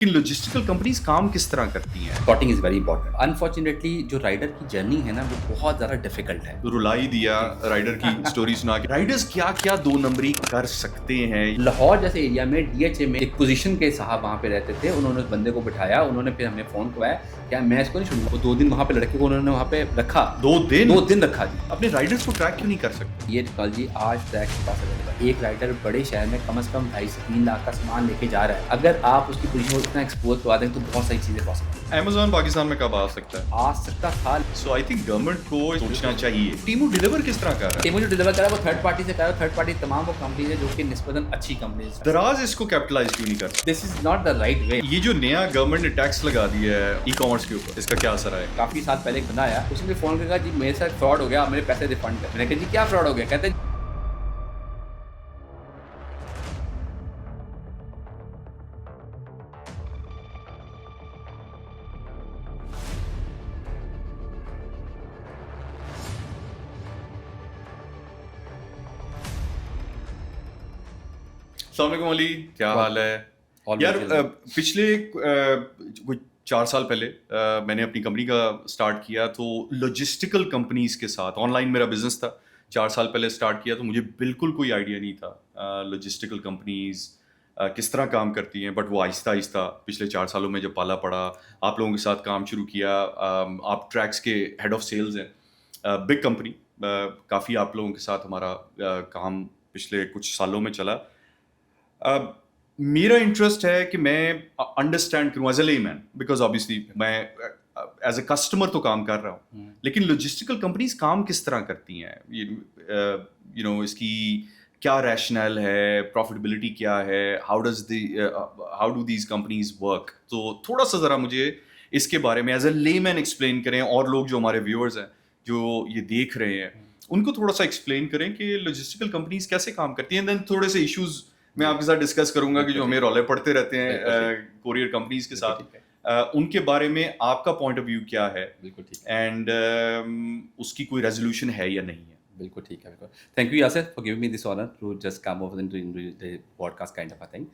कि logistical companies काम किस तरह करती हैं? Sorting is very important. Unfortunately जो राइडर की जर्नी है ना वो बहुत ज़्यादा डिफिकल्ट है। रुला ही दिया राइडर की स्टोरी सुना के। राइडर्स क्या-क्या दो नंबरी कर सकते हैं? लाहौर जैसे एरिया में डीएचए में एक पोजीशन के साहब वहाँ पे रहते थे। उन्होंने उस बंदे को बिठाया, उन्होंने फिर हमें फ़ोन करवाया, क्या मैं इसको नहीं छोड़ूँगा। वो 2 दिन वहाँ पे लड़के को उन्होंने वहाँ पे रखा। 2 दिन 2 दिन रखा जी। अपने राइडर्स को ट्रैक क्यों नहीं कर सकते? ये टेक्नोलॉजी आज ट्रैक के पास अवेलेबल है। एक राइडर बड़े शहर में कम से कम 2.5 से 3 लाख का सामान लेके जा रहा है। अगर आप उसकी पोजीशन को इतना एक्सपोज़ करवा दें तो बहुत सारी चीज़ें पॉसिबल हैं। अमेज़न पाकिस्तान में कब आ सकता है? आ सकता था। सो आई थिंक गवर्नमेंट को सोचना चाहिए। टीमू डिलीवर किस तरह कर रहा है? टीमू जो डिलीवर कर रहा है वो थर्ड पार्टी से कर रहा है। थर्ड पार्टी तमाम वो कंपनीज़ है जो कि निस्बतन अच्छी कंपनीज़ हैं। दराज इसको कैपिटलाइज क्यों नहीं कर सकते? This is not the right वे। ये जो नया गवर्नमेंट ने टैक्स लगा दिया है ई-कॉमर्स के ऊपर, इसका क्या असर आएगा? काफ़ी साल पहले एक बंदा आया, उसने मुझे फ़ोन करके कहा जी मेरे साथ फ्रॉड हो गया, आप मेरे पैसे रिफंड कर। मैंने कहा जी क्या फ्रॉड हो गया? कहते अस्सलाम वालेकुम अली, क्या हाल है? All यार well. पिछले कुछ 4 साल पहले मैंने अपनी कंपनी का स्टार्ट किया तो लॉजिस्टिकल कंपनीज के साथ ऑनलाइन मेरा बिजनेस था। 4 साल पहले स्टार्ट किया तो मुझे बिल्कुल कोई आइडिया नहीं था लॉजिस्टिकल कंपनीज किस तरह काम करती हैं। बट वो आहिस्ता आहिस्ता पिछले 4 सालों में जब पाला पड़ा, आप लोगों के साथ काम शुरू किया। आप ट्रैक्स के हेड ऑफ सेल्स हैं, बिग कंपनी। काफ़ी आप लोगों के साथ हमारा काम पिछले कुछ सालों में चला। मेरा इंटरेस्ट है कि मैं अंडरस्टैंड करूं as a layman, because obviously मैं एज अ कस्टमर तो काम कर रहा हूं, लेकिन लॉजिस्टिकल कंपनीज काम किस तरह करती हैं, इसकी क्या रैशनल है, प्रॉफिटेबिलिटी क्या है, how do these companies work. तो थोड़ा सा ज़रा मुझे इसके बारे में एज अ लेमैन एक्सप्लेन करें, और लोग जो हमारे व्यूअर्स हैं जो ये देख रहे हैं उनको थोड़ा सा एक्सप्लेन करें कि लॉजिस्टिकल कंपनीज कैसे काम करती हैं। देन थोड़े से इश्यूज मैं आपके साथ डिस्कस करूंगा कि जो हमें रौले पड़ते रहते हैं कोरियर कंपनीज के साथ, उनके बारे में आपका पॉइंट ऑफ व्यू क्या है, बिल्कुल ठीक एंड उसकी कोई रेजोल्यूशन है या नहीं है। बिल्कुल ठीक है, बिल्कुल। Thank you Yasir for giving me this honour to just come over into the podcast kind of a thing.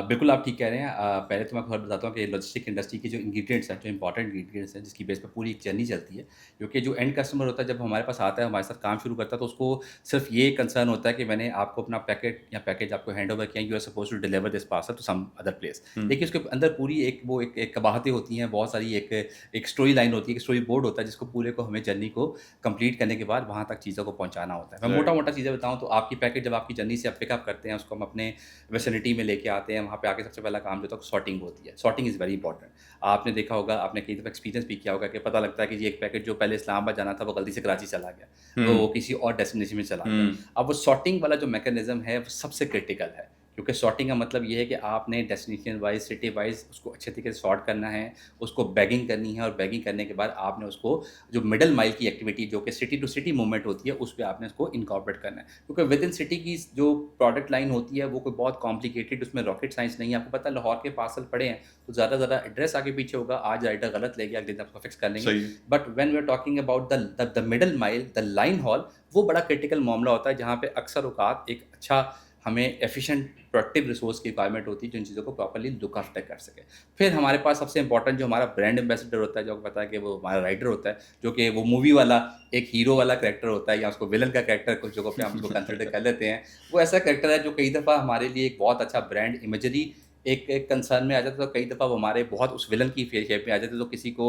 बिल्कुल आप ठीक कह रहे हैं। पहले तो मैं आपको बताता हूँ कि लॉजिस्टिक इंडस्ट्री के जो इंग्रीडिएंट्स हैं, जो इंपॉर्टेंट इंग्रीडिएंट्स हैं, जिसकी बेस पे पूरी एक जर्नी चलती है, क्योंकि जो एंड कस्टमर होता है जब हमारे पास आता है, हमारे साथ काम शुरू करता है, तो उसको सिर्फ ये कंसर्न होता है कि मैंने आपको अपना पैकेट या पैकेज आपको हैंड ओवर किया, you are suppose to deliver this parcel to some other place. लेकिन उसके अंदर पूरी एक कबाहतें होती हैं, बहुत सारी एक स्टोरी लाइन होती है, एक स्टोरी बोर्ड होता है, जिसको पूरे को हमें जर्नी को कंप्लीट करने के बाद वहाँ तक चीज़ों को पहुँचाना होता है। मैं मोटा-मोटा चीज़ें बताऊँ तो आपकी पैकेट जब आपकी जर्नी से आप पिकअप करते हैं, उसको हम अपने विसिनिटी में लेके आते हैं, वहाँ पे आके सबसे पहला काम जो होता है सॉर्टिंग होती है। Sorting is very important. आपने देखा होगा, आपने कई दफ़ा एक्सपीरियंस भी किया होगा कि पता लगता है कि ये एक पैकेट जो पहले इस्लामाबाद जाना था वो गलती से कराची चला गया, तो वो किसी और डेस्टिनेशन में चला गया। अब वो सॉर्टिंग वाला जो मैकेनिज़्म है वो सबसे क्रिटिकल है, क्योंकि सॉर्टिंग का मतलब ये है कि आपने डेस्टिनेशन वाइज़, सिटी वाइज़ उसको अच्छे तरीके से सॉर्ट करना है, उसको बैगिंग करनी है, और बैगिंग करने के बाद आपने उसको जो मिडल माइल की एक्टिविटी जो कि सिटी टू सिटी मूवमेंट होती है, उस पे आपने उसको इनकॉर्पोरेट करना है। क्योंकि विद इन सिटी की जो प्रोडक्ट लाइन होती है वो कोई बहुत कॉम्प्लिकेटेड, उसमें रॉकेट साइंस नहीं है। आपको पता है लाहौर के पार्सल पड़े हैं तो ज़्यादा एड्रेस आगे पीछे होगा, आज राइडर गलत ले गया, अगले दिन आपको फिक्स कर लेंगे। सही है। But when we are talking about the middle mile, the line haul, वो बड़ा क्रिटिकल मामला होता है, जहाँ पे अक्सर औकात एक अच्छा हमें एफिशिएंट प्रोडक्टिव रिसोर्स की रिक्वायरमेंट होती है जो इन चीज़ों को प्रॉपर्ली लुक आफ्टर कर सके। फिर हमारे पास सबसे इंपॉर्टेंट जो हमारा ब्रांड एम्बेसडर होता है, जो आपको पता है कि वो हमारा राइडर होता है, जो कि वो मूवी वाला एक हीरो वाला कैरेक्टर होता है, या उसको विलन का कैरेक्टर कुछ जगहों पे हम उसको कंसिडर कर लेते हैं। वो ऐसा कैरेक्टर है जो कई दफ़ा हमारे लिए एक बहुत अच्छा ब्रांड इमेजरी एक कंसर्न में आ जाता है, तो कई दफ़ा वो हमारे बहुत उस विलन की शेप में आ जाते हैं, तो किसी को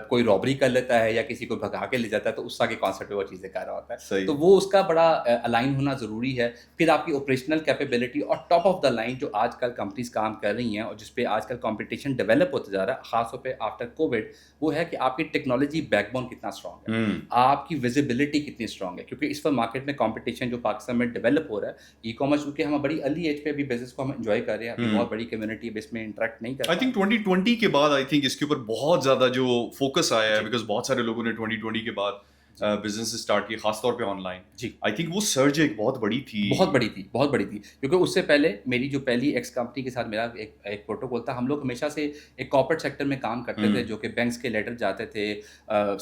कोई रॉबरी कर लेता है या किसी को भगा के ले जाता है, तो उस तरह के कॉन्सेप्ट पे वो चीज़ें कर रहा होता है। सही। तो वो उसका बड़ा अलाइन होना ज़रूरी है। फिर आपकी ऑपरेशनल कैपेबिलिटी, और टॉप ऑफ द लाइन जो आजकल कंपनीज़ काम कर रही हैं और जिस पे आजकल कॉम्पिटिशन डेवलप होता जा रहा है, ख़ास तौर पे आफ्टर कोविड, वो है कि आपकी टेक्नोलॉजी बैकबोन कितना स्ट्रॉन्ग है, आपकी विजिबिलिटी कितनी स्ट्रॉन्ग है। क्योंकि इस वक्त मार्केट में कॉम्पिटिशन जो पाकिस्तान में डेवलप हो रहा है, ई कॉमर्स, क्योंकि हम बड़ी अर्ली एज पे अभी बिजनेस को हम एंजॉय कर रहे हैं, अभी बहुत बड़ी कम्युनिटी है, इसमें इंटरेक्ट नहीं कर आई थिंक 2020 के बाद आई थिंक इसके ऊपर बहुत ज्यादा जो फोकस आया है, जी। बिकॉज बहुत सारे लोगों ने 2020 के बाद बिजनेस स्टार्ट किए, खासतौर पे ऑनलाइन। जी। आई थिंक वो सर्ज एक बहुत बड़ी थी। बहुत बड़ी थी, बहुत बड़ी थी। क्योंकि उससे पहले मेरी जो पहली एक्स कंपनी के साथ मेरा एक प्रोटोकॉल था। हम लोग हमेशा से एक कॉर्पोरेट सेक्टर में काम करते थे, जो कि बैंक्स के लेटर जाते थे,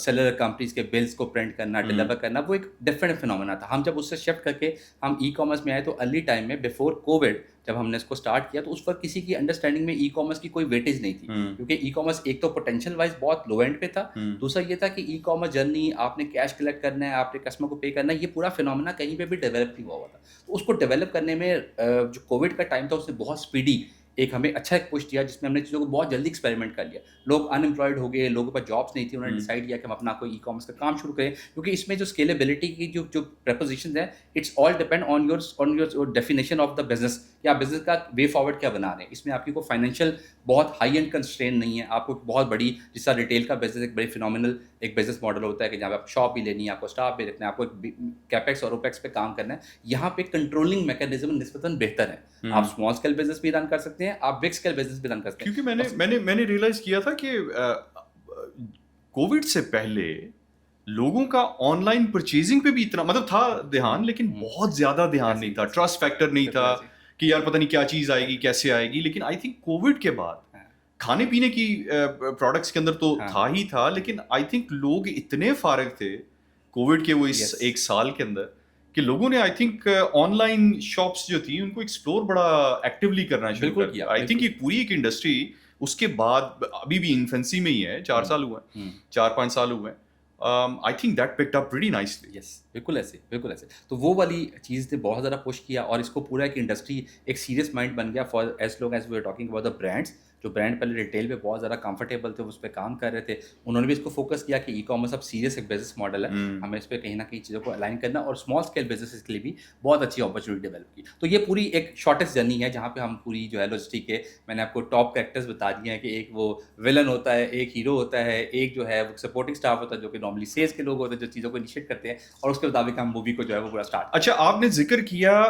सेलर कंपनीज़ के बिल्स को प्रिंट करना, डिलीवर करना, वो एक डिफरेंट फिनोमेना था। हम जब उससे शिफ्ट करके हम ई-कॉमर्स में आए, तो अर्ली टाइम में बिफोर कोविड जब हमने इसको स्टार्ट किया तो उस वक्त किसी की अंडरस्टैंडिंग में ई कॉमर्स की कोई वेटेज नहीं थी, क्योंकि ई कॉमर्स एक तो पोटेंशियल वाइज बहुत लो एंड पे था, दूसरा ये था कि ई कॉमर्स जर्नी, आपने कैश कलेक्ट करना है, आपने कस्टमर को पे करना है, ये पूरा फिनोमेना कहीं पे भी डेवलप नहीं हुआ था। तो उसको डेवलप करने में जो कोविड का टाइम था उसने बहुत स्पीडी एक हमें अच्छा एक पुश दिया, जिसमें हमने चीज़ों को बहुत जल्दी एक्सपेरिमेंट कर लिया। लोग अनएम्प्लॉयड हो गए, लोगों के पास जॉब्स नहीं थी, उन्होंने डिसाइड किया कि हम अपना कोई ई कॉमर्स का काम शुरू करें, क्योंकि इसमें जो स्केलेबिलिटी की जो जो प्रपोजिशंस हैं, it's all depend on your definition of the business, कि आप बिजनेस का वे फॉरवर्ड क्या बना रहे हैं। इसमें आपकी कोई फाइनेंशियल बहुत हाई एंड कंस्ट्रेन नहीं है, आपको बहुत बड़ी, जिस तरह रिटेल का बिजनेस एक बड़ी फिनोमिनल एक बिजनेस मॉडल होता है कि जहाँ पे आप शॉप भी लेनी है, आपको स्टाफ भी रखना है, आपको कैपेक्स और ओपेक्स पे काम करना है। यहाँ पे कंट्रोलिंग मैकेनिज्म निस्बतन बेहतर है। आप स्मॉल स्केल बिजनेस भी रन कर सकते हैं, आप बिग स्केल बिजनेस भी रन कर सकते हैं। क्योंकि मैंने रियलाइज किया था कि कोविड से पहले लोगों का ऑनलाइन परचेजिंग पे भी इतना मतलब था ध्यान, लेकिन बहुत ज्यादा ध्यान नहीं था, ट्रस्ट फैक्टर नहीं था कि यार पता नहीं क्या चीज आएगी, कैसे आएगी। लेकिन आई थिंक कोविड के बाद खाने पीने की प्रोडक्ट्स के अंदर तो था ही था, लेकिन आई थिंक लोग इतने फारिग थे कोविड के वो इस एक साल के अंदर कि लोगों ने आई थिंक ऑनलाइन शॉप्स जो थी उनको एक्सप्लोर बड़ा एक्टिवली करना शुरू कर दिया। आई थिंक ये पूरी एक इंडस्ट्री उसके बाद अभी भी इन्फेंसी में ही है, 4 साल हुए हैं, 4-5 साल हुए हैं। I think that picked up pretty nicely. Yes, बिल्कुल ऐसे, बिल्कुल ऐसे। तो वो वाली चीज़ ने बहुत ज़्यादा पुश किया और इसको पूरा एक इंडस्ट्री एक सीरियस माइंड बन गया for as long as we are talking about the brands. जो ब्रांड पहले रिटेल पे बहुत ज़्यादा कंफर्टेबल थे, उस पर काम कर रहे थे, उन्होंने भी इसको फोकस किया कि ई कॉमर्स अब सीरियस एक बिजनेस मॉडल है, हमें इस पर कहीं ना कहीं चीज़ों को अलाइन करना, और स्मॉल स्केल बिजनेस के लिए भी बहुत अच्छी अपॉर्चुनिटी डेवलप की। तो ये पूरी एक शॉर्टेस्ट जर्नी है जहाँ पे हम पूरी जो है लॉजिस्टिक के, मैंने आपको टॉप कैरेक्टर्स बता दिए हैं कि एक वो विलन होता है, एक हीरो होता है, एक जो है वो सपोर्टिंग स्टाफ होता है जो कि नॉर्मली सेल्स के लोग होते हैं जो चीज़ों को इनिशिएट करते हैं, और उसके मुताबिक हम मूवी को जो है वो पूरा स्टार्ट। अच्छा, आपने जिक्र किया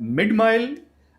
मिड माइल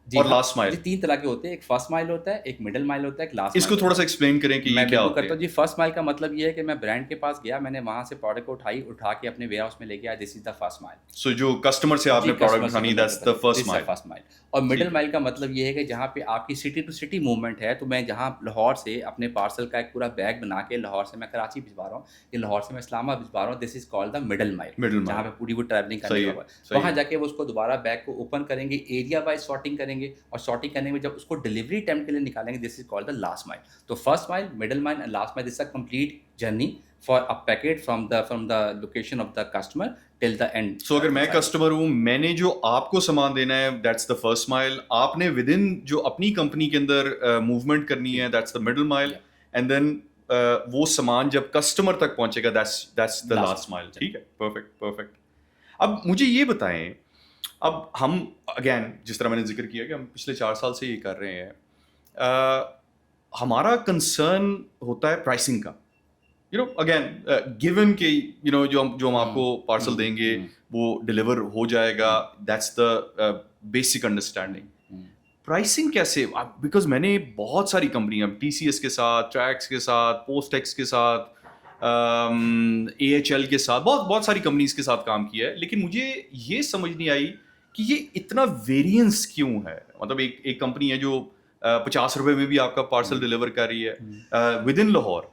और लास्ट माइल। जी, 3 तरह के होते हैं, एक फर्स्ट माइल होता है, एक मिडिल माइल होता है, एक लास्ट। इसको थोड़ा सा एक्सप्लेन करें कि ये क्या होता है। जी, फर्स्ट माइल का मतलब ये है कि मैं ब्रांड के पास गया, मैंने वहां से प्रोडक्ट को उठा के अपने वेयर हाउस में ले गया, this is the first mile. So जो कस्टमर से आपने प्रोडक्ट उठानी, दैट्स द फर्स्ट माइल। और मिडिल माइल का मतलब ये है कि जहाँ पे आपकी सिटी टू सिटी मूवमेंट है, तो मैं जहाँ लाहौर से अपने पार्सल का एक पूरा बैग बना के लाहौर से मैं कराची भिजवा रहा हूँ, या लाहौर से मैं इस्लामाबाद भिजवा रहा हूँ, this is called the middle mile, जहाँ पे पूरी वो ट्रैवलिंग करने के बाद वहाँ जाके वो उसको दोबारा बैग को ओपन करेंगे, एरिया वाइज सॉर्टिंग करेंगे, और सॉर्टिंग करने में जब उसको डिलीवरी टाइम के लिए निकालेंगे, this is called the last mile. तो first mile, middle mile and last mile, this is a complete journey for a packet from the location of the customer till the end. So अगर मैं customer हूँ, मैंने जो आपको सामान देना है, दैट्स द फर्स्ट माइल। आपने विद इन जो अपनी कंपनी के अंदर मूवमेंट करनी है, that's the middle mile, and then वो सामान जब कस्टमर तक पहुंचेगा, दैट्स द लास्ट माइल। ठीक है, परफेक्ट। अब मुझे ये बताएं, अब हम अगेन जिस तरह मैंने जिक्र किया कि हम पिछले 4 साल से ये कर रहे हैं, हमारा कंसर्न होता है प्राइसिंग का। यू नो अगेन गिवन के यू नो जो हम आपको पार्सल देंगे वो डिलीवर हो जाएगा, that's the basic understanding. Pricing कैसे, बिकॉज मैंने बहुत सारी कंपनियां TCS के साथ, ट्रैक्स के साथ, पोस्टेक्स के साथ, AHL के साथ, बहुत सारी कंपनीज के साथ काम किया है, लेकिन मुझे ये समझ नहीं आई कि ये इतना वेरिएंस क्यों है। मतलब एक कंपनी है जो 50 रुपए में भी आपका पार्सल डिलीवर कर रही है विद इन लाहौर,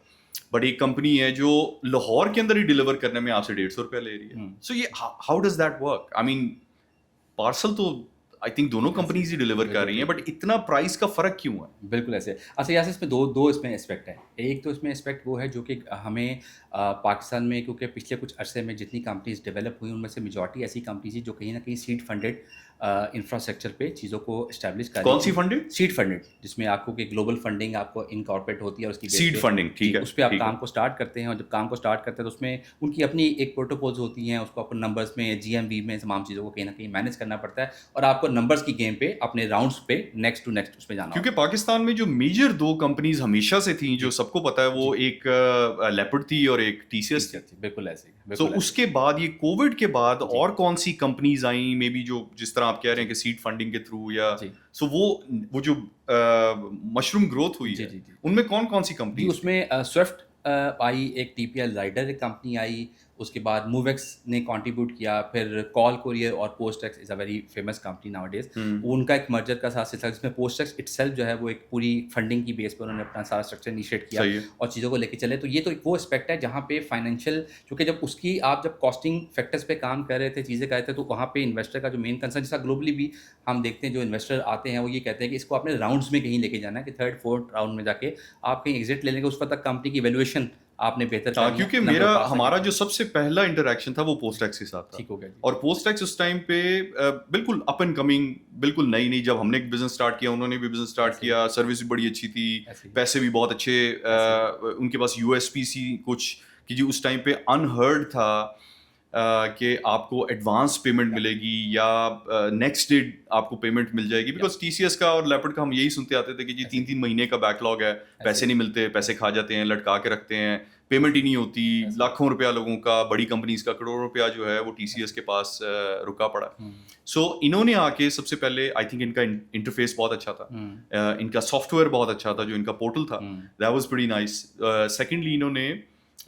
बट एक कंपनी है जो लाहौर के अंदर ही डिलीवर करने में आपसे 150 रुपया ले रही है। सो ये how does that work? I mean parcel तो आई थिंक दोनों कंपनीज ही डिलीवर कर रही हैं, बट इतना प्राइस का फर्क क्यों है? बिल्कुल ऐसे। अच्छा, यहाँ से इसमें दो इसमें एस्पेक्ट है। एक तो इसमें एस्पेक्ट वो है जो कि हमें पाकिस्तान में, क्योंकि पिछले कुछ अरसे में जितनी कंपनीज डेवलप हुई उनमें से मेजॉरिटी ऐसी कंपनीज थी जो कहीं ना कहीं सीड फंडेड इंफ्रास्ट्रक्चर पे चीज़ों को इस्टेब्लिश कर। कौन सी फंडेड? सीड फंडेड, जिसमें आपको कि ग्लोबल फंडिंग आपको इनकॉर्पोरेट होती है और उसकी सीड फंडिंग, ठीक है, उस पर आप काम को स्टार्ट करते हैं, और जब काम को स्टार्ट करते हैं तो उसमें उनकी अपनी एक प्रोटोकॉल्स होती हैं, उसको आपको नंबर्स में, GMV में तमाम चीज़ों को कहीं ना कहीं मैनेज करना पड़ता है, और आपको नंबर्स की गेम पे अपने राउंड्स पे नेक्स्ट टू नेक्स्ट उसमें जाना। क्योंकि पाकिस्तान में जो मेजर 2 कंपनीज हमेशा से थी, जो सबको पता है, वो एक लेपर्ड थी और एक TCS थी। बिल्कुल ऐसे। तो उसके बाद ये कोविड के बाद और कौन सी कंपनीज आई, मे बी जो जिस तरह आप कह रहे हैं कि सीड फंडिंग के थ्रू, या सो वो जो मशरूम ग्रोथ हुई है, उनमें कौन सी कंपनी? उसमें स्विफ्ट आई, एक TPL राइडर एक कंपनी आई, उसके बाद मूवेक्स ने कंट्रीब्यूट किया, फिर कॉल कोरियर और PostEx is a very famous company nowadays. उनका एक मर्जर का साथ सिलसिला जिसमें पोस्टेक्स इटसेल्फ जो है वो एक पूरी फंडिंग की बेस पर उन्होंने अपना सारा स्ट्रक्चर इनिशिएट किया सही है। और चीज़ों को लेके चले। तो ये तो एक वो एस्पेक्ट है जहाँ पे फाइनेंशियल, क्योंकि जब उसकी आप जब कॉस्टिंग फैक्टर्स पे काम कर रहे थे, चीज़ें कर रहे थे, तो वहाँ पे इन्वेस्टर का जो मेन कंसर्न, जैसा ग्लोबली भी हम देखते हैं जो इन्वेस्टर आते हैं वो ये कहते हैं कि इसको आपने राउंड्स में कहीं लेके जाना है, कि थर्ड फोर्थ राउंड में जाके आप कहीं एग्जिट ले लेंगे, उस वक्त तक कंपनी की वैल्यूएशन आपने बेहतर कर हाँ, लिया, क्योंकि नंबर मेरा पास हमारा आगे जो सबसे पहला इंटरेक्शन था वो पोस्टैक्स के साथ था। ठीक हो गया जी। और पोस्टैक्स उस टाइम पे बिल्कुल अप एंड कमिंग, बिल्कुल नई नई, जब हमने एक बिजनेस स्टार्ट किया उन्होंने भी बिजनेस स्टार्ट ऐसे ही। किया, सर्विस भी बड़ी अच्छी थी, ऐसे ही। पैसे भी बहुत अच्छे, उनके पास यूएसपीसी कुछ कि जी उस टाइम पे अनहर्ड था कि आपको एडवांस पेमेंट मिलेगी या नेक्स्ट डे आपको पेमेंट मिल जाएगी, बिकॉज टीसीएस का और लेपर्ड का हम यही सुनते आते थे कि जी ऐसे 3-3 महीने का बैकलॉग है, पैसे ही। नहीं मिलते, पैसे खा जाते हैं, लटका के रखते हैं, पेमेंट ही नहीं होती, ऐसे। लाखों रुपया लोगों का, बड़ी कंपनीज का करोड़ों रुपया जो है वो टीसीएस के पास रुका पड़ा। सो इन्होंने आके सबसे पहले आई थिंक इनका इंटरफेस बहुत अच्छा था, इनका सॉफ्टवेयर बहुत अच्छा था, जो इनका पोर्टल था that was pretty nice. Secondly इन्होंने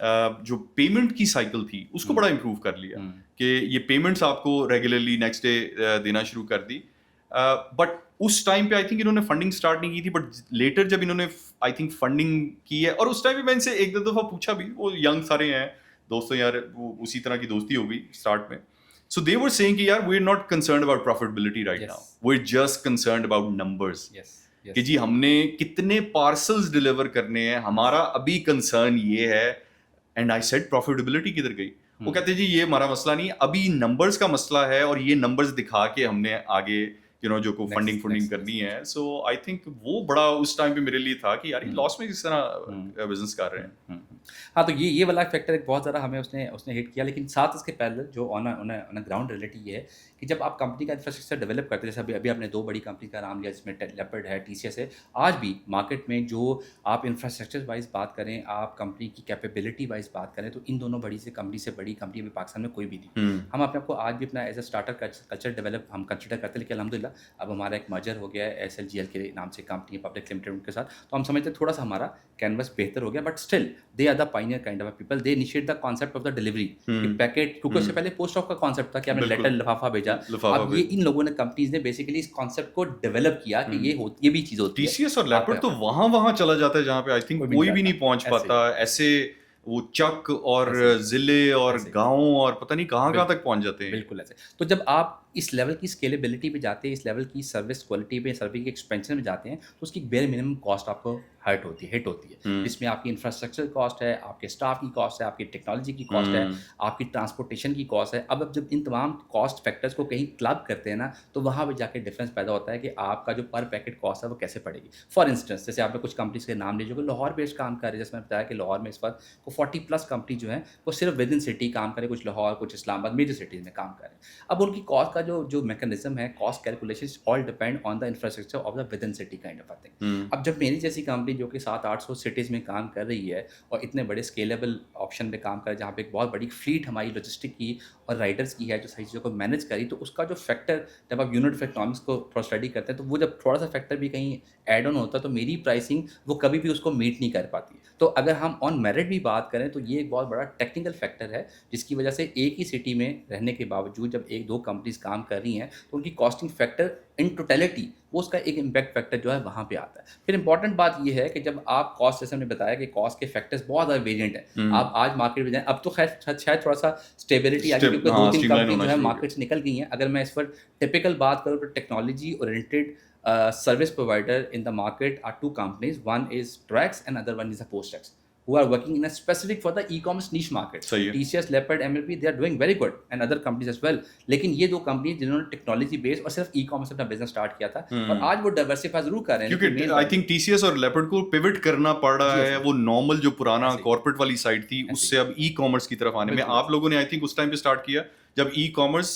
जो पेमेंट की साइकिल थी उसको बड़ा इम्प्रूव कर लिया कि ये पेमेंट्स आपको रेगुलरली नेक्स्ट डे देना शुरू कर दी। बट उस टाइम पे आई थिंक इन्होंने फंडिंग स्टार्ट नहीं की थी, बट लेटर जब इन्होंने आई थिंक फंडिंग की है, और उस टाइम पे मैं इनसे एक दो दफा पूछा भी, वो यंग सारे हैं दोस्तों यार, वो उसी तरह की दोस्ती हो गई स्टार्ट में। सो दे वर सेइंग कि यार we are not concerned about profitability right Yes. Now, we are just concerned about numbers, yes कि जी हमने कितने पार्सल्स डिलीवर करने हैं, हमारा अभी कंसर्न ये है। एंड आई सेड प्रॉफिटेबिलिटी किधर गई? वो कहते जी ये हमारा मसला नहीं, अभी नंबर्स का मसला है, और ये नंबर्स दिखा के हमने आगे जो को फंडिंग next करनी है। सो आई थिंक वो बड़ा उस टाइम पे मेरे लिए था कि यार ये लॉस में किस तरह बिजनेस कर रहे हैं। हाँ, तो ये वाला फैक्टर एक बहुत ज़्यादा हमें उसने उसने हिट किया, लेकिन साथ इसके पैरेलल जो ऑन अ ग्राउंड रियलिटी ये है कि जब आप कंपनी का इंफ्रास्ट्रक्चर डेवलप करते हैं, जैसे अभी अभी आपने 2 बड़ी कंपनी का नाम लिया जिसमें लेपर्ड है, टीसीएस है, आज भी मार्केट में जो आप इंफ्रास्ट्रक्चर वाइज बात करें, आप कंपनी की कैपेबिलिटी वाइज बात करें, तो इन दोनों बड़ी से बड़ी कंपनी अभी पाकिस्तान में कोई भी नहीं। हम अपने आपको आज भी अपना as a starter culture develop हम कंसिडर करते हैं, लेकिन अल्हम्दुलिल्लाह अब हमारा एक मर्जर हो गया है SLGL के नाम से कंपनी है, पब्लिक लिमिटेड, उनके साथ, तो हम समझते हैं थोड़ा सा हमारा कैनवस बेहतर हो गया, but still they are the pioneer kind of people, they initiate the concept of the delivery packet, क्योंकि उससे पहले पोस्ट ऑफ का कॉन्सेप्ट था कि आपने बिल्कुल। लेटर लिफाफा भेजा। लिफाफा अब ये इन लोगों ने कंपनीज ने बेसिकली इस कॉन्सेप्ट को डेवलप किया कि ये भी चीज़ होती है। टीसीएस और लेपर्ड तो वहां चला जाता है जहां पे आई थिंक कोई भी कोई नहीं भी नहीं जाता। पहुंच ऐसे। पाता, ऐसे वो चक और ऐसे। जिले और ऐसे। गांव और पता नहीं कहाँ बिल्कुल। तक पहुंच जाते हैं। बिल्कुल ऐसे। तो जब आप इस लेवल की स्केलेबिलिटी पे जाते हैं, इस लेवल की सर्विस क्वालिटी पे, सर्विस की एक्सपेंशन में जाते हैं, तो उसकी बेयर मिनिमम कॉस्ट आपको हिट होती है, जिसमें आपकी इंफ्रास्ट्रक्चर कॉस्ट है, आपके स्टाफ की कॉस्ट है, आपकी टेक्नोलॉजी की कॉस्ट है, आपकी ट्रांसपोर्टेशन की कॉस्ट है। अब जब इन तमाम कॉस्ट फैक्टर्स को कहीं क्लब करते हैं ना, तो वहाँ पे जाके डिफरेंस पैदा होता है कि आपका जो पर पैकेट कॉस्ट है वो कैसे पड़ेगी। फॉर इंस्टेंस, जैसे आपने कुछ कंपनीज के नाम लिए जो कि लाहौर बेस्ड काम कर रहे हैं, जैसे मैंने बताया कि लाहौर में इस वक्त को 40+ कंपनी जो है वो सिर्फ विद इन सिटी काम करे, कुछ लाहौर, कुछ इस्लामाबाद, मेजर सिटीज़ में काम कर रहे हैं। अब उनकी कॉस्ट का जो मैकेनिज्म है, cost calculation all depend on the infrastructure of the with in city kind of a thing. अब जब मेरी जैसी कंपनी जो कि 700-800 सिटीज़ में काम कर रही है और इतने बड़े स्केलेबल ऑप्शन पे काम कर रही है, जहाँ पे एक बहुत बड़ी फ्लीट हमारी लॉजिस्टिक की और राइडर्स की है जो सही चीज़ों को मैनेज करी, तो उसका जो फैक्टर, जब आप यूनिट ऑफ इकोनॉमिक्स को थोड़ा स्टडी करते हैं, तो वो जब थोड़ा सा फैक्टर भी कहीं ऐड ऑन होता है, तो मेरी प्राइसिंग वो कभी भी उसको मीट नहीं कर पाती। तो अगर हम ऑन मेरिट भी बात करें, तो ये एक बहुत बड़ा टेक्निकल फैक्टर है, जिसकी वजह से एक ही सिटी में रहने के बावजूद जब 1-2 कंपनीज काम कर रही हैं, तो उनकी कॉस्टिंग फैक्टर इन टोटलिटी वो उसका एक इम्पैक्ट फैक्टर जो है वहाँ पे आता है। फिर इंपॉर्टेंट बात ये है कि जब आप कॉस्ट, जैसे हमने बताया कि कॉस्ट के फैक्टर्स बहुत ज़्यादा वेरिएंट है। आप आज मार्केट में जाएं, अब तो खैर शायद थोड़ा सा स्टेबिलिटी आ गई, क्योंकि 2-3 कंपनी जो है मार्केट से निकल गई हैं। अगर मैं इस पर टिपिकल बात करूँ, तो technology oriented service provider in the market are 2 companies. One is Trax and other one is the Postex, who are working in a specific for the e-commerce niche market. TCS, Leopard, MLP, they are doing very good, and other companies as well. लेकिन ये 2 company जिन्होंने technology based और सिर्फ e-commerce अपना business start किया था, और आज वो डाइवर्सिफाई जरूर कर रहे हैं, क्योंकि आई थिंक टीसीएस और लेपर्ड को पिवट करना पड़ रहा है। वो नॉर्मल जो पुराना कॉर्पोरेट वाली साइड थी, उससे अब ई कॉमर्स की तरफ आने में आप लोगों ने आई थिंक उस टाइम पे स्टार्ट किया जब ई कॉमर्स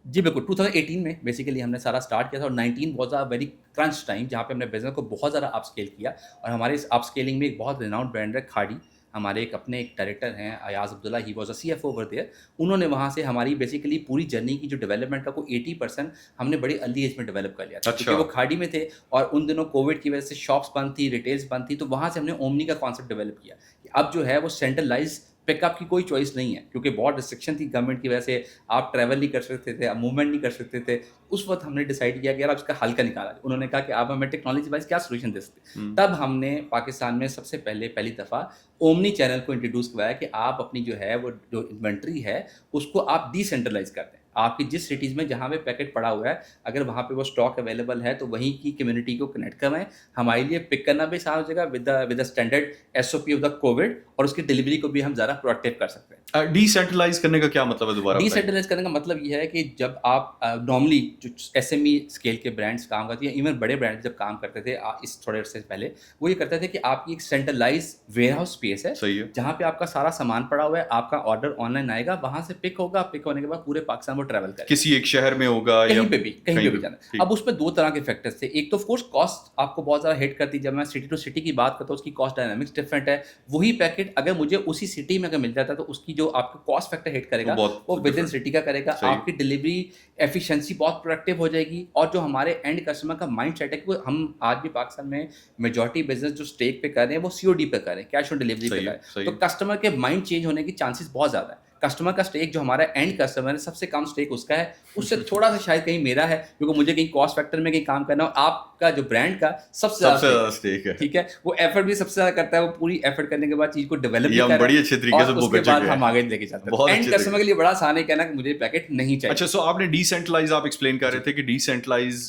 जी बिल्कुल 2018 में बेसिकली हमने सारा स्टार्ट किया था, और 19 was a very crunch time, जहाँ पे हमने बिजनेस को बहुत ज़्यादा अपस्केल किया। और हमारे इस अपस्केलिंग में एक बहुत रिनाउंड ब्रांड है खाड़ी, हमारे एक अपने एक डायरेक्टर हैं Ayaz Abdullah, he was a CFO over there. उन्होंने वहाँ से हमारी बेसिकली पूरी जर्नी की जो डेवलपमेंट का कोई 80% हमने बड़ी अर्ली एज में डेवलप कर लिया था, क्योंकि वो खाड़ी में थे और उन दिनों कोविड की वजह से शॉप्स बंद थी, रिटेल्स बंद थी, तो वहाँ से हमने ओमनी का कॉन्सेप्ट डेवलप किया कि अब जो है वो सेंट्रलाइज पिकअप की कोई चॉइस नहीं है, क्योंकि बहुत रिस्ट्रिक्शन थी गवर्नमेंट की वजह से, आप ट्रैवल नहीं कर सकते थे, आप मूवमेंट नहीं कर सकते थे। उस वक्त हमने डिसाइड किया कि यार आप इसका हल का निकाला। उन्होंने कहा कि आप हमें टेक्नोलॉजी वाइज क्या सोल्यूशन दे सकते। तब हमने पाकिस्तान में सबसे पहली दफ़ा ओमनी चैनल को इंट्रोड्यूस करवाया कि आप अपनी जो है वो जो इन्वेंट्री है उसको आप डिसेंट्रलाइज कर दें। आपकी जिस सिटीज़ में जहाँ पे पैकेट पड़ा हुआ है, अगर वहाँ पे वो स्टॉक अवेलेबल है तो वहीं की कम्युनिटी को कनेक्ट करवाएं। हमारे लिए पिक करना भी आसान हो जाएगा with the standard SOP of the Covid, और उसकी डिलीवरी को भी हम ज़्यादा प्रोएक्टिव कर सकते हैं। डिसेंट्रलाइज करने का क्या मतलब है, दोबारा बताइए। डिसेंट्रलाइज करने का मतलब ये है कि जब आप नॉर्मली जो एसएमई स्केल के ब्रांड्स काम करती हैं, इवन बड़े ब्रांड्स जब काम करते थे इस थोड़े अर्से से पहले, वो ये करते थे कि आपकी एक सेंट्रलाइज वेयरहाउस स्पेस है सही है। जहाँ पे आपका सारा सामान पड़ा हुआ है, आपका ऑर्डर ऑनलाइन आएगा, वहाँ से पिक होगा, पिक होने के बाद पूरे पाकिस्तान वो ट्रैवल करेगा, किसी एक शहर में होगा या कहीं पे भी जाना। ठीक। अब उसमें दो तरह के फैक्टर्स थे। एक तो ऑफ कोर्स कॉस्ट आपको बहुत ज़्यादा हिट करती है। जब मैं सिटी टू सिटी की बात करता हूँ, उसकी कॉस्ट डायनामिक्स डिफरेंट है। वही पैकेट अगर मुझे उसी सिटी में अगर मिल जाता है तो उसकी जो आपका कॉस्ट फैक्टर हिट करेगा वो विद इन सिटी का करेगा। आपकी डिलीवरी एफिशिएंसी बहुत प्रोडक्टिव हो जाएगी। और जो हमारे एंड कस्टमर का माइंड सेट है कि हम आज भी पाकिस्तान में मेजॉरिटी बिजनेस जो स्टेक पे कर रहे हैं वो सीओडी पे कर रहे हैं, कैश ऑन डिलीवरी पे कर रहे हैं। तो कस्टमर के माइंड चेंज होने की चांसेस बहुत ज़्यादा है। कस्टमर का स्टेक जो हमारा एंड कस्टमर है, सबसे कम स्टेक उसका है, उससे थोड़ा सा शायद कहीं मेरा है, क्योंकि मुझे कहीं कॉस्ट फैक्टर में कहीं काम करना हो। आपका जो ब्रांड का सबसे ज़्यादा स्टेक है, ठीक है, वो एफर्ट भी सबसे ज़्यादा करता है। वो पूरी एफर्ट करने के बाद चीज़ को डेवलप भी कर बड़ी अच्छे तरीके से उसके बाद हम आगे लेके जाते हैं। एंड कस्टमर के लिए बड़ा आसान है कहना कि मुझे पैकेट नहीं चाहिए। अच्छा, सो आपने डिसेंट्रलाइज आप एक्सप्लेन कर रहे थे कि डिसेंट्रलाइज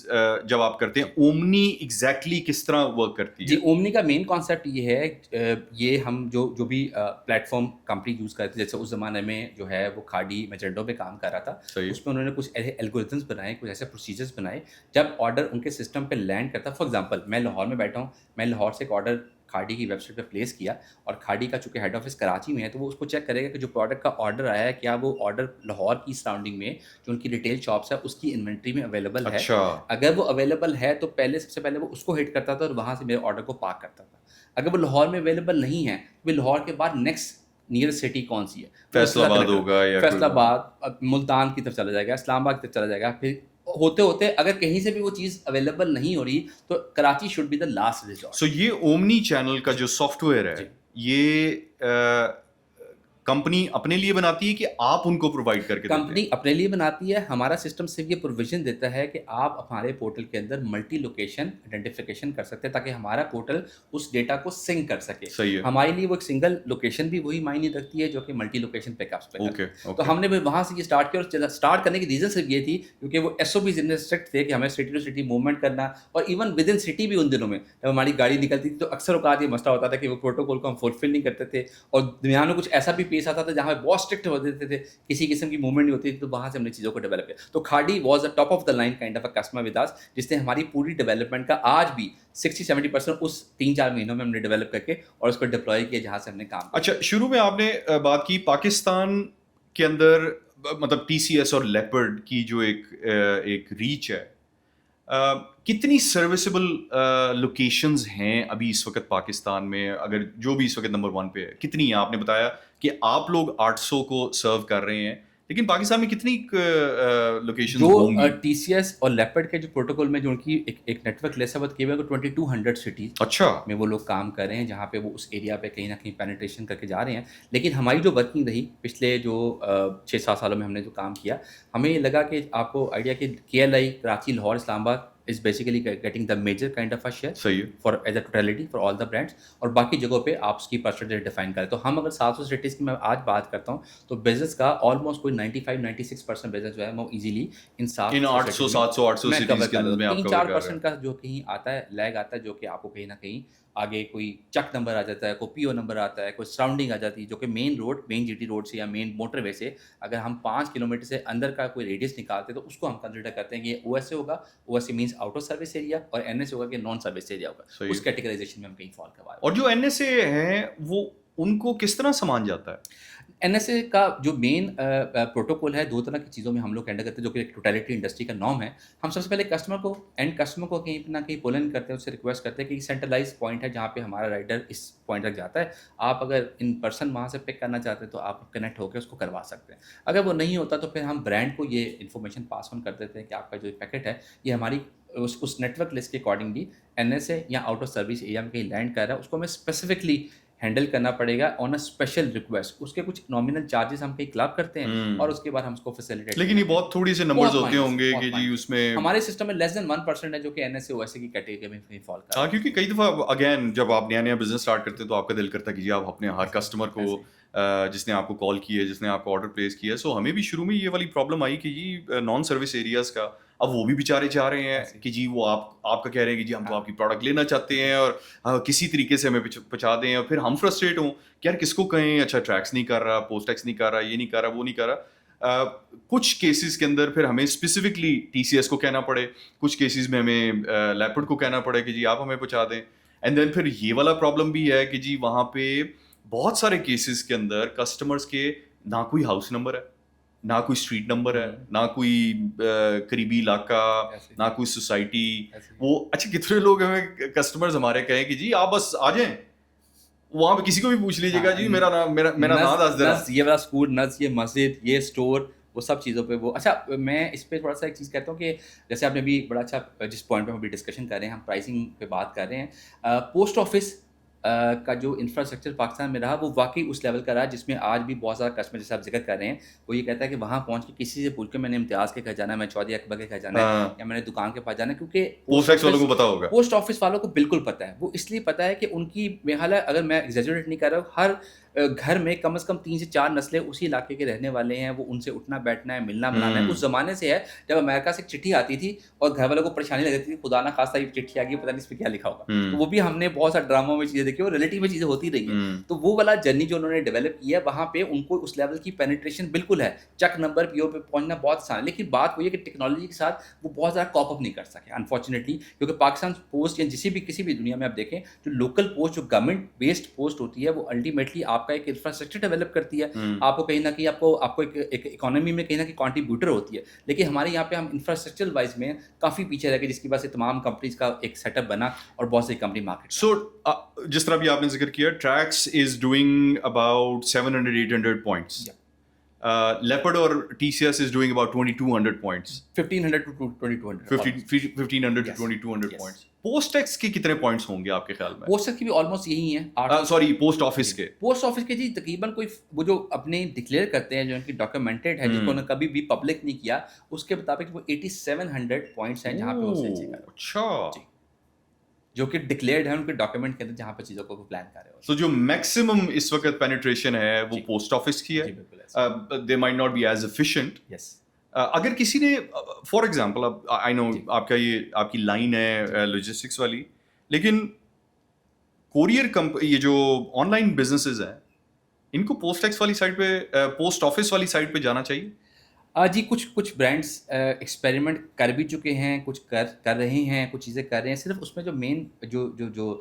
जब आप करते हैं, ओमनी एग्जैक्टली किस तरह वर्क करती है? जी, ओमनी का मेन कॉन्सेप्ट ये है, ये हम जो भी प्लेटफॉर्म कंपनी यूज़ करती है, जैसे उस ज़माने में जो है वो खाड़ी मैजेंडो पे काम कर रहा था, उसमें उन्होंने कुछ ऐसे एल्गोरिथम्स बनाए, कुछ ऐसे प्रोसीजर्स बनाए। जब ऑर्डर उनके सिस्टम पे लैंड करता, फॉर एग्जांपल मैं लाहौर में बैठा हूँ, मैं लाहौर से एक ऑर्डर खाड़ी की वेबसाइट पे प्लेस किया, और खाड़ी का चूँकि हेड ऑफिस कराची में है, तो वो उसको चेक करेगा कि जो प्रोडक्ट का ऑर्डर आया है, क्या वो ऑर्डर लाहौर की सराउंडिंग में जो उनकी रिटेल शॉप्स है उसकी इन्वेंट्री में अवेलेबल है। अच्छा। अगर वो अवेलेबल है तो सबसे पहले वो उसको हिट करता था और वहाँ से मेरे ऑर्डर को पार्क करता था। अगर वो लाहौर में अवेलेबल नहीं है तो लाहौर के बाद नेक्स्ट नियरेस्ट सिटी कौन सी है, फैसलाबाद होगा या फैसलाबाद, मुल्तान की तरफ चला जाएगा, इस्लामाबाद की तरफ चला जाएगा। फिर होते होते अगर कहीं से भी वो चीज़ अवेलेबल नहीं हो रही तो Karachi should be the last resort. So ये ओमनी चैनल का जो सॉफ्टवेयर है, ये कंपनी अपने लिए बनाती है कि आप उनको प्रोवाइड करके कंपनी अपने लिए बनाती है। हमारा सिस्टम सिर्फ ये प्रोविजन देता है कि आप हमारे पोर्टल के अंदर मल्टी लोकेशन आइडेंटिफिकेशन कर सकते हैं, ताकि हमारा पोर्टल उस डेटा को सिंक कर सके। सही है। हमारे लिए वो एक सिंगल लोकेशन भी वही मायने रखती है जो कि मल्टी लोकेशन पिकअप्स पे ओके, तो हमने भी वहाँ से ये स्टार्ट किया। और स्टार्ट करने की रीज़न सिर्फ ये थी क्योंकि वो एसओपीज इतने स्ट्रिक्ट थे कि हमें सिटी टू सिटी मूवमेंट करना, और इवन विद इन सिटी भी उन दिनों में जब हमारी गाड़ी निकलती थी तो अक्सर औकात ये मसला होता था कि वो प्रोटोकॉल को हम फुलफिल नहीं करते थे, और दुनिया में कुछ ऐसा भी पेश आता था जहाँ बहुत स्ट्रिक्ट हो देते थे, किसी किस्म की मूवमेंट नहीं होती थी। तो वहाँ से हमने चीज़ों को डेवलप किया। तो खाड़ी was the top of the line kind of a customer with us, जिसने हमारी पूरी डेवलपमेंट का आज भी 60-70% उस 3-4 महीनों में हमने डेवलप करके और उसको डिप्लॉय किया जहाँ से हमने काम किया। अच्छा, शुरू में आपने बात की पाकिस्तान के अंदर, मतलब टीसीएस और लेपर्ड की जो एक रीच है, कितनी सर्विसेबल लोकेशंस हैं अभी इस वक्त पाकिस्तान में, अगर जो भी इस वक्त नंबर 1 पे है, कितनी है? आपने बताया कि आप लोग 800 को सर्व कर रहे हैं, लेकिन पाकिस्तान में कितनी लोकेशंस होंगी? जो टीसीएस और लेपर्ड के जो प्रोटोकॉल में जो उनकी एक नेटवर्क लेसअवत किए हुए हैं, 2200 सिटीज अच्छा में वो लोग काम कर रहे हैं, जहाँ पे वो उस एरिया पे कहीं ना कहीं पेनिट्रेशन करके जा रहे हैं। लेकिन हमारी जो वर्किंग रही पिछले जो 6-7 सालों में हमने जो काम किया, हमें ये लगा कि आपको आइडिया कि KLI Karachi, Lahore, Islamabad is basically getting the major kind of a share सही है। for as a totality for all the brands, और बाकी जगहों पे आप उसकी परसेंटेज डिफाइन करें। तो हम अगर 700 सिटीज़ की मैं आज बात करता हूँ तो बिजनेस का ऑलमोस्ट कोई 95-96% बिजनेस जो है वो इजीली इन 800 700 सिटीज के अंदर में आप कवर कर रहे हैं। 3-4% का जो कहीं आता है, लैग आता है, जो कि आपको कहीं ना कहीं आगे कोई चक नंबर आ जाता है, कोई PO नंबर आता है, कोई सराउंडिंग आ जाती है, जो कि मेन GT रोड से या मेन मोटरवे से अगर हम 5 किलोमीटर से अंदर का कोई रेडियस निकालते हैं तो उसको हम कंसिडर करते हैं कि ये OSA होगा। OSA means out of service area, और NSA होगा कि नॉन सर्विस एरिया होगा। उस कैटेगराइजेशन में हम कहीं फॉल करवा रहे हैं। और जो NSA हैं वो उनको किस तरह सामान जाता है? NSA का जो मेन प्रोटोकॉल है, 2 तरह की चीज़ों में हम लोग हैंडल करते हैं, जो कि टोटलिटी इंडस्ट्री का नॉर्म है। हम सबसे पहले एंड कस्टमर को कहीं ना कहीं पुल इन करते हैं, उससे रिक्वेस्ट करते हैं कि सेंट्रलाइज पॉइंट है जहाँ पे हमारा राइडर इस पॉइंट तक जाता है, आप अगर इन पर्सन वहाँ से पिक करना चाहते हैं तो आप कनेक्ट होकर उसको करवा सकते हैं। अगर वो नहीं होता तो फिर हम ब्रांड को ये इन्फॉर्मेशन पास ऑन कर देते हैं कि आपका जो पैकेट है ये हमारी उस नेटवर्क लिस्ट के अकॉर्डिंगली NSA या आउट ऑफ सर्विस एरिया में कहीं लैंड कर रहा है, उसको हमें स्पेसिफिकली हैंडल करना पड़ेगा ऑन अ स्पेशल रिक्वेस्ट। उसके कुछ नॉमिनल चार्जेस हम कहीं क्लब करते हैं और उसके बाद हम उसको फैसिलिटेट लेकिन ये बहुत थोड़ी से नंबर्स बहुत होते होंगे कि जी माइनस। उसमें हमारे सिस्टम में लेस देन 1% है जो कि एनएसए ओएसए की कैटेगरी में फॉल कर रहा हाँ, है। क्योंकि कई दफ़ा अगेन जब आप नया-नया बिज़नेस स्टार्ट करते हैं तो आपका दिल करता है कि जी आप अपने हर कस्टमर को ऐसे ही। जिसने आपको कॉल की है, जिसने आपका ऑर्डर प्लेस किया है, सो हमें भी शुरू में ये वाली प्रॉब्लम आई कि जी नॉन सर्विस एरियाज़ का अब वो भी बेचारे चाह रहे ऐसे हैं ही। कि जी वो आपका कह रहे हैं कि जी हम तो हाँ। आपकी प्रोडक्ट लेना चाहते हैं और किसी तरीके से हमें पहुँचा दें और फिर हम फ्रस्ट्रेट हों कि यार किसको कहें, अच्छा ट्रैक्स नहीं कर रहा, पोस्ट टैक्स नहीं कर रहा, ये नहीं कर रहा, वो नहीं कर रहा। कुछ केसेस के अंदर फिर हमें स्पेसिफिकली टीसीएस को कहना पड़े, कुछ केसेस में हमें लेपर्ड को कहना पड़े कि जी आप हमें पहुँचा दें। एंड देन फिर ये वाला प्रॉब्लम भी है कि जी वहाँ पे बहुत सारे केसेस के अंदर कस्टमर्स के ना कोई हाउस नंबर है, ना कोई स्ट्रीट नंबर है, ना कोई करीबी इलाका, ऐसे ही। ना कोई सोसाइटी। ऐसे ही। वो अच्छा कितने लोग हमें कस्टमर्स हमारे कहें कि जी आप बस आ जाएँ, वहाँ पे किसी को भी पूछ लीजिएगा हाँ, जी मेरा नाम नस दस देना। नस ये वाला स्कूल, नस ये मस्जिद, ये स्टोर, वो सब चीज़ों पे वो अच्छा मैं इस पे थोड़ा-सा एक चीज़ कहता हूँ कि जैसे आपने अभी बड़ा अच्छा जिस पॉइंट पे हम अभी डिस्कशन कर रहे हैं, हम प्राइसिंग पे बात कर रहे हैं। पोस्ट ऑफिस का जो इंफ्रास्ट्रक्चर पाकिस्तान में रहा, वो वाक़ई उस लेवल का रहा जिसमें आज भी बहुत सारा कस्टमर जैसे आप ज़िक्र कर रहे हैं, वो ये कहता है कि वहाँ पहुँच के किसी से पूछ के मैंने इम्तियाज़ के घर जाना है, मैं चौधरी अकबर के घर जाना है हाँ, या मैंने दुकान के पास जाना है क्योंकि पोस्ट टैक्स वालों को पता होगा। पोस्ट ऑफिस वालों को बिल्कुल पता है। वो इसलिए पता है कि उनकी मेरा ख़्याल है अगर मैं एग्ज़ैजरेट नहीं कर रहा हूँ, हर घर में कम से कम 3 से 4 नस्लें उसी इलाके के रहने वाले हैं, वो उनसे उठना-बैठना है, मिलना-मिलाना है। हुँ, उस ज़माने से है जब अमेरिका से एक चिट्ठी आती थी और घर वालों को परेशानी लग जाती थी, खुदा ना ख़ास्ता ये चिट्ठी आ गई, पता नहीं इसमें क्या लिखा होगा। तो हुँ, वो भी हमने बहुत सारे ड्रामों में चीज़ें देखी और रियलिटी में चीज़ें होती रही हैं। हुँ। तो वो वाला जर्नी जो उन्होंने डेवलप की है, वहाँ पे उनको उस लेवल की पेनिट्रेशन बिल्कुल है। चक नंबर पीओ पे पहुँचना बहुत आसान है, लेकिन बात वही है कि टेक्नोलॉजी के साथ वो बहुत ज़्यादा कॉप अप नहीं कर सके अनफॉर्चुनेटली क्योंकि पाकिस्तान पोस्ट या किसी भी दुनिया में आप देखें, जो लोकल पोस्ट जो गवर्नमेंट बेस्ड पोस्ट होती है, वो अल्टीमेटली आपका एक इंफ्रास्ट्रक्चर डेवलप करती है। हुँ। आपको कहीं न कहीं आपको आपको एक इकोनॉमी में कहीं न कहीं कंट्रीब्यूटर होती है। लेकिन हमारे यहाँ पे हम इंफ्रास्ट्रक्चर वाइज़ में काफ़ी पीछे रह गए जिसकी वजह से तमाम कंपनीज़ का एक सेटअप बना और बहुत सारी कंपनी मार्केट में सो जिस तरह अभी आपने जिक्र किया Trax is doing about 700-800 points, या लेपर्ड और TCS is doing about 2200 points, 1500 to 2200 almost. 1500 to yes, 2200 yes. Points. Post tax के कितने पॉइंट्स होंगे आपके ख्याल में? पोस्ट की भी ऑलमोस्ट यही है 8 सॉरी पोस्ट ऑफिस के। पोस्ट ऑफिस के जी तकरीबन कोई वो जो अपने डिक्लेयर करते हैं जो उनकी डॉक्यूमेंटेड है जिसको हम्म। उन्होंने कभी भी पब्लिक नहीं किया उसके मुताबिक वो 8700 पॉइंट्स हैं जहाँ पे वो सही चीज़ कर रहे हो अच्छा। जी जो कि डिक्लेयर्ड है उनके डॉक्यूमेंट के अंदर जहाँ पे चीज़ों को प्लान कर रहे हो सो जो मैक्सिमम इस वक्त पेनिट्रेशन है वो जी। पोस्ट ऑफिस की है। जी बिल्कुल ऐसे they might not be as efficient. Yes अगर किसी ने फॉर एग्जांपल अब आई नो जी आपकी लाइन है लॉजिस्टिक्स वाली, लेकिन कोरियर ये जो ऑनलाइन बिजनेसेस हैं इनको पोस्ट टैक्स वाली साइड पे पोस्ट ऑफिस वाली साइड पे जाना चाहिए। जी कुछ कुछ ब्रांड्स एक्सपेरिमेंट कर भी चुके हैं कुछ कर कर रहे हैं कुछ चीज़ें कर रहे हैं सिर्फ उसमें जो मेन जो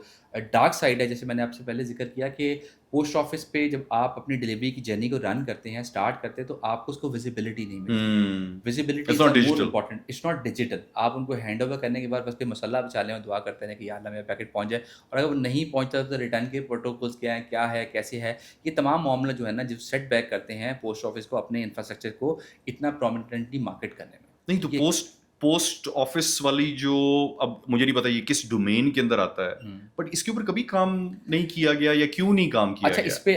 डार्क साइड है जैसे मैंने आपसे पहले जिक्र किया कि पोस्ट ऑफिस पे जब आप अपनी डिलीवरी की जर्नी को रन करते हैं स्टार्ट करते हैं तो आपको उसको विजिबिलिटी नहीं मिलती visibility It's not more digital. Important it's not digital आप उनको हैंड ओवर करने के बाद बस कोई मसाला बचा लें और दुआ करते हैं कि यार मेरा पैकेट पहुंच जाए और अगर वो नहीं पहुंचता तो रिटर्न के प्रोटोकॉल्स क्या है कैसे है ये तमाम मामला जो है ना जो सेट बैक करते हैं पोस्ट ऑफिस को अपने इंफ्रास्ट्रक्चर को इतना प्रोमिनेंटली मार्केट करने में नहीं तो ये पोस्ट ऑफिस वाली जो अब मुझे नहीं पता ये किस डोमेन के अंदर आता है, बट इसके ऊपर कभी काम नहीं किया गया या क्यों नहीं काम किया अच्छा गया? इस पे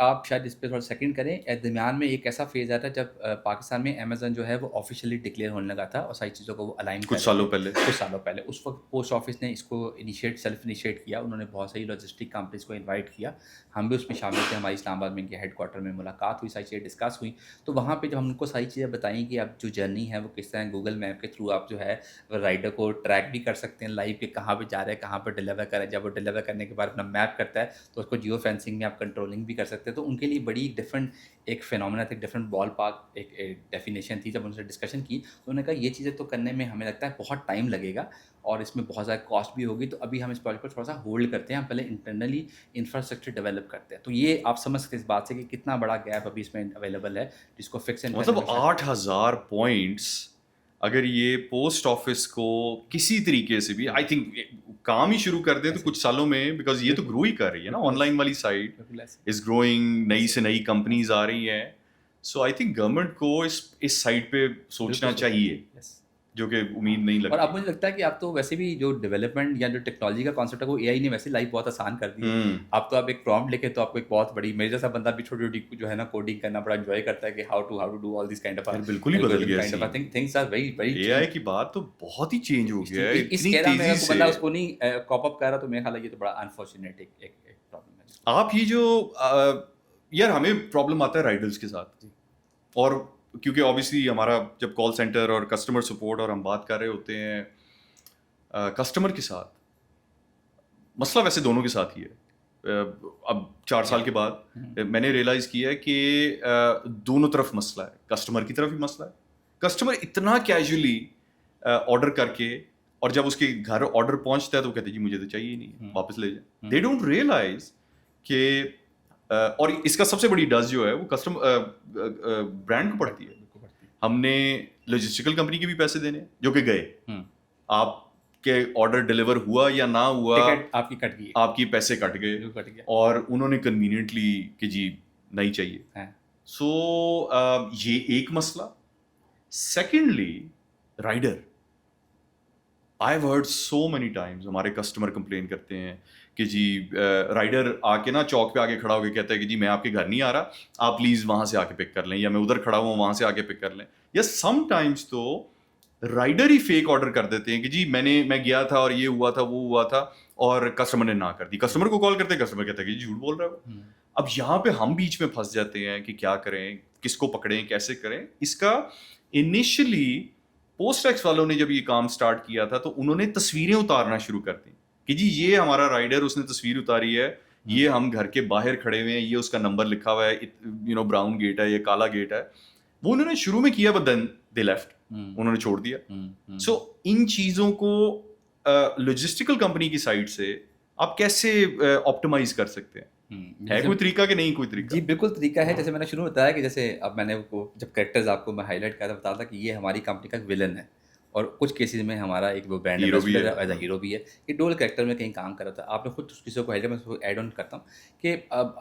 आप शायद इस पे थोड़ा सेकंड करें दरमियान में एक ऐसा फेज आया था जब पाकिस्तान में अमेजन जो है वो ऑफिशियली डिक्लेयर होने लगा था और सारी चीज़ों को वो अलाइन कुछ सालों पहले। कुछ सालों पहले उस वक्त पोस्ट ऑफिस ने इसको सेल्फ इनिशिएट किया उन्होंने बहुत सारी लॉजिस्टिक कंपनीज को इनवाइट किया हम भी उसमें शामिल थे हमारी इस्लामाबाद में इनके हेडक्वार्टर में मुलाकात हुई सारी चीज़ें डिस्कस हुई तो वहाँ पे जब हम उनको सारी चीज़ें बताई कि अब जो जर्नी है वो किस तरह गूगल मैप के थ्रू आप जो है राइडर को ट्रैक भी कर सकते हैं लाइव के कहाँ पे जा रहे हैं कहाँ पे डिलीवर कर रहे हैं जब वो डिलीवर करने के बाद अपना मैप करता है तो उसको जियो फेंसिंग में आप कंट्रोलिंग भी कर सकते हैं तो उनके लिए बड़ी डिफरेंट एक फिनोमेना था एक डिफरेंट बॉल पार्क एक डेफिनेशन थी जब उनसे डिस्कशन की तो उन्होंने कहा ये चीज़ें तो करने में हमें लगता है बहुत टाइम लगेगा और इसमें बहुत ज़्यादा कॉस्ट भी होगी तो अभी हम इस प्रोजेक्ट को थोड़ा सा होल्ड करते हैं हम पहले इंटरनली इंफ्रास्ट्रक्चर डेवलप करते हैं तो ये आप समझ सकते हैं इस बात से कि कितना बड़ा गैप अभी इसमें अवेलेबल है जिसको फिक्स एंड मतलब 8000 पॉइंट्स अगर ये पोस्ट ऑफिस को किसी तरीके से भी आई थिंक काम ही शुरू कर दें तो कुछ सालों में, बिकॉज ये तो ग्रो ही कर रही है ना ऑनलाइन वाली साइड इज ग्रोइंग, नई से नई कंपनीज आ रही हैं, सो आई थिंक गवर्नमेंट को इस साइड पे सोचना चाहिए जो कि उम्मीद नहीं और अब लगती। मुझे लगता है कि अब तो वैसे भी जो डेवलपमेंट या जो टेक्नोलॉजी का कॉन्सेप्ट है वो एआई ने वैसे लाइफ बहुत आसान कर दी है। अब तो आप एक प्रॉम्प्ट लिखे तो आपको एक बहुत बड़ी, मेरे जैसा बंदा भी छोटी-छोटी जो है ना कोडिंग करना बड़ा एन्जॉय करता है कि how to do all this kind of यार बिल्कुल ही बदल एल्गोरिथम गया kind of scene. Things are very very AI की बात तो बहुत ही चेंज हो गया है इस इतनी एरा में तेजी अगर कोई से। बंदा उसको नहीं कॉप अप कर रहा तो मेरे ख्याल है ये तो बड़ा अनफॉर्चुनेट एक प्रॉब्लम है जिसको। आप ही जो यार हमें प्रॉब्लम आता है राइडर्स के साथ, जी। और क्योंकि ऑब्वियसली हमारा जब कॉल सेंटर और कस्टमर सपोर्ट और हम बात कर रहे होते हैं कस्टमर के साथ, मसला वैसे दोनों के साथ ही है। अब 4 साल के बाद मैंने रियलाइज किया है कि दोनों तरफ मसला है, कस्टमर की तरफ भी मसला है। कस्टमर इतना कैजुअली ऑर्डर करके, और जब उसके घर ऑर्डर पहुंचता है तो वो कहते हैं जी मुझे तो चाहिए ही नहीं, वापस ले जाए। दे डोंट रियलाइज कि और इसका सबसे बड़ी डज जो है वो कस्टमर ब्रांड को पड़ती है। हमने लॉजिस्टिकल कंपनी के भी पैसे देने हैं जो कि गए, आपके ऑर्डर डिलीवर हुआ या ना हुआ, टिकट आपकी कट गई, आपकी पैसे कट गए, जो कट गया। और उन्होंने कन्वीनियंटली कि जी नहीं चाहिए। है। सो ये एक मसला। Secondly, rider, I have heard so many times हमारे कस्टमर कंप्लेन करते हैं कि जी राइडर आके ना चौक पे आके खड़ा होकर कहता है कि जी मैं आपके घर नहीं आ रहा, आप प्लीज़ वहाँ से आके पिक कर लें, या मैं उधर खड़ा हुआ वहाँ से आके पिक कर लें। या सम टाइम्स तो राइडर ही फेक ऑर्डर कर देते हैं कि जी मैं गया था और ये हुआ था वो हुआ था, और कस्टमर ने ना कर दी। कस्टमर को कॉल करते हैं, कस्टमर कहता है कि जी झूठ बोल रहा है वो। अब यहाँ पे हम बीच में फंस जाते हैं कि क्या करें, किसको पकड़ें, कैसे करें इसका। इनिशियली पोस्ट टैक्स वालों ने जब ये काम स्टार्ट किया था तो उन्होंने तस्वीरें उतारना शुरू कर दी कि जी ये हमारा राइडर, उसने तस्वीर उतारी है, ये हम घर के बाहर खड़े हुए हैं, ये उसका नंबर लिखा हुआ है, ब्राउन गेट है, ये काला गेट है। वो उन्होंने शुरू में किया, बट देन दे लेफ्ट, उन्होंने छोड़ दिया। सो इन चीजों को लॉजिस्टिकल कंपनी की साइड से आप कैसे ऑप्टिमाइज कर सकते हैं? है कोई तरीका कि नहीं कोई तरीका? जी बिल्कुल तरीका है। जैसे मैंने शुरू में बताया कि जैसे अब मैंने वो जब कैरेक्टर्स आपको मैं हाईलाइट कर रहा था, बताया था कि ये हमारी कंपनी का विलन है और कुछ केसेस में हमारा एक वो ब्रांड हीरो भी है। एज अ हीरो भी है। ये डुअल कैरेक्टर में कहीं काम कर रहा था। आपने खुद किसी को हाईलाइट, मैं उसको ऐड ऑन करता हूँ कि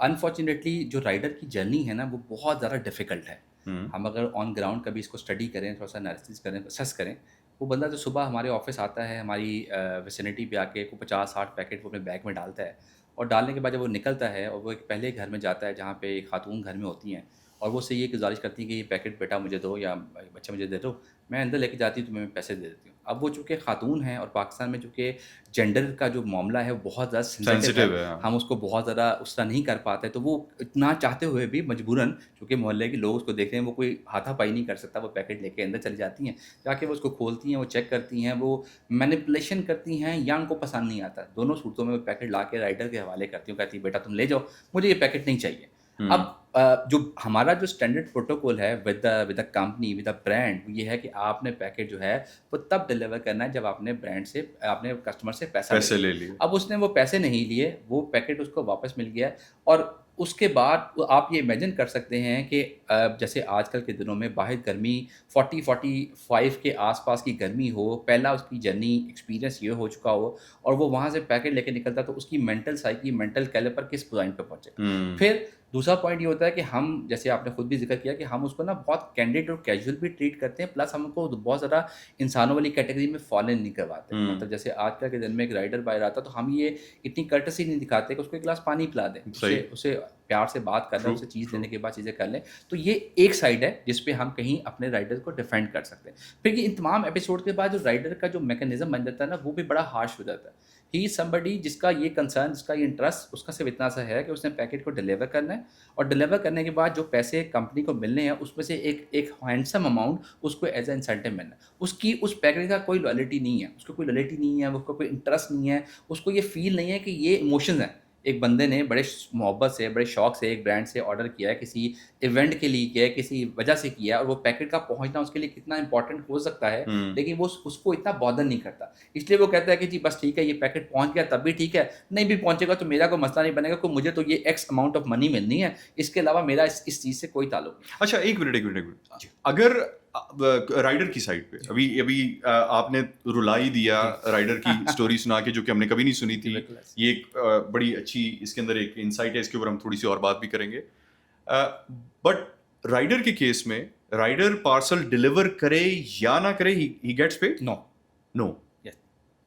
अनफॉर्चुनेटली जो राइडर की जर्नी है ना वो बहुत ज़्यादा डिफिकल्ट है। हम अगर ऑन ग्राउंड कभी इसको स्टडी करें, थोड़ा सा एनालिसिस करें, असेस करें, वो बंदा जो सुबह हमारे ऑफिस आता है, हमारी विसिनिटी पे आके को 50-60 पैकेट वो अपने बैग में डालता है, और डालने के बाद जब वो निकलता है और वो एक पहले घर में जाता है जहाँ पे एक खातून घर में होती हैं, और वो उससे ये गुजारिश करती हैं कि ये पैकेट बेटा मुझे दो या बच्चा मुझे दे दो, मैं अंदर लेके जाती हूँ, तुम्हें पैसे दे देती हूँ। अब वो चूँकि खातून है और पाकिस्तान में चूँकि जेंडर का जो मामला है वो बहुत ज़्यादा सेंसिटिव है, हम उसको बहुत ज़्यादा उस तरह नहीं कर पाते, तो वो इतना चाहते हुए भी मजबूरन, चूँकि मोहल्ले के लोग उसको देखते हैं, वो कोई हाथापाई नहीं कर सकता, वो पैकेट लेके अंदर चली जाती हैं, जाके वो उसको खोलती हैं, वो चेक करती हैं, वो मैनिपुलेशन करती हैं, या उनको पसंद नहीं आता, दोनों सूरतों में वो पैकेट ला के राइडर के हवाले करती हूँ, कहती है बेटा तुम ले जाओ, मुझे ये पैकेट नहीं चाहिए। अब जो हमारा जो स्टैंडर्ड प्रोटोकॉल है with the company, with the brand, ये है कि आपने पैकेट जो है वो तब डिलीवर करना है जब आपने ब्रांड से, आपने कस्टमर से पैसे ले लिए। अब उसने वो पैसे नहीं लिए, वो पैकेट उसको वापस मिल गया, और उसके बाद आप ये इमेजिन कर सकते हैं कि जैसे आजकल के दिनों में बाहर गर्मी 40-45 के आसपास की गर्मी हो, पहला उसकी जर्नी एक्सपीरियंस ये हो चुका हो, और वो वहाँ से पैकेट लेके निकलता, तो उसकी मेंटल साइकी, मेंटल कैलिपर किस पॉइंट पे पहुँचे। फिर दूसरा पॉइंट ये होता है कि हम, जैसे आपने खुद भी जिक्र किया कि हम उसको ना बहुत कैंडिड और कैजुअल भी ट्रीट करते हैं, प्लस हम उनको बहुत ज़्यादा इंसानों वाली कैटेगरी में फॉलो नहीं करवाते। मतलब जैसे आजकल के दिन में एक राइडर बाहर आता तो हम ये इतनी कर्टसी नहीं दिखाते कि उसको एक गिलास पानी पिला दें, उसे प्यार से बात कर लें, उसे चीज़ देने के बाद चीज़ें कर लें। तो ये एक साइड है जिस पे हम कहीं अपने राइडर को डिफेंड कर सकते हैं। फिर ये इन तमाम एपिसोड के बाद जो राइडर का जो मैकेनिज्म बन जाता है ना, वो भी बड़ा हार्श हो जाता है। ही इज समबडी जिसका ये कंसर्न, जिसका ये इंटरेस्ट, उसका सिर्फ इतना सा है कि उसने पैकेट को डिलीवर करना है, और डिलीवर करने के बाद जो पैसे कंपनी को मिलने हैं उसमें से एक हैंडसम अमाउंट उसको एज ए इंसेंटिव मिलना है। उसकी उस पैकेट का कोई लॉयल्टी नहीं है, उसको कोई लॉयल्टी नहीं है, उसको कोई इंटरेस्ट नहीं है, उसको ये फील नहीं है कि ये इमोशंस हैं। एक बंदे ने बड़े मोहब्बत से, बड़े शौक से एक ब्रांड से ऑर्डर किया है, किसी इवेंट के लिए किया है, किसी वजह से किया है, और वो पैकेट का पहुंचना उसके लिए कितना इंपॉर्टेंट हो सकता है, लेकिन वो उसको इतना बॉदर नहीं करता। इसलिए वो कहता है कि जी बस ठीक है, ये पैकेट पहुंच गया तब भी ठीक है, नहीं भी पहुंचेगा तो मेरा कोई मसला नहीं बनेगा, क्योंकि मुझे तो ये एक्स अमाउंट ऑफ मनी मिलनी है, इसके अलावा मेरा इस चीज़ से कोई ताल्लुक नहीं। अच्छा एक मिनट, अगर राइडर की साइड पे अभी आपने रुला ही दिया राइडर की स्टोरी सुना के, जो कि हमने कभी नहीं सुनी थी। ये एक बड़ी अच्छी, इसके अंदर एक इंसाइट है, इसके ऊपर हम थोड़ी सी और बात भी करेंगे। बट राइडर के केस में राइडर पार्सल डिलीवर करे या ना करे, he gets paid? No no.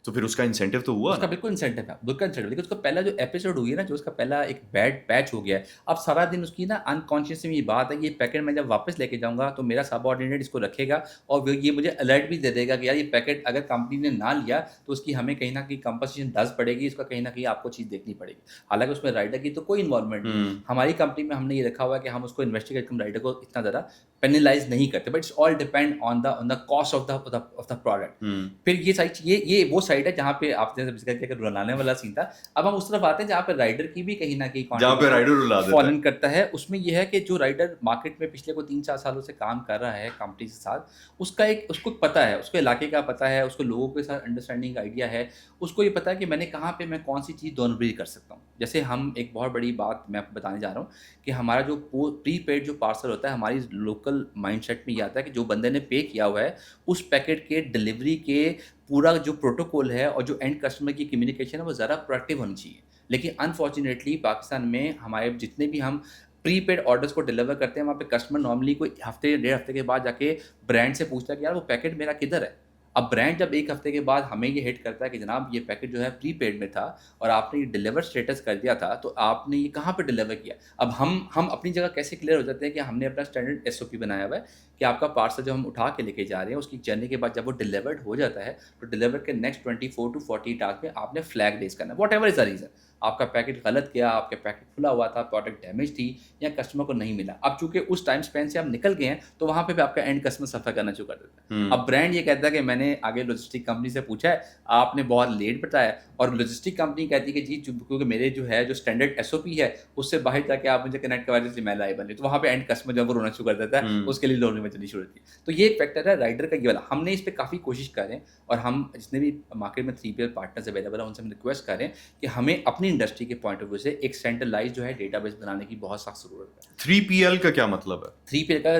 तो फिर उसका इंसेंटिव तो हुआ उसका ना? बिल्कुल इंसेंटिव है, बिल्कुल इंसेंटिव, लेकिन उसका पहला जो एपिसोड हुई है ना, जो उसका पहला एक बैड पैच हो गया है, अब सारा दिन उसकी ना अनकॉन्शियस में ये बात है कि ये पैकेट मैं जब वापस लेके जाऊंगा तो मेरा सबऑर्डिनेट इसको रखेगा और ये मुझे अलर्ट भी दे देगा कि यार ये पैकेट अगर कंपनी ने ना लिया तो उसकी हमें कहीं ना कहीं कंपनसेशन दस पड़ेगी, इसका कहीं ना कहीं आपको चीज़ देखनी पड़ेगी। हालांकि उसमें राइडर की तो कोई इन्वॉल्वमेंट नहीं, हमारी कंपनी में हमने ये रखा हुआ है कि हम उसको इन्वेस्टिगेट, हम राइडर को इतना ज़्यादा पेनलाइज नहीं करते, but it's all depend on the cost of the product. फिर ये साइड, ये वो साइड है जहाँ पे आपने जिक्र किया कि रुलाने वाला सीन था। अब हम उस तरफ आते हैं जहाँ पे राइडर की भी कहीं ना कहीं जहाँ पे राइडर रुला देता है। फॉलन करता है। उसमें यह है कि जो राइडर मार्केट में पिछले को 3-4 सालों से काम कर रहा है कंपनी के साथ, उसको पता है, उसको इलाके का पता है, उसको लोगों के साथ अंडरस्टैंडिंग आइडिया है, उसको ये पता है कि मैंने कहाँ पे मैं कौन सी चीज़ दोनों कर सकता हूँ। जैसे हम एक बहुत बड़ी बात मैं आपको बताने जा रहा हूँ कि हमारा जो प्रीपेड जो पार्सल होता है, हमारी लोकल माइंडसेट में ये आता है कि जो बंदे ने पे किया हुआ है उस पैकेट के डिलीवरी के पूरा जो प्रोटोकॉल है और जो एंड कस्टमर की कम्युनिकेशन है वो ज़रा प्रोएक्टिव होनी चाहिए। लेकिन अनफॉर्चुनेटली पाकिस्तान में हमारे जितने भी हम प्रीपेड ऑर्डर्स को डिलीवर करते हैं, वहाँ पे कस्टमर नॉर्मली कोई हफ्ते डेढ़ हफ्ते के बाद जाके ब्रांड से पूछता है कि यार वो पैकेट मेरा किधर है। अब ब्रांड जब एक हफ्ते के बाद हमें ये हिट करता है कि जनाब ये पैकेट जो है प्रीपेड में था और आपने ये डिलीवर स्टेटस कर दिया था, तो आपने ये कहाँ पे डिलीवर किया। अब हम अपनी जगह कैसे क्लियर हो जाते हैं कि हमने अपना स्टैंडर्ड एसओपी बनाया हुआ है कि आपका पार्सल जब हम उठा के लेके जा रहे हैं उसकी जर्नी के बाद जब वो डिलीवर्ड हो जाता है तो डिलीवर के नेक्स्ट 24 to 48 आवर्स में आपने फ्लैग रेज करना है, what ever is the reason. आपका पैकेट गलत गया, आपके पैकेट खुला हुआ था, प्रोडक्ट डैमेज थी या कस्टमर को नहीं मिला। अब चूंकि उस टाइम स्पेन से आप निकल गए हैं तो वहाँ पे भी आपका एंड कस्टमर सफ़र करना शुरू कर देता है। अब ब्रांड ये कहता है कि मैंने आगे लॉजिस्टिक कंपनी से पूछा है, आपने बहुत लेट बताया, और लॉजिस्टिक कंपनी कहती है कि जी क्योंकि मेरे जो है जो स्टैंडर्ड एसओपी है उससे बाहर जाके आप मुझे कनेक्ट करवा दीजिए, मैं लाइव बने। तो वहाँ पे एंड कस्टमर जब वो रोना शुरू कर देता है, उसके लिए लोन में चलनी शुरू होती है। तो ये एक फैक्टर है राइडर का ये वाला। हमने इस पर काफ़ी कोशिश कर रहे हैं और हम जितने भी मार्केट में 3PL पार्टनर्स अवेलेबल है उनसे हम रिक्वेस्ट कर रहे हैं कि हमें अपनी इंडस्ट्री के पॉइंट ऑफ व्यू से एक सेंट्रलाइज जो है डेटाबेस बनाने की बहुत सख्त जरूरत है। 3PL का क्या मतलब है? 3PL का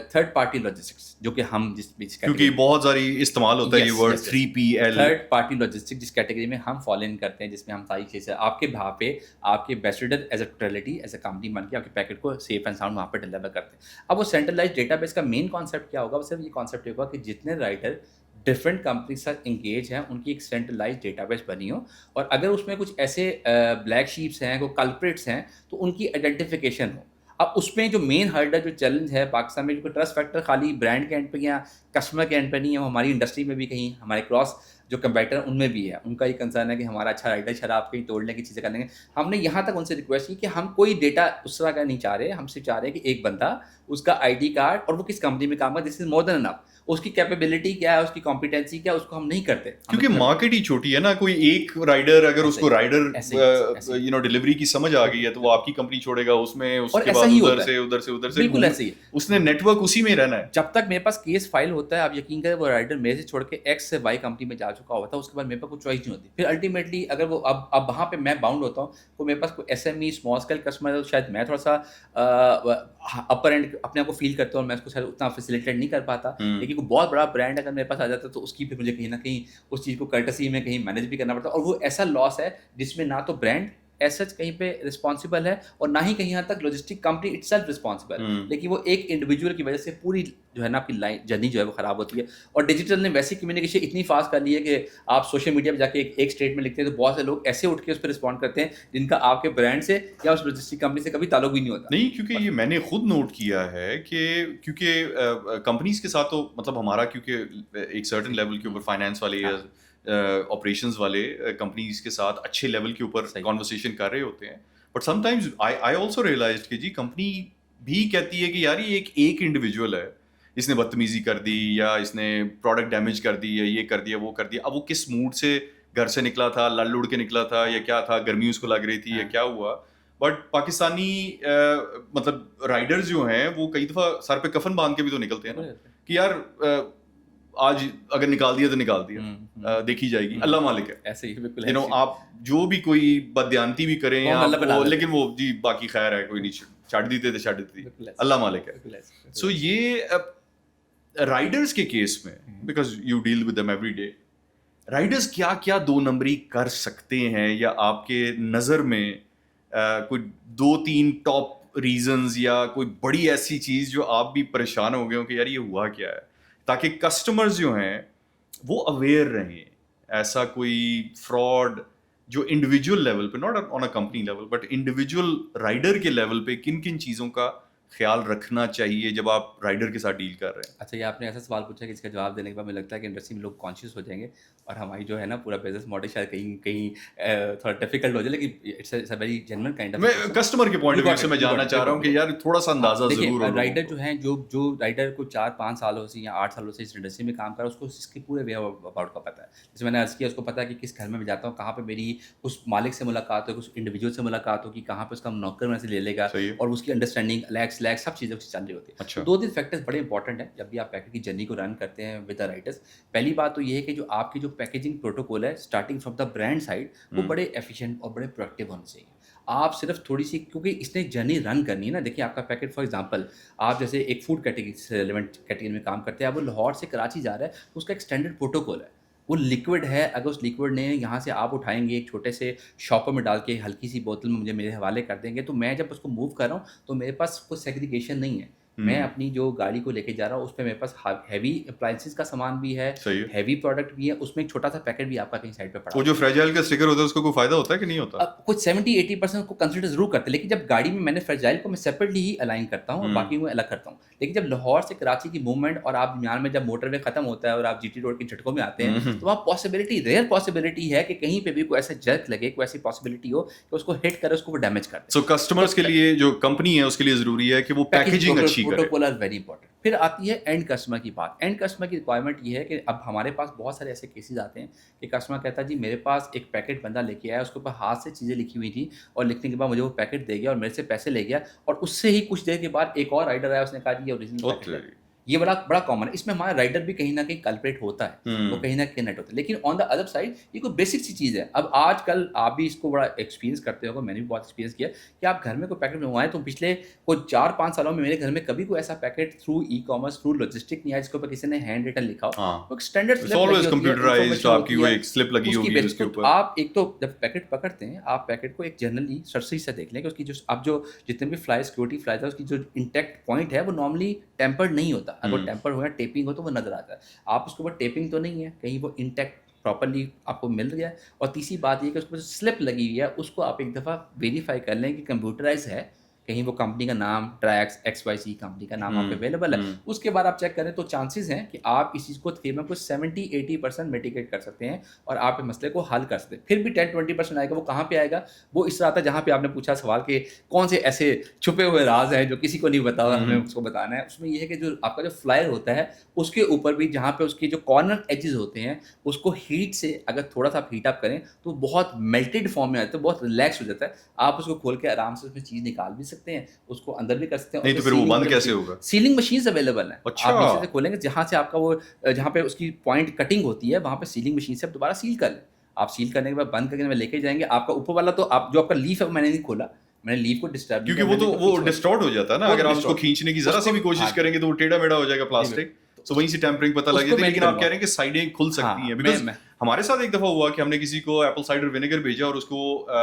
थर्ड पार्टी लॉजिस्टिक्स, जो कि हम जिस क्योंकि बहुत सारी इस्तेमाल होता है ये word 3PL, third party logistics, जिस कैटेगरी में हम फॉलो इन करते हैं, जिसमें हम सारी चीज़ें आपके वहाँ पे आपके ambassador as a totality as a company बन के आपके पैकेट को सेफ एंड साउंड वहाँ पे डिलीवर करते हैं। अब वो सेंट्रलाइज डेटाबेस का मेन कॉन्सेप्ट क्या होगा? वो सिर्फ ये कॉन्सेप्ट होगा कि जितने राइडर डिफरेंट कंपनी के साथ इंगेज हैं उनकी एक सेंट्रलाइज डेटाबेस बनी हो, और अगर उसमें कुछ ऐसे ब्लैक शीप्स हैं, कोई कल्प्रिट्स हैं, तो उनकी आइडेंटिफिकेशन हो। अब उसमें जो मेन हर्डल जो चैलेंज है पाकिस्तान में, जो ट्रस्ट फैक्टर खाली ब्रांड के एंड पे या कस्टमर के एंड पे नहीं है, वो हमारी इंडस्ट्री में भी कहीं हमारे क्रॉस जो कंपेटर उनमें भी है। उनका ये कंसर्न है कि हमारा अच्छा राइडर शराब कहीं तोड़ने की चीज़ें कर लेंगे। हमने यहाँ तक उनसे रिक्वेस्ट की कि हम कोई डेटा उस तरह का नहीं चाह रहे, हम सिर्फ चाह रहे हैं कि एक बंदा, उसका आईडी कार्ड और वो किस कंपनी में काम कर, this is more than enough. उसकी कैपेबिलिटी क्या है, उसकी कॉम्पिटेंसी क्या है, उसको हम नहीं करते क्योंकि मार्केट ही छोटी है ना। कोई एक राइडर अगर उसको राइडर डिलीवरी की समझ आ गई है तो वो आपकी कंपनी छोड़ेगा, उसमें उसके बाद उधर से बिल्कुल ऐसे ही उसने नेटवर्क उसी में रहना है। जब तक मेरे पास केस फाइल होता है, आप यकीन करें वो राइडर मेरे से छोड़ के एक्स से वाई कंपनी में जा चुका होता है, उसके बाद मेरे पास कोई चॉइस नहीं होती। फिर अल्टीमेटली अगर वो अब वहाँ पे मैं बाउंड होता हूँ, तो मेरे पास कोई SME स्मॉल स्केल कस्टमर है तो शायद मैं थोड़ा सा अपर एंड अपने आप को फील करता हूँ, मैं उसको शायद उतना फैसिलिटेट नहीं कर पाता। लेकिन कोई बहुत बड़ा ब्रांड अगर मेरे पास आ जाता है तो उसकी फिर मुझे कहीं ना कहीं उस चीज़ को कर्टसी में कहीं मैनेज भी करना पड़ता है, और वो ऐसा लॉस है जिसमें ना तो ब्रांड एसच कहीं पे रिस्पॉन्सिबल है और ना ही कहीं यहाँ तक लॉजिस्टिक कंपनी इटसेल्फ रिस्पॉन्सिबल है, लेकिन वो एक इंडिविजुअल की वजह से पूरी जो है ना आपकी लाइन जर्नी जो है वो खराब होती है। और डिजिटल ने वैसी कम्युनिकेशन इतनी फास्ट कर ली है कि आप सोशल मीडिया पे जाके एक स्टेटमेंट लिखते हैं तो बहुत से लोग ऐसे उठ के उस पर रिस्पॉन्ड करते हैं जिनका आपके ब्रांड से या उस लॉजिस्टिक कंपनी से कभी ताल्लुक भी नहीं होता। नहीं, क्योंकि ये मैंने खुद नोट किया है कि क्योंकि कंपनीज के साथ तो मतलब हमारा क्योंकि एक सर्टेन लेवल के ऊपर फाइनेंस वाले या ऑपरेशंस वाले कंपनीज के साथ अच्छे लेवल के ऊपर कॉन्वर्सेशन कर रहे होते हैं, but sometimes I also realized कि जी कंपनी भी कहती है कि यार ये एक इंडिविजुअल है, इसने बदतमीजी कर दी या इसने प्रोडक्ट डैमेज कर दी या ये कर दिया वो कर दिया। अब वो किस मूड से घर से निकला था, लड़ लुड़ के निकला था या क्या था, गर्मी उसको लग रही थी या क्या हुआ। बट पाकिस्तानी मतलब राइडर्स जो हैं वो कई दफ़ा सर पे कफन बांध के भी तो निकलते हैं ना कि यार आज अगर निकाल दिया तो निकाल दिया, देखी जाएगी, अल्लाह मालिक है। ऐसे ही बिल्कुल आप जो भी कोई बदयांती भी करें या वो, लेकिन वो जी बाकी खैर है, कोई नहीं, छाड़ दी थे छाड़ दी, अल्लाह मालिक है। सो ये राइडर्स के केस में, because you deal with them every day, Riders क्या क्या दो नंबरी कर सकते हैं या आपके नज़र में कोई 2-3 टॉप रीजंस या कोई बड़ी ऐसी चीज जो आप भी परेशान हो गए हो कि यार ये हुआ क्या है, ताकि कस्टमर्स जो हैं वो अवेयर रहें। ऐसा कोई फ्रॉड जो इंडिविजुअल लेवल पे, not on a company level but individual rider के लेवल पे किन किन चीज़ों का ख्याल रखना चाहिए जब आप राइडर के साथ डील कर रहे हैं? अच्छा, ये आपने ऐसा सवाल पूछा कि इसका जवाब देने के बाद मुझे लगता है कि इंडस्ट्री में लोग कॉन्शियस हो जाएंगे और हमारी जो है ना पूरा बिजनेस मॉडल शायद कहीं कहीं थोड़ा डिफिकल्ट हो जाए, लेकिन it's a very genuine kind of मैं क्वेश्चन। कस्टमर के पॉइंट ऑफ व्यू से मैं You got जानना it, चाह you रहा got हूँ it. कि यार थोड़ा सा अंदाजा देखिए, जरूर हो लोगों राइडर को। जो हैं, जो राइडर को 4-5 सालों से या 8 सालों से इस इंडस्ट्री में काम कर रहा है, उसको इसके पूरे वे अबाउट का पता है। जैसे मैंने अर्ज़ किया, उसको पता है कि किस घर में मैं जाता हूँ, कहाँ पे मेरी उस मालिक से मुलाकात हो, उस इंडिविजुअल से मुलाकात हो, कि कहाँ पे उसका नौकर मेरे से ले लेगा, सही है। और उसकी अंडरस्टैंडिंग लैक्स लैक्स सब चीज़ें उसकी चल रही होती है। अच्छा। तो 2-3 फैक्टर्स बड़े इंपॉर्टेंट हैं जब भी आप पैकेट की जर्नी को रन करते हैं विद द राइडर्स। पहली बात तो ये है कि जो आपकी जो पैकेजिंग प्रोटोकॉल है starting from the brand side, वो बड़े एफिशिएंट और बड़े प्रोडक्टिव होने चाहिए। आप सिर्फ थोड़ी-सी, क्योंकि इसने जर्नी रन करनी है ना। देखिए, आपका पैकेट फॉर एग्जांपल, आप जैसे एक फूड कैटेगरी से रिलेवेंट कैटेगरी में काम करते हैं, अब वो लाहौर से कराची जा रहा है, तो उसका एक स्टैंडर्ड प्रोटोकॉल है। वो लिक्विड है, अगर उस लिक्विड ने यहाँ से आप उठाएँगे एक छोटे से शॉपर में डाल के हल्की सी बोतल में मुझे मेरे हवाले कर देंगे, तो मैं जब उसको मूव कर रहा हूँ तो मेरे पास कोई सेग्रीगेशन नहीं है। मैं अपनी जो गाड़ी को लेके जा रहा हूँ, उसपे मेरे पास हैवी अप्लायंसेस का सामान भी है, सही है। हैवी प्रोडक्ट भी है, उसमें एक छोटा सा पैकेट भी आपका कहीं साइड पे पड़ा वो हुआ जो फ्रेजाइल का स्टिकर होता है उसका कोई फायदा होता है कि नहीं होता? है। कुछ 70-80% को कंसिडर जरूर करते हैं, लेकिन जब गाड़ी में मैंने फ्रेजाइल को मैं सेपरेटली ही अलाइन करता हूँ और बाकी को अलग करता हूँ। लेकिन जब लाहौर से कराची की मूवमेंट और आप दरमियान में जब मोटरवे खत्म होता है और आप जीटी रोड के झटकों में आते हैं, तो वहाँ पॉसिबिलिटी, रेयर पॉसिबिलिटी है कि कहीं पे भी कोई ऐसा जर्क लगे, कोई ऐसी पॉसिबिलिटी हो कि उसको हिट करे, उसको वो डैमेज कर दे। सो कस्टमर्स के लिए, जो कंपनी है उसके लिए जरूरी है कि वो पैकेजिंग अच्छी करे। Protocol are very important. फिर आती है एंड कस्टमर की बात। एंड कस्टमर की रिक्वायरमेंट ये है कि अब हमारे पास बहुत सारे ऐसे केसेस आते हैं कि कस्टमर कहता है जी मेरे पास एक पैकेट बंदा लेके आया, उसके ऊपर हाथ से चीज़ें लिखी हुई थी और लिखने के बाद मुझे वो पैकेट दे गया और मेरे से पैसे ले गया, और उससे ही कुछ देर के बाद एक और राइडर आया, उसने कहा जी ये ओरिजिनल पैकेट है। ये बड़ा बड़ा कॉमन है। इसमें हमारा राइडर भी कहीं ना कहीं कल्प्रेट होता है, वो कहीं ना कहीं नेट होता है। लेकिन ऑन द अदर साइड ये कोई बेसिक सी चीज़ है। अब आजकल आप भी इसको बड़ा एक्सपीरियंस करते हो, मैंने भी बहुत एक्सपीरियंस किया कि आप घर में कोई पैकेट मंगवाएं तो पिछले कोई 4-5 सालों में मेरे घर में कभी कोई ऐसा packet through e commerce, through logistic नहीं आया जिसके ऊपर किसी ने हैंड रिटन लिखा हो। वो स्टैंडर्ड इट्स ऑलवेज कंप्यूटराइज्ड, आपकी वो एक स्लिप लगी होगी उसके ऊपर। आप एक तो जब पैकेट पकड़ते हैं, आप पैकेट को एक जनरली सरसरी से देख लें कि उसकी जो आप जो जितने भी फ्लाई सिक्योरिटी फ्लाइज है, उसकी जो इंटैक्ट पॉइंट है वो नॉर्मली टेम्पर्ड नहीं होता। अगर टेम्पर्ड हो या टेपिंग हो तो वो नजर आता है। आप उसके ऊपर टेपिंग तो नहीं है, कहीं वो इंटैक्ट प्रॉपर्ली आपको मिल गया है। और तीसरी बात ये कि उसके ऊपर स्लिप लगी हुई है, उसको आप एक दफ़ा वेरीफाई कर लें कि कंप्यूटराइज है, कहीं वो कंपनी का नाम ट्रैक्स XYZ कंपनी का नाम वहाँ पे अवेलेबल है। उसके बाद आप चेक करें तो चांसेस हैं कि आप इस चीज़ को तकरीबन कुछ 70-80% मिटिगेट कर सकते हैं और आप इस मसले को हल कर सकते हैं। फिर भी 10-20% आएगा, वो कहाँ पे आएगा? वो इस तरह आता है जहाँ पे आपने पूछा सवाल कि कौन से ऐसे छुपे हुए राज हैं जो किसी को नहीं पता और हमें उसको बताना है। उसमें ये है कि जो आपका जो फ्लायर होता है उसके ऊपर भी जहाँ पे उसके जो कॉर्नर एजेस होते हैं, उसको हीट से अगर थोड़ा सा हीट अप करें तो बहुत मेल्टेड फॉर्म में आता है, बहुत रिलैक्स हो जाता है। आप उसको खोल के आराम से उसमें चीज़ निकाल भी सकते हैं, उसको अंदर भी कर सकते हैं। नहीं तो फिर वो बंद कैसे होगा? सीलिंग मशीन्स अवेलेबल हैं। अच्छा। आप नीचे से खोलेंगे, जहाँ से आपका वो जहाँ पे उसकी पॉइंट कटिंग होती है, वहाँ पे सीलिंग मशीन से आप दोबारा सील कर लें। आप सील करने के बाद बंद करके में लेके जाएंगे। आपका ऊपर वाला तो आप जो आपका लीफ है मैंने नहीं खोला, मैंने लीफ को डिस्टर्ब क्योंकि वो तो वो डिस्टॉर्ट हो जाता है ना, अगर आप उसको खींचने की जरा सी भी कोशिश करेंगे तो वो टेढ़ा मेढ़ा हो जाएगा प्लास्टिक। तो वहीं से टेम्परिंग पता लग जाती है। लेकिन आप कह रहे हैं कि साइडें खुल सकती हैं, बिकॉज हमारे साथ एक दफा हुआ कि हमने किसी को एप्पल साइडर विनेगर भेजा और उसको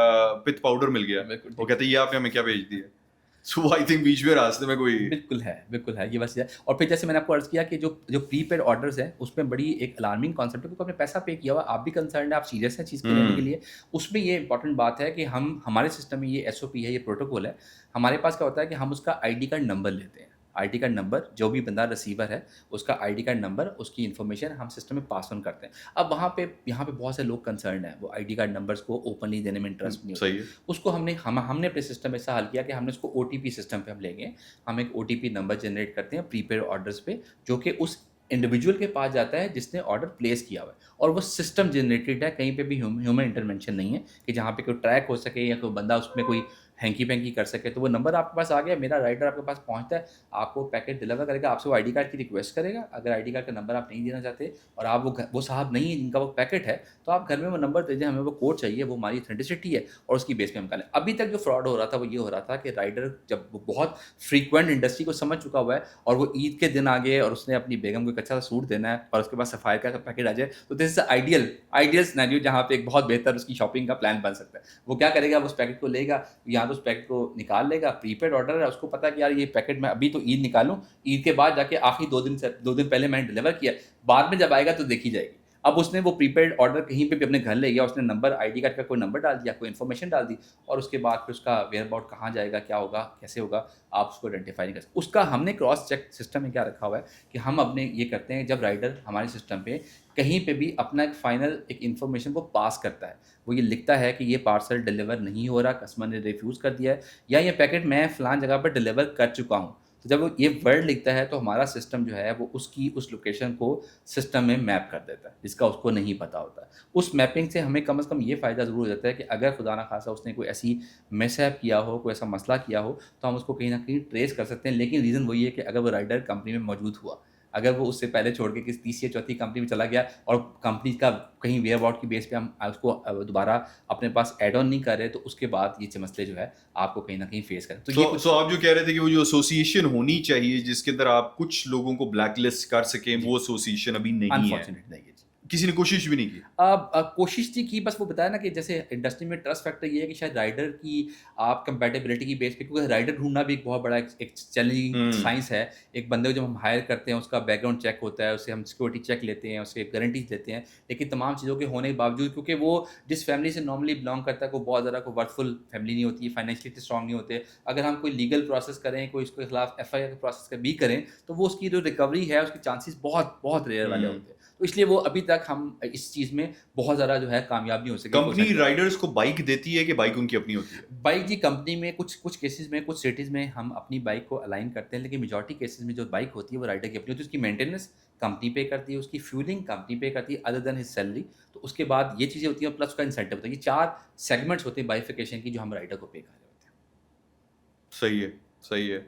पित्त पाउडर मिल गया। वो कहते हैं ये आपने हमें क्या भेज दिया? सो आई थिंक बीच में रास्ते में कोई बिल्कुल है ये बस है। और फिर जैसे मैंने आपको अर्ज किया कि जो प्रीपेड ऑर्डर्स हैं उसमें बड़ी एक अलार्मिंग कॉन्सेप्ट है, क्योंकि आपने पैसा पे किया हुआ, आप भी कंसर्न है, आप सीरियस है चीज़ को लेने के लिए। उसमें ये इंपॉर्टेंट बात है कि हमारे सिस्टम में ये SOP है, ये प्रोटोकॉल है। हमारे पास क्या होता है कि हम उसका ID कार्ड नंबर लेते हैं। ID कार्ड नंबर, जो भी बंदा रिसीवर है उसका ID कार्ड नंबर, उसकी इन्फॉर्मेशन हम सिस्टम में पास ऑन करते हैं। अब यहाँ पे बहुत से लोग कंसर्न हैं, वो ID कार्ड नंबर्स को ओपनली देने में इंटरेस्ट नहीं होता। उसको हमने अपने सिस्टम में ऐसा हल किया कि हमने उसको OTP सिस्टम पे हम लेंगे। हम एक OTP नंबर जनरेट करते हैं प्रीपेड ऑर्डर्स पे, जो कि उस इंडिविजुअल के पास जाता है जिसने ऑर्डर प्लेस किया हुआ है, और वो सिस्टम जनरेटेड है, कहीं पे भी ह्यूमन इंटरवेंशन नहीं है कि जहाँ पे कोई ट्रैक हो सके या कोई बंदा उसमें कोई हैंकी पैंकी कर सके। तो वो नंबर आपके पास आ गया, मेरा राइडर आपके पास पहुंचता है, आपको पैकेट डिलीवर करेगा, आपसे वो ID कार्ड की रिक्वेस्ट करेगा। अगर ID कार्ड का नंबर आप नहीं देना चाहते और आप वो साहब नहीं है जिनका वो पैकेट है, तो आप घर में वो नंबर दीजिए, हमें वो कोड चाहिए, वो हमारी ऑथेंटिसिटी है और उसकी बेस पे हम करें। अभी तक जो फ्रॉड हो रहा था वो ये हो रहा था कि राइडर जब वो बहुत फ्रीक्वेंट इंडस्ट्री को समझ चुका हुआ है और वो ईद के दिन आ गए और उसने अपनी बेगम को एक अच्छा सा सूट देना है और उसके बाद सफायर का पैकेट आ जाए, तो दिस इज आइडियल सिनेरियो जहाँ पे एक बहुत बेहतर उसकी शॉपिंग का प्लान बन सकता है। वो क्या करेगा, उस पैकेट को लेगा, यहाँ यहाँ तो उस पैकेट को निकाल लेगा, प्रीपेड ऑर्डर है, उसको पता है कि यार ये पैकेट मैं अभी तो ईद निकालूँ, ईद के बाद जाके आखिरी 2 दिन पहले मैंने डिलीवर किया, बाद में जब आएगा तो देखी जाएगी। अब उसने वो प्रीपेड ऑर्डर कहीं पे भी अपने घर ले गया, उसने नंबर आईडी कार्ड का कोई नंबर डाल दिया, कोई इन्फॉर्मेशन डाल दी और उसके बाद फिर उसका वेयर अबाउट कहाँ जाएगा, क्या होगा, कैसे होगा, आप उसको आइडेंटिफाई नहीं कर सकते। उसका हमने क्रॉस चेक सिस्टम में क्या रखा हुआ है कि हम अपने ये करते हैं, जब राइडर हमारे सिस्टम पे कहीं पे भी अपना एक फाइनल एक इन्फॉर्मेशन को पास करता है, वो ये लिखता है कि ये पार्सल डिलीवर नहीं हो रहा, कस्टमर ने रिफ्यूज़ कर दिया है, या ये पैकेट मैं फ़लाँ जगह पर डिलीवर कर चुका हूँ। तो जब वो ये वर्ड लिखता है तो हमारा सिस्टम जो है वो उसकी उस लोकेशन को सिस्टम में मैप कर देता है, जिसका उसको नहीं पता होता है। उस मैपिंग से हमें कम से कम ये फ़ायदा ज़रूर हो जाता है कि अगर खुदा ना खासा उसने कोई ऐसी मिसहैप किया हो, कोई ऐसा मसला किया हो, तो हम उसको कहीं न कहीं ट्रेस कर सकते हैं। लेकिन रीज़न वही है कि अगर वो राइडर कंपनी में मौजूद हुआ, अगर वो उससे पहले छोड़ के किसी तीसरी या चौथी कंपनी में चला गया और कंपनी का कहीं वेयर अबाउट की बेस पे हम उसको दोबारा अपने पास ऐड ऑन नहीं कर रहे, तो उसके बाद ये मसले जो है आपको कहीं न कहीं फेस करें। तो ये कुछ सो आप जो कह रहे थे कि वो जो एसोसिएशन होनी चाहिए जिसके अंदर आप कुछ लोगों को ब्लैकलिस्ट कर सकें, वो एसोसिएशन अभी नहीं है, अनफॉर्चुनेट नहीं है। किसी ने कोशिश भी नहीं की। कोशिश थी की, बस वो बताया ना कि जैसे इंडस्ट्री में ट्रस्ट फैक्टर ये है कि शायद राइडर की आप कंपैटिबिलिटी की बेस पे, क्योंकि राइडर ढूंढना भी एक बहुत बड़ा एक चैलेंजिंग साइंस है। एक बंदे को जब हम हायर करते हैं, उसका बैकग्राउंड चेक होता है, उससे हम सिक्योरिटी चेक लेते हैं, उससे गारंटीज देते हैं, लेकिन तमाम चीज़ों के होने के बावजूद, क्योंकि वो जिस फैमिली से नॉर्मली बिलोंग करता है वो बहुत ज़्यादा कोई वर्थफुल फैमिली नहीं होती, फाइनेंशियली स्ट्रॉन्ग नहीं होते, अगर हम कोई लीगल प्रोसेस करें, कोई उसके खिलाफ FIR का प्रोसेस भी करें, तो वो उसकी जो रिकवरी है उसके चांसेस बहुत बहुत रेयर वाले होते हैं। तो इसलिए वो अभी तक हम इस चीज़ में बहुत ज़्यादा जो है कामयाब नहीं हो सके। कंपनी राइडर्स को बाइक देती है कि बाइक उनकी अपनी होती है? बाइक जी कंपनी में कुछ केसेस में, कुछ सिटीज़ में हम अपनी बाइक को अलाइन करते हैं, लेकिन मेजॉरिटी केसेस में जो बाइक होती है वो राइडर की अपनी होती है। उसकी मेंटेनेंस कंपनी पे करती है, उसकी फ्यूलिंग कंपनी पे करती है अदर देन हिज सैलरी। तो उसके बाद ये चीज़ें होती हैं, प्लस उसका इंसेंटिव होता है। ये 4 सेगमेंट्स होते हैं बाइफिकेशन की, जो हम राइडर को पे कर रहे होते हैं। सही है, सही है।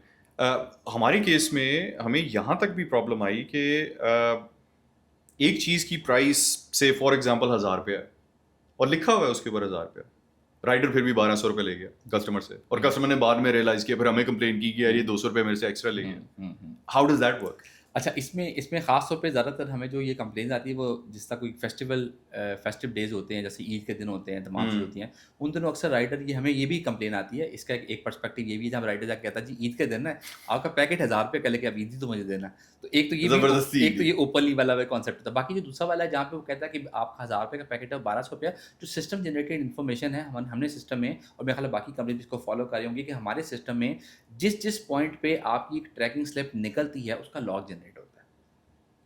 हमारे केस में हमें यहाँ तक भी प्रॉब्लम आई कि एक चीज़ की प्राइस से फॉर एग्जांपल 1000 रुपया है और लिखा हुआ है उसके ऊपर 1000 रुपया, राइडर फिर भी 1200 रुपये ले गया कस्टमर से, और कस्टमर ने बाद में रियलाइज़ किया, फिर हमें कंप्लेन की कि यार ये 200 रुपये मेरे से एक्स्ट्रा ले गया। How does that work? अच्छा, इसमें ख़ास तौर पे ज़्यादातर हमें जो ये कंप्लेंट्स आती है, वो जिस तरह कोई फेस्टिव डेज़ होते हैं, जैसे ईद के दिन होते हैं, तमाम चीज़ें होती हैं, उन दिनों अक्सर राइडर की हमें ये भी कंप्लेन आती है। इसका एक पर्सपेक्टिव ये भी है, जहाँ राइडर जाके कहता है जी ईद के दिन है, आपका पैकेट 1000 रुपये का लेके अब ईद ही तो मुझे देना। तो एक तो ये भी, ज़बरदस्ती एक तो ये ओपनली वाला कॉन्सेप्ट होता है। बाकी जो दूसरा वाला है, जहाँ पे वो कहता है कि आपका 1000 रुपये का पैकेट है, 1200 रुपया जो सिस्टम जनरेटेड इन्फॉर्मेशन है, हमने सिस्टम में, और मेरे ख्याल है बाकी कंपनी इसको फॉलो कर रही होंगी, कि हमारे सिस्टम में जिस पॉइंट पे आपकी ट्रैकिंग स्लिप निकलती है, उसका लॉग जनरेट होता है।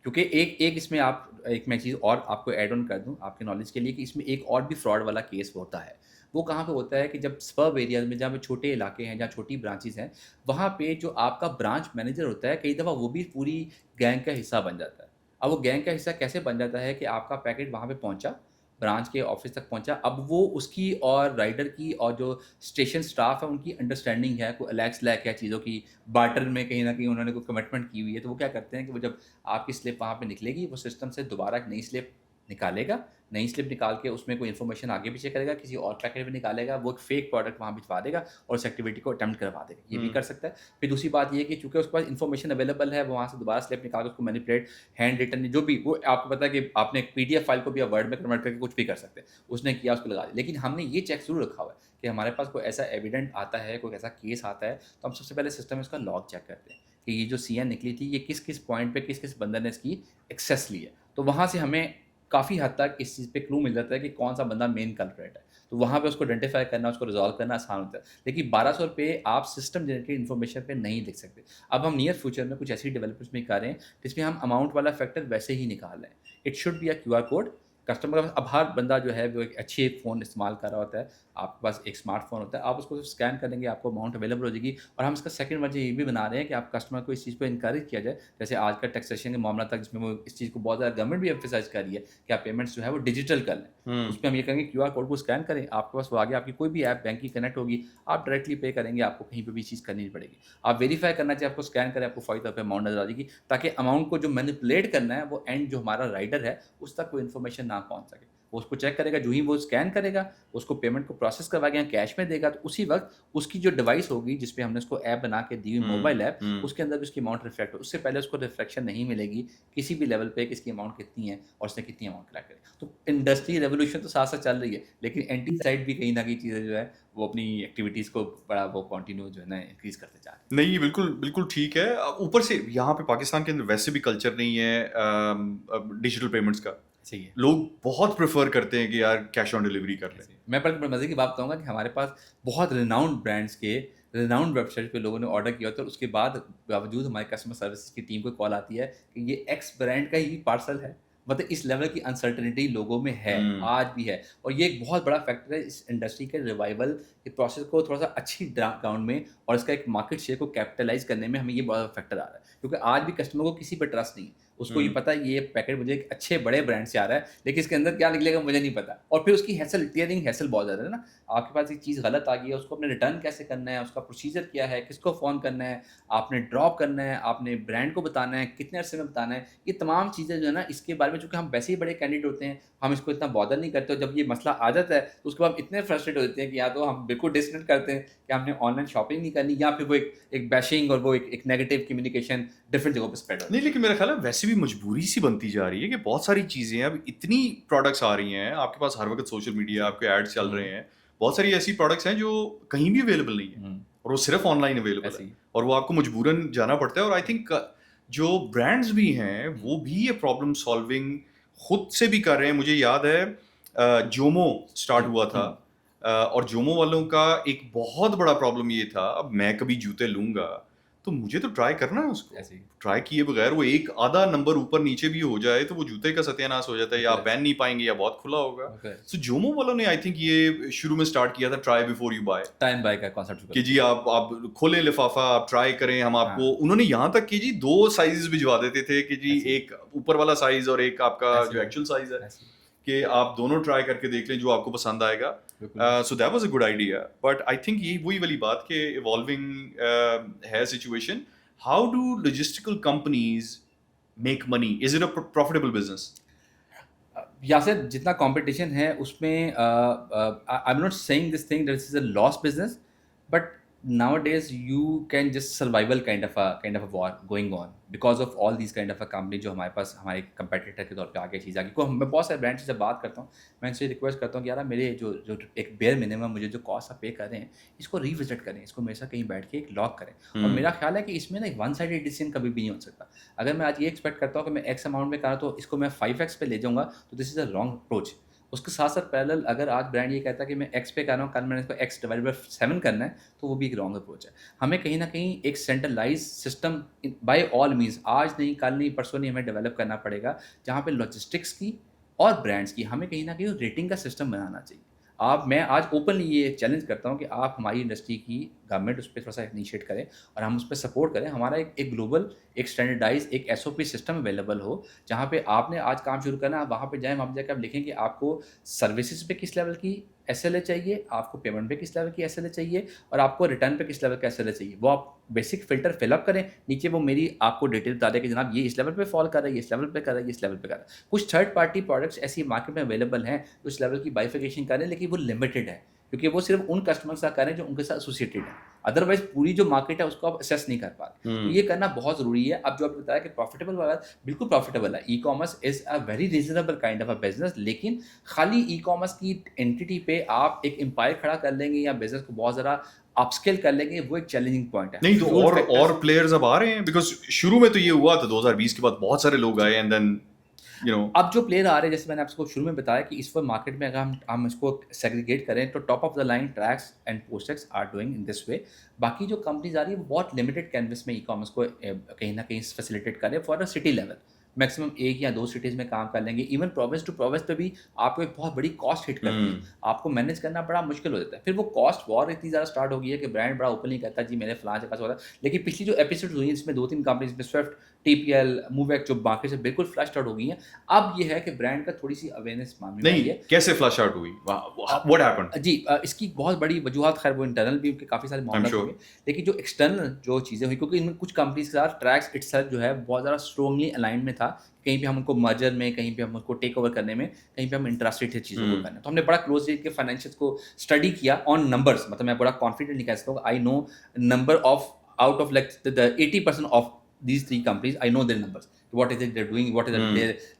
क्योंकि एक इसमें एक मैं चीज़ और आपको ऐड ऑन कर दूँ आपके नॉलेज के लिए, कि इसमें एक और भी फ्रॉड वाला केस होता है। वो कहाँ पे होता है कि जब सबर्ब एरियाज़ में, जहाँ पे छोटे इलाके हैं, जहाँ छोटी ब्रांचेज़ हैं, वहाँ पे जो आपका ब्रांच मैनेजर होता है, कई दफ़ा वो भी पूरी गैंग का हिस्सा बन जाता है। अब वो गैंग का हिस्सा कैसे बन जाता है कि आपका पैकेट वहाँ पे पहुँचा, ब्रांच के ऑफिस तक पहुँचा, अब वो उसकी और राइडर की और जो स्टेशन स्टाफ है उनकी अंडरस्टैंडिंग है, कोई अलैक्स लैक है चीज़ों की, बार्टर में कहीं न कहीं उन्होंने कोई कमिटमेंट की हुई है, तो वो क्या करते हैं कि वो जब आपकी स्लिप वहाँ पे निकलेगी, वो सिस्टम से दोबारा एक नई स्लिप निकालेगा, नई स्लिप निकाल के उसमें कोई इन्फॉर्मेशन आगे पीछे करेगा, किसी और पैकेट में निकालेगा, वो एक फेक प्रोडक्ट वहाँ भिजवा देगा और उस एक्टिविटी को अटेम्प्ट करवा देगा। ये भी कर सकता है। फिर दूसरी बात ये है कि चूँकि उसके पास इन्फॉर्मेशन अवेलेबल है, वो वहाँ से दोबारा स्लिप निकाल के उसको मैनिपुलेट, हैंड रिटन जो भी, वो आपको पता है कि आपने एक PDF फाइल को भी आप वर्ड में कन्वर्ट करके कुछ भी कर सकते हैं। उसने किया, उसको लगा दिया। लेकिन हमने ये चेक ज़रूर रखा हुआ है कि हमारे पास कोई ऐसा एविडेंट आता है, कोई ऐसा केस आता है, तो हम सबसे पहले सिस्टम में उसका लॉग चेक करते हैं कि ये जो CN निकली थी, ये किस-किस पॉइंट पे किस-किस बंदे ने इसकी एक्सेस ली है। तो वहाँ से हमें काफ़ी हद तक इस चीज़ पे क्लू मिल जाता है कि कौन-सा बंदा मेन कल्प्रेट है। तो वहाँ पे उसको आइडेंटिफ़ाई करना, उसको रिज़ॉल्व करना आसान होता है। लेकिन 1200 रुपये आप सिस्टम जनरेटेड इन्फॉर्मेशन पे नहीं लिख सकते। अब हम नियर फ्यूचर में कुछ ऐसी डेवलपमेंट्स भी कर रहे हैं, जिसमें हम अमाउंट वाला फैक्टर वैसे ही निकाल रहे हैं। It should be a QR code. Customer, अब हर बंदा जो है वो एक अच्छी फ़ोन इस्तेमाल कर रहा होता है, आपके पास एक स्मार्टफ़ोन होता है, आप उसको स्कैन कर देंगे, आपको अमाउंट अवेलेबल हो जाएगी। और हम इसका सेकंड वर्जन ये भी बना रहे हैं कि आप कस्टमर को इस चीज़ पे इनकरेज किया जाए, जैसे आज का टैक्सेशन का मामला था, जिसमें वो इस चीज़ को बहुत ज़्यादा गवर्नमेंट भी एम्फसाइज़ कर रही है कि आप पेमेंट्स जो है वो डिजिटल कर लें। उसमें हम ये करेंगे, QR कोड को स्कैन करें, आपके पास वो आगे आपकी कोई भी ऐप बैंक की कनेक्ट होगी, आप डायरेक्टली पे करेंगे, आपको कहीं पे भी चीज़ करनी नहीं पड़ेगी। आप वेरीफ़ाई करना चाहिए, आपको स्कैन करें, आपको 5,000 रुपये अमाउंट नज़र आ जाएगी, ताकि अमाउंट को जो मैनिपुलेट करना है, वो एंड जो हमारा राइडर है, उस तक कोई इन्फॉर्मेशन ना पहुँच सके। वो उसको चेक करेगा, जो ही वो स्कैन करेगा, उसको पेमेंट को प्रोसेस करवाएगा, कैश में देगा, तो उसी वक्त उसकी जो डिवाइस होगी जिस पे हमने उसको ऐप बना के दी हुई मोबाइल ऐप, उसके अंदर भी उसकी अमाउंट रिफ्लेक्ट हो। उससे पहले उसको रिफ्लेक्शन नहीं मिलेगी किसी भी लेवल पे कि इसकी अमाउंट कितनी है और उसने कितनी अमाउंट कलेक्ट करी। तो इंडस्ट्री रेवोल्यूशन तो साथ साथ चल रही है, लेकिन एंटी साइड भी कहीं ना कहीं चीज़ें जो है वो अपनी एक्टिविटीज़ को बड़ा वो कंटिन्यू जो है ना इंक्रीज करते जा रहे हैं। नहीं, बिल्कुल बिल्कुल ठीक है। ऊपर से यहाँ पे पाकिस्तान के अंदर वैसे भी कल्चर नहीं है डिजिटल पेमेंट्स का। सही है। लोग बहुत प्रेफर करते हैं कि यार कैश ऑन डिलीवरी कर लें। मैं पर मज़े की बात बताऊँगा कि हमारे पास बहुत रिनाउंड ब्रांड्स के रिनाउंड वेबसाइट पे लोगों ने ऑर्डर किया होता है और उसके बाद बावजूद हमारे कस्टमर सर्विस की टीम को कॉल आती है कि ये एक्स ब्रांड का ही पार्सल है। मतलब इस लेवल की अनसर्टेनिटी लोगों में है, आज भी है, और ये एक बहुत बड़ा फैक्टर है इस इंडस्ट्री के रिवाइवल के प्रोसेस को थोड़ा-सा अच्छी ग्राउंड में और इसका एक मार्केट शेयर को कैपिटलाइज़ करने में हमें ये बड़ा फैक्टर आ रहा है। क्योंकि आज भी कस्टमर को किसी पे ट्रस्ट नहीं है। उसको ये पता है ये पैकेट मुझे एक अच्छे बड़े ब्रांड से आ रहा है, लेकिन इसके अंदर क्या निकलेगा मुझे नहीं पता। और फिर उसकी हैसल टीयरिंग हैसल बहुत ज़्यादा है ना। आपके पास एक चीज़ गलत आ गई है, उसको आपने रिटर्न कैसे करना है, उसका प्रोसीजर क्या है, किसको फ़ोन करना है, आपने ड्रॉप करना है, आपने ब्रांड को बताना है, कितने अरसे में बताना है। ये तमाम चीज़ें जो है ना इसके बारे में, चूँकि हम वैसे ही बड़े कैंडिडेट होते हैं, हम इसको इतना बॉदर नहीं करते, और जब ये मसला आ जाता है तो उसके बाद इतने फ्रस्ट्रेट हो जाते हैं कि या तो हम बिल्कुल डिसकनेक्ट करते हैं कि हमने ऑनलाइन शॉपिंग नहीं करनी, या फिर वो एक बैशिंग और वो एक नेगेटिव कम्युनिकेशन डिफरेंट जगहों पे स्प्रेड होता नहीं, है। लेकिन मेरा ख्याल है वैसे भी मजबूरी सी बनती जा रही है कि बहुत सारी चीज़ें हैं, अब इतनी प्रोडक्ट्स आ रही हैं, आपके पास हर वक़्त सोशल मीडिया, आपके एड्स चल रहे हैं। बहुत सारी ऐसी प्रोडक्ट्स हैं जो कहीं भी अवेलेबल नहीं है और वो सिर्फ़ ऑनलाइन अवेलेबल ऐसे है ही। और वो आपको मजबूरन जाना पड़ता है। और आई थिंक जो ब्रांड्स भी हैं, वो भी ये प्रॉब्लम सॉल्विंग खुद से भी कर रहे हैं। मुझे याद है जोमो स्टार्ट हुआ था और जोमो वालों का एक बहुत बड़ा प्रॉब्लम ये था, अब मैं कभी जूते लूँगा, तो मुझे तो ट्राई करना है उसको। ऐसे ही। ट्राई किए बगैर वो एक आधा नंबर ऊपर नीचे भी हो जाए तो वो जूते का सत्यानाश हो जाता है, या आप पहन नहीं पाएंगे या बहुत खुला होगा। ओके। सो जोमो वालों ने आई थिंक ये शुरू में स्टार्ट किया था, try before you buy, time buy का कॉन्सेप्ट कि जी आप खोलें लिफाफा, आप ट्राई करें, हम आपको, हाँ। उन्होंने यहाँ तक कि जी 2 साइजेस भिजवा देते थे कि जी ऐसे ही। एक ऊपर वाला साइज और एक आपका ऐसे जो ही। एक्चुअल साइज है, ऐसे ही। कि आप दोनों ट्राई करके देख लें जो आपको पसंद आएगा। बिल्कुल। So that was a good idea, but I think ये वही वाली बात कि इवॉल्विंग है situation. How do logistical companies make money? Is it a profitable business? Yasir, जितना कंपटीशन है उसमें I am not saying this thing that this is a loss business, but nowadays you can just survival kind of a war going on because of all these kind of a company जो हमारे पास हमारे competitor के तौर पे आगे चीज़ आ गई। को मैं बहुत सारे ब्रांड से बात करता हूँ, मैं इनसे रिक्वेस्ट करता हूँ कि यार मेरे जो जो एक बेयर मिनिमम मुझे जो कॉस्ट आप पे कर रहे हैं इसको रिविजिट करें, इसको मेरे साथ कहीं बैठ के एक लॉक करें। और मेरा ख्याल है कि इसमें ना एक वन साइडेड डिसीजन कभी भी नहीं हो सकता। अगर मैं आज ये एक्सपेक्ट करता हूँ कि मैं एक्स अमाउंट में करा तो इसको मैं 5x पे ले जाऊँगा, तो this is a wrong approach. उसके साथ साथ पैरेलल अगर आज ब्रांड ये कहता है कि मैं एक्स पे कर रहा हूँ, कल मैंने इसको एक्स डिवाइडेड बाय 7 करना है, तो वो भी एक रॉन्ग अप्रोच है। हमें कहीं न कहीं एक सेंट्रलाइज़ सिस्टम बाय ऑल मीन्स आज नहीं, कल नहीं, परसों नहीं, हमें डेवलप करना पड़ेगा, जहाँ पे लॉजिस्टिक्स की और ब्रांड्स की हमें कहीं न कहीं रेटिंग का सिस्टम बनाना चाहिए। मैं आज ओपनली ये चैलेंज करता हूँ कि आप हमारी इंडस्ट्री की गवर्नमेंट उस पे थोड़ा-सा इनिशिएट करें और हम उस पे सपोर्ट करें। हमारा एक ग्लोबल, एक स्टैंडर्डाइज़, एक एसओपी सिस्टम अवेलेबल हो, जहाँ पे आपने आज काम शुरू करना है, आप वहाँ पे जाएँ, वहाँ पे जाके आप लिखें कि आपको सर्विसेज़ पे किस लेवल की एसएलए चाहिए, आपको पेमेंट पे किस लेवल की एसएलए चाहिए और आपको रिटर्न पे किस लेवल का एसएलए चाहिए। वो आप बेसिक फ़िल्टर फ़िल अप करें, नीचे वो मेरी आपको डिटेल बता दें कि जनाब ये इस लेवल पे फ़ॉल कर रहा है, ये इस लेवल पे कर रहा है, ये इस लेवल पे कर रहा है। कुछ थर्ड पार्टी प्रोडक्ट्स ऐसी मार्केट में अवेलेबल हैं, जो इस लेवल की बाइफिकेशन कर रहे हैं, लेकिन वो लिमिटेड है, क्योंकि वो सिर्फ़ उन कस्टमर के साथ कर रहे हैं जो उनके साथ एसोसिएटेड है। अदरवाइज़ पूरी जो मार्केट है उसको आप असेस नहीं कर पा रहे। तो ये करना बहुत ज़रूरी है। अब जो आपने बताया कि प्रॉफिटेबल वाला, बिल्कुल प्रॉफिटेबल है। E-commerce is a very reasonable kind of a business, लेकिन खाली ई-कॉमर्स की एंटिटी पे आप एक एम्पायर खड़ा कर लेंगे या बिज़नेस को बहुत ज़्यादा अपस्केल कर लेंगे, वो एक चैलेंजिंग पॉइंट है। नहीं तो फ्यूल फैक्टर्स और प्लेयर्स अब आ रहे हैं, बिकॉज़ शुरू में तो ये हुआ था 2020 के बाद बहुत सारे लोग आए एंड देन यू नो। अब जो प्लेयर आ रहे हैं, जैसे मैंने आपको शुरू में बताया कि इस वक्त मार्केट में अगर हम इसको सेग्रीगेट करें तो top of the line Trax and PostEx are doing in this way. बाकी जो कंपनीज आ रही है वो बहुत लिमिटेड कैनवस में ई कॉमर्स को कहीं ना कहीं फैसिलिटेट करें for a city level. Maximum 1 या 2 सिटीज़ में काम कर लेंगे। इवन प्रोविंस टू प्रोविंस पे भी आपको एक बहुत बड़ी कॉस्ट हिट करती है। आपको मैनेज करना बड़ा मुश्किल हो जाता है। फिर वो कॉस्ट वॉर इतनी ज़्यादा स्टार्ट हो गई है कि ब्रांड बड़ा ओपनली कहता है जी मेरे फलां जगह से हो रहा है। लेकिन पिछली जो एपिसोड हुई इसमें 2-3 कंपनीज में स्विफ्ट, टीपीएल, मूवएक्स जो मार्केट से बिल्कुल फ्लश आउट हो गई हैं। अब ये है कि ब्रांड का थोड़ी सी अवेयरनेस मामले में आई नहीं, है। कैसे फ्लश आउट हुई? What happened? जी इसकी बहुत बड़ी वजूहत, खैर वो इंटरनल भी उनके काफ़ी सारे मामले sure. होंगे, लेकिन जो एक्सटर्नल जो चीज़ें हुई, क्योंकि इनमें कुछ कंपनीज के साथ ट्रैक्स इटसेल्फ जो है बहुत ज़्यादा स्ट्रांगली अलाइंड में था कहीं पे हम उनको मर्जर में, कहीं पे हम उनको टेक ओवर करने में, कहीं पे हम इंटरेस्टेड थे चीज़ों को करने। तो हमने बड़ा क्लोजली के फाइनेंशियल्स को स्टडी किया ऑन नंबर्स, मतलब मैं बड़ा कॉन्फिडेंटली कह सकता हूँ, I know number of out of like the 80% of these three companies, I know their numbers. What is it they're doing? What is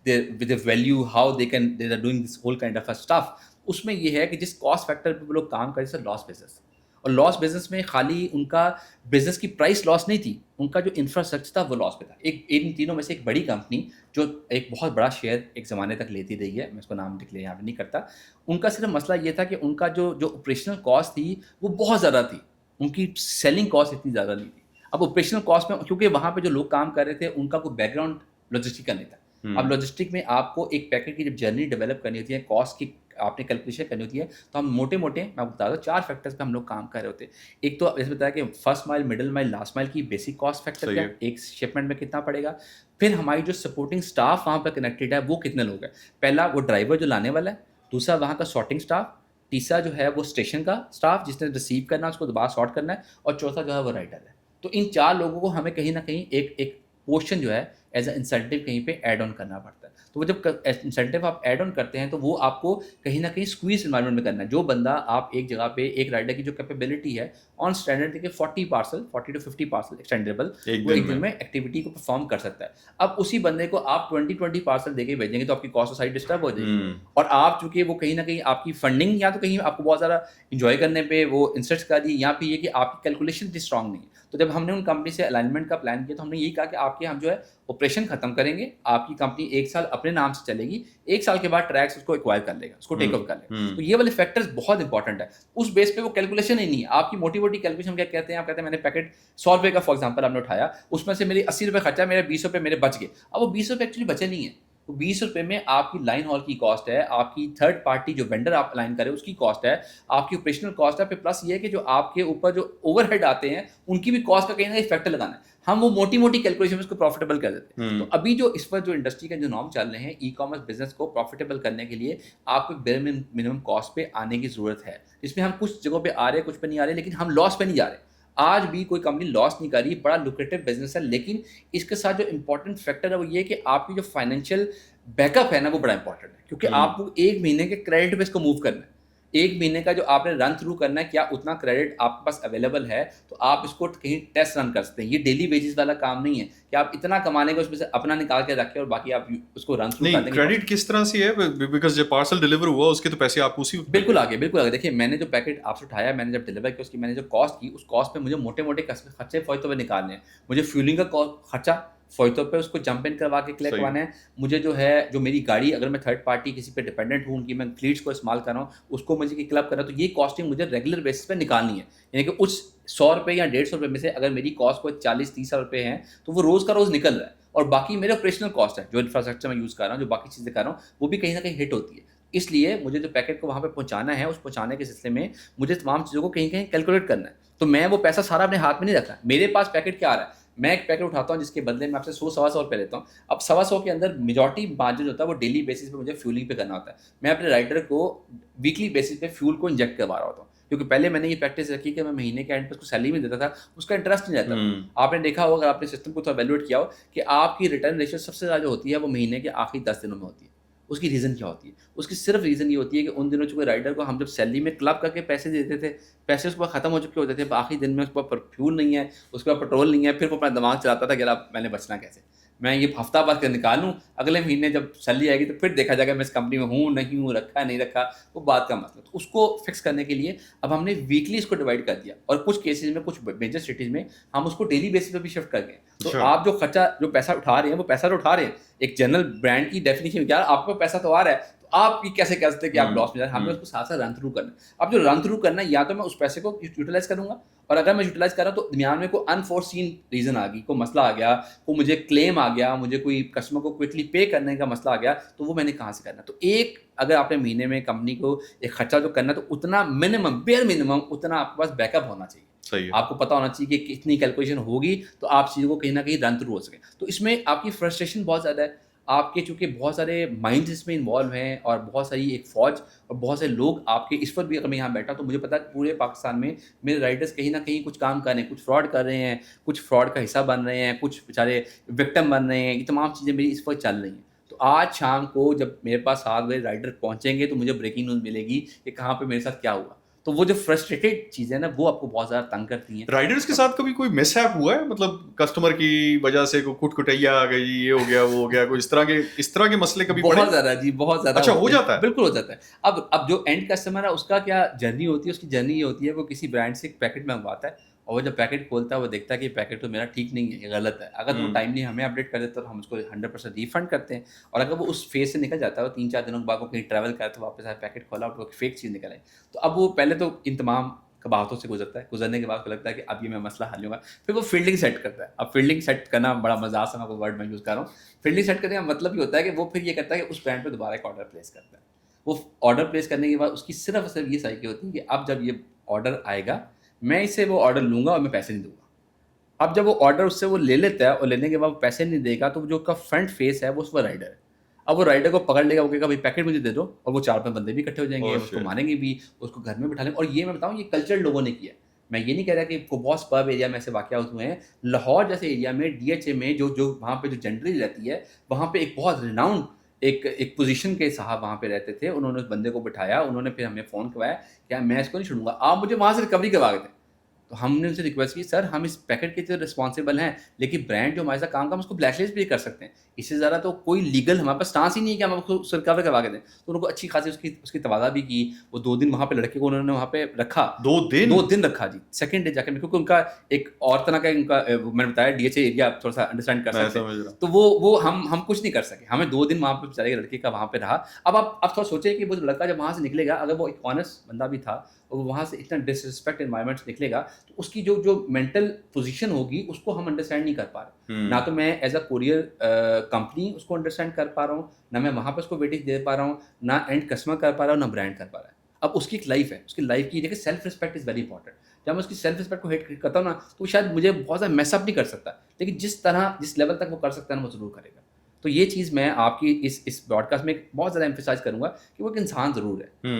their with the value? How they are doing this whole kind of a stuff. उसमें ये है कि जिस cost factor पे वो लोग काम कर रहे थे, लॉस बिजनेस, और लॉस बिजनेस में खाली उनका बिजनेस की प्राइस लॉस नहीं थी, उनका जो इंफ्रास्ट्रक्चर था वो लॉस पे था। एक इन तीनों में से एक बड़ी कंपनी जो एक बहुत बड़ा शेयर एक ज़माने तक लेती रही है, मैं उसको नाम डिक्लेयर यहाँ पे नहीं करता, उनका सिर्फ मसला ये था कि उनका जो ऑपरेशनल कॉस्ट थी वो बहुत ज़्यादा थी, उनकी सेलिंग कॉस्ट इतनी ज़्यादा नहीं थी। अब ऑपरेशनल कॉस्ट में, क्योंकि वहाँ पे जो लोग काम कर रहे थे उनका कोई बैकग्राउंड लॉजिस्टिक का नहीं था। अब लॉजिस्टिक में आपको एक पैकेट की जब जर्नी डेवलप करनी होती है, कॉस्ट की आपने कैलकुलेशन करनी होती है, तो हम मोटे मोटे मैं आपको बता दूँ 4 फैक्टर्स पे हम लोग काम कर रहे होते हैं। एक तो जैसे बताया कि first mile, middle mile, last mile की बेसिक कॉस्ट फैक्टर क्या, एक शिपमेंट में कितना पड़ेगा, फिर हमारी जो सपोर्टिंग स्टाफ वहाँ पर कनेक्टेड है वो कितने लोग हैं, पहला वो ड्राइवर जो लाने वाला है, दूसरा वहाँ का सॉर्टिंग स्टाफ, तीसरा जो है वो स्टेशन का स्टाफ जिसने रिसीव करना है उसको दोबारा सॉर्ट करना है, और चौथा जो है वो राइडर है। तो इन 4 लोगों को हमें कहीं ना कहीं एक पोर्शन जो है एज अ इंसेंटिव कहीं पे ऐड ऑन करना पड़ता है। तो वो जब इंसेंटिव आप ऐड ऑन करते हैं तो वो आपको कहीं ना कहीं स्क्वीज एनवायरनमेंट में करना है। जो बंदा आप एक जगह पे, एक राइडर की जो कैपेबिलिटी है ऑन स्टैंडर्ड देखिए 40 to 50 पार्सल एक्सटेंडेबल वो एक दिन में एक्टिविटी को परफॉर्म कर सकता है। अब उसी बंदे को आप 20 पार्सल देके भेजेंगे तो आपकी कॉस्ट साइड डिस्टर्ब हो जाएगी, और आप चूंकि वो कहीं ना कहीं आपकी फंडिंग या तो कहीं आपको बहुत ज़्यादा इंजॉय करने पे वो इंस्टेट कर दी, या फिर ये कि आपकी कैलकुलेशन इतनी स्ट्रांग नहीं है। तो जब हमने उन कंपनी से अलाइनमेंट का प्लान किया तो हमने यही कहा कि आपके हम जो है ऑपरेशन खत्म करेंगे, आपकी कंपनी 1 साल अपने नाम से चलेगी, 1 साल के बाद ट्रैक्स उसको एक्वायर कर लेगा, उसको टेक ओवर कर लेगा। तो ये वाले फैक्टर्स बहुत इंपॉर्टेंट है। उस बेस पे वो कैलकुलेशन ही नहीं है आपकी मोटी मोटी कैलकुलेशन। क्या कहते हैं, आप कहते हैं मैंने पैकेट 100 रुपये का फॉर एग्जाम्पल आपने उठाया, उसमें से मेरी 80 रुपये खर्चा, मेरे 20 रुपये मेरे बच गए। अब वो 20 रुपये एक्चुअली बचे नहीं है, तो 20 रुपये में आपकी लाइन हॉल की कॉस्ट है, आपकी थर्ड पार्टी जो वेंडर आप अलाइन करें उसकी कॉस्ट है, आपकी ऑपरेशनल कॉस्ट है, फिर प्लस ये है कि जो आपके ऊपर जो ओवरहेड आते हैं उनकी भी कॉस्ट का कहीं ना कहीं फैक्टर लगाना है। हम वो मोटी मोटी कैलकुलेशन में उसको प्रॉफिटेबल कर देते हैं। तो अभी जो इस पर जो इंडस्ट्री के जो नॉर्म चल रहे हैं, ई कॉमर्स बिजनेस को प्रॉफिटेबल करने के लिए आपको बेयर मिनिमम कॉस्ट पे आने की जरूरत है। इसमें हम कुछ जगहों पे आ रहे हैं, कुछ पे नहीं आ रहे, लेकिन हम लॉस पे नहीं जा रहे। आज भी कोई कंपनी लॉस नहीं कर रही, बड़ा लुक्रेटिव बिजनेस है। लेकिन इसके साथ जो इंपॉर्टेंट फैक्टर है वो ये कि आपकी जो फाइनेंशियल बैकअप है ना वो बड़ा इंपॉर्टेंट है, क्योंकि आपको 1 महीने के क्रेडिट पे इसको मूव करना है। 1 महीने का जो आपने रन थ्रू करना है, क्या उतना क्रेडिट आपके पास अवेलेबल है, तो आप इसको कहीं टेस्ट रन कर सकते हैं। ये डेली वेजेस वाला काम नहीं है कि आप इतना कमा लेंगे उसमें से अपना निकाल के रखें और बाकी आप उसको रन थ्रू कर देंगे। क्रेडिट किस तरह से है, बिकॉज जब पार्सल डिलीवर हुआ उसके तो पैसे आपको उसी बिल्कुल आगे देखिए, मैंने जो पैकेट आपसे उठाया, मैंने जब डिलीवर किया, उसकी मैंने जो कॉस्ट की, उस कॉस्ट पे मुझे मोटे मोटे खर्चे फौरी तौर पर निकालने हैं। मुझे फ्यूलिंग का खर्चा फौरी तौर पे उसको जंप इन करवा के क्लियर करवाना है। मुझे जो है जो मेरी गाड़ी, अगर मैं थर्ड पार्टी किसी पे डिपेंडेंट हूँ, उनकी मैं फ्लीट्स को इस्तेमाल कर रहा हूँ, उसको मुझे क्लब कर रहा हूँ, तो ये कॉस्टिंग मुझे रेगुलर बेसिस पे निकालनी है। यानी कि उस 100 रुपये या 150 रुपये में से अगर मेरी कॉस्ट को 40-30 रुपये है तो वो रोज़ का रोज़ निकल रहा है, और बाकी मेरे ऑपरेशनल कॉस्ट है, जो इंफ्रास्ट्रक्चर मैं यूज़ कर रहा हूँ, जो बाकी चीज़ें कर रहा हूँ, वो भी कहीं ना कहीं हिट होती है। इसलिए मुझे जो पैकेट को वहाँ पे पहुँचाना है, उस पहुँचाने के सिलसिले में मुझे तमाम चीज़ों को कहीं कहीं कैलकुलेट करना है। तो मैं वो पैसा सारा अपने हाथ में नहीं रखा। मेरे पास पैकेट क्या आ रहा है, मैं एक पैकेट उठाता हूँ जिसके बदले में आपसे 100-125 रुपये लेता हूँ। अब 125 के अंदर मेजॉरिटी मार्जिन होता है वो डेली बेसिस पे मुझे फ्यूलिंग पे करना होता है। मैं अपने राइडर को वीकली बेसिस पे फ्यूल को इंजेक्ट करवा रहा होता हूँ, क्योंकि पहले मैंने ये प्रैक्टिस रखी कि मैं महीने के एंड पे उसको सैलरी में देता था, उसका इंटरेस्ट नहीं रहता था। आपने देखा होगा, अगर आपने सिस्टम को थोड़ा वैल्यूएट किया हो, कि आपकी रिटर्न रेशियो सबसे ज़्यादा जो होती है वो महीने के आखिरी 10 दिनों में होती है। उसकी रीज़न क्या होती है? उसकी सिर्फ रीज़न ये होती है कि उन दिनों चूँकि राइडर को हम जब सैलरी में क्लब करके पैसे देते थे, पैसे उसके बाद ख़त्म हो चुके होते थे, आखिरी दिन में उसके पास फ्यूल नहीं है, उसके पास पेट्रोल नहीं है, फिर वो अपना दिमाग चलाता था कि यार मैंने बचना कैसे, मैं ये हफ्ता बाद निकालूँ, अगले महीने जब सैलरी आएगी तो फिर देखा जाएगा मैं इस कंपनी में हूँ नहीं हूँ, रखा नहीं रखा, वो बात का मसला। तो उसको फिक्स करने के लिए अब हमने वीकली इसको डिवाइड कर दिया, और कुछ केसेस में, कुछ मेजर सिटीज़ में हम उसको डेली बेसिस पे भी शिफ्ट कर गए। तो आप जो खर्चा, जो पैसा उठा रहे हैं, वो पैसा तो उठा रहे हैं। एक जनरल ब्रांड की डेफिनेशन क्या है, आपको पैसा तो आ रहा है, तो आप ये कैसे कह सकते हैं कि आप लॉस में जा रहे हैं? हमें उसको साथ साथ रन थ्रू करना है। अब जो रन थ्रू करना है, या तो मैं उस पैसे को यूटिलाइज करूंगा, और अगर मैं यूटिलाइज कर रहा हूँ तो दरमियान में कोई अनफोर्सीन रीज़न आ गई, कोई मसला आ गया, कोई मुझे क्लेम आ गया, मुझे कोई कस्टमर को क्विकली पे करने का मसला आ गया, तो वो मैंने कहाँ से करना। तो एक, अगर आपने महीने में कंपनी को एक खर्चा जो करना है, तो उतना मिनिमम, बेयर मिनिमम उतना आपके पास बैकअप होना चाहिए। सही है। आपको पता होना चाहिए कि कितनी कैलकुलेशन होगी तो आप चीज़ों को कहीं ना कहीं रन थ्रू हो सके। तो इसमें आपकी फ्रस्ट्रेशन बहुत ज़्यादा है, आपके चूँकि बहुत सारे माइंड्स इसमें इन्वॉल्व हैं और बहुत सारी एक फ़ौज और बहुत सारे लोग आपके इस वक़्त भी अगर मैं यहाँ बैठा तो मुझे पता है पूरे पाकिस्तान में मेरे राइडर्स कहीं न कहीं कुछ काम कर रहे हैं, कुछ फ्रॉड कर रहे हैं, कुछ फ्रॉड का हिस्सा बन रहे हैं, कुछ बेचारे विक्टिम बन रहे हैं, ये तमाम चीज़ें मेरी इस वक़्त चल रही हैं। तो आज शाम को जब मेरे पास 7 बजे राइडर पहुँचेंगे तो मुझे ब्रेकिंग न्यूज़ मिलेगी कि कहाँ पे मेरे साथ क्या हुआ। तो वो जो फ्रस्ट्रेटेड चीज़ें हैं ना, वो आपको बहुत ज़्यादा तंग करती हैं। राइडर्स के साथ कभी कोई मिसहैप हुआ है, मतलब कस्टमर की वजह से कोई कुटकुटैया आ गई, ये हो गया वो हो गया, कोई इस तरह के मसले कभी पड़े? बहुत ज़्यादा जी, बहुत ज़्यादा अच्छा, हो होते हैं। जाता है? बिल्कुल हो जाता है। अब जो एंड कस्टमर है उसका क्या जर्नी होती है, उसकी जर्नी ये होती है वो किसी ब्रांड से एक पैकेट मंगवाता है और वो जब पैकेट खोलता है वो देखता है कि पैकेट तो मेरा ठीक नहीं है, ये गलत है। अगर वो टाइमली हमें अपडेट कर देता है तो हम उसको 100% रिफंड करते हैं और अगर वो उस फेज़ से निकल जाता है, वो 3-4 दिनों के बाद वो कहीं ट्रैवल करा तो वापस आया पैकेट खोला और वो फेक चीज़ निकल आई। तो अब वो पहले तो इन तमाम कबाहतों से गुज़रता है, गुज़रने के बाद उसको लगता है कि अब ये मैं मसला हल होगा। फिर वो फ़ील्डिंग सेट करता है। अब फ़ील्डिंग सेट करना बड़ा मज़ाक सा मैं वर्ड मैं यूज़ कर रहा हूँ। फ़ील्डिंग सेट करने का मतलब ये होता है कि वो फिर ये करता है कि उस ब्रांड पे दोबारा एक ऑर्डर प्लेस करता है। वो ऑर्डर प्लेस करने के बाद उसकी सिर्फ़ और सिर्फ़ ये साइकिल होती है कि अब जब ये ऑर्डर आएगा, मैं इससे वो ऑर्डर लूँगा और मैं पैसे नहीं दूँगा। अब जब वो ऑर्डर उससे वो ले लेता है और लेने के बाद वो पैसे नहीं देगा तो जो उसका फ्रंट फेस है वो उसका राइडर है। अब वो राइडर को पकड़ लेगा, वो कहेगा भाई पैकेट मुझे दे दो और वो 4-5 बंदे भी इकट्ठे हो जाएँगे, ओह उसको शिट! मारेंगे भी, उसको घर में बिठा लेंगे और ये मैं बताऊँ ये कल्चर लोगों ने किया है। मैं ये नहीं कह रहा कि कोबॉस पब एरिया में ऐसे वाक़यात हुए हैं। लाहौर जैसे एरिया में डीएचए में जो वहाँ पे जो जनरली रहती है, वहाँ पे एक बहुत रिनाउंड एक पोज़ीशन के साहब वहाँ पे रहते थे। उन्होंने उस बंदे को बिठाया, उन्होंने फिर हमें फ़ोन करवाया, क्या मैं इसको नहीं छोड़ूँगा, आप मुझे वहाँ से रिकवरी करवा के दें। तो हमने उनसे रिक्वेस्ट की सर हम इस पैकेट के तो रिस्पॉन्सिबल हैं, लेकिन ब्रांड जो हमारे साथ काम कर हम उसको ब्लैकलिस्ट भी कर सकते हैं। इससे ज़्यादा तो कोई लीगल हमारे पास स्टांस ही नहीं है कि हम उसको रिकवर करवा के दें। तो उनको अच्छी खासी उसकी उसकी तवाज़ा भी की। वो 2 दिन वहाँ पे लड़के को उन्होंने वहाँ पे रखा। 2 दिन? 2 दिन रखा जी। सेकंड डे जाके क्योंकि उनका एक और तरह का उनका मैंने बताया डीएचए एरिया आप थोड़ा-सा अंडरस्टैंड कर मैं सकते हैं। समझ रहा हूँ। तो वो हम कुछ नहीं कर सके। हमें 2 दिन वहाँ पे बेचारे लड़के का वहाँ पे रहा। अब आप थोड़ा सोचिए कि वो लड़का जब वहाँ से निकलेगा, अगर वो एक ऑनेस्ट बंदा भी था और वो वहाँ से इतना डिसरिस्पेक्ट एनवायरनमेंट से निकलेगा, तो उसकी जो मेंटल पोजीशन होगी उसको हम अंडरस्टैंड नहीं कर पा रहे। ना तो मैं एज़ अ कोरियर कंपनी उसको अंडरस्टैंड कर पा रहा हूँ, ना मैं वहाँ पे उसको वेटेज दे पा रहा हूँ, ना एंड कस्टमर कर पा रहा हूँ, ना ब्रांड कर पा रहा है। अब उसकी एक लाइफ़ है, उसकी लाइफ़ की देखिए self respect is very important. जब मैं उसकी सेल्फ रिस्पेक्ट को हिट करता हूँ ना, तो शायद मुझे बहुत ज़्यादा मेस अप नहीं कर सकता, लेकिन जिस लेवल तक वो कर सकता है ना, वो ज़रूर करेगा। तो ये चीज़ मैं आपकी इस पॉडकास्ट में बहुत ज़्यादा एम्फसाइज़ करूँगा कि वो एक इंसान ज़रूर है।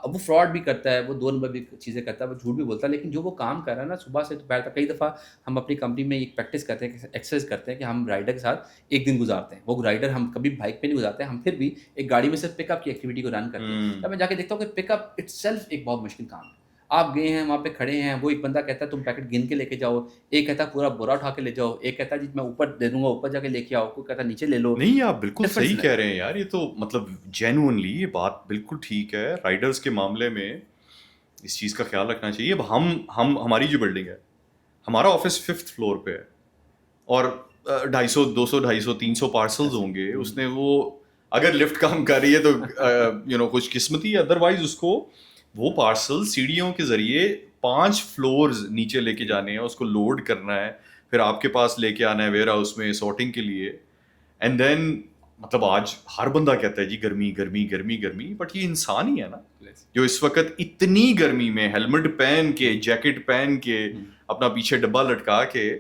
वो फ्रॉड भी करता है, वो 2 नंबर भी चीज़ें करता है, वो झूठ भी बोलता है, लेकिन जो वो काम कर रहा है ना सुबह से दोपहर तक, कई दफ़ा हम अपनी कंपनी में एक प्रैक्टिस करते हैं, एक्सरसाइज करते हैं कि हम राइडर के साथ एक दिन गुज़ारते हैं। वो राइडर हम कभी बाइक पे नहीं गुज़ारते हैं, हम फिर भी एक गाड़ी में सिर्फ पिकअप की एक्टिविटी को रन करते हैं। तब मैं जाके देखता हूँ कि पिकअप इटसेल्फ एक बहुत मुश्किल काम है। आप गए हैं, वहाँ पे खड़े हैं, वो एक बंदा कहता है तुम पैकेट गिन के लेके जाओ, एक कहता है पूरा बोरा उठा के ले जाओ, एक कहता है जी मैं ऊपर दे दूँगा, ऊपर जाके लेके आओ, कोई कहता है नीचे ले लो। नहीं, आप बिल्कुल डिफरेंस सही है। कह रहे हैं यार, ये तो मतलब जेन्युइनली ये बात बिल्कुल ठीक है। राइडर्स के मामले में इस चीज़ का ख्याल रखना चाहिए। अब हम हमारी जो बिल्डिंग है, हमारा ऑफिस 5th फ्लोर पे है और 250, 200, 250, 300 पार्सल्स होंगे। उसने वो अगर लिफ्ट काम कर रही है तो कुछ किस्मती है, अदरवाइज उसको वो पार्सल सीढ़ियों के ज़रिए 5 फ्लोर्स नीचे लेके जाने हैं, उसको लोड करना है, फिर आपके पास लेके आना है वेयर हाउस में सॉर्टिंग के लिए। एंड देन मतलब आज हर बंदा कहता है जी गर्मी गर्मी गर्मी गर्मी, बट ये इंसान ही है ना जो इस वक्त इतनी गर्मी में हेलमेट पहन के, जैकेट पहन के, अपना पीछे डब्बा लटका के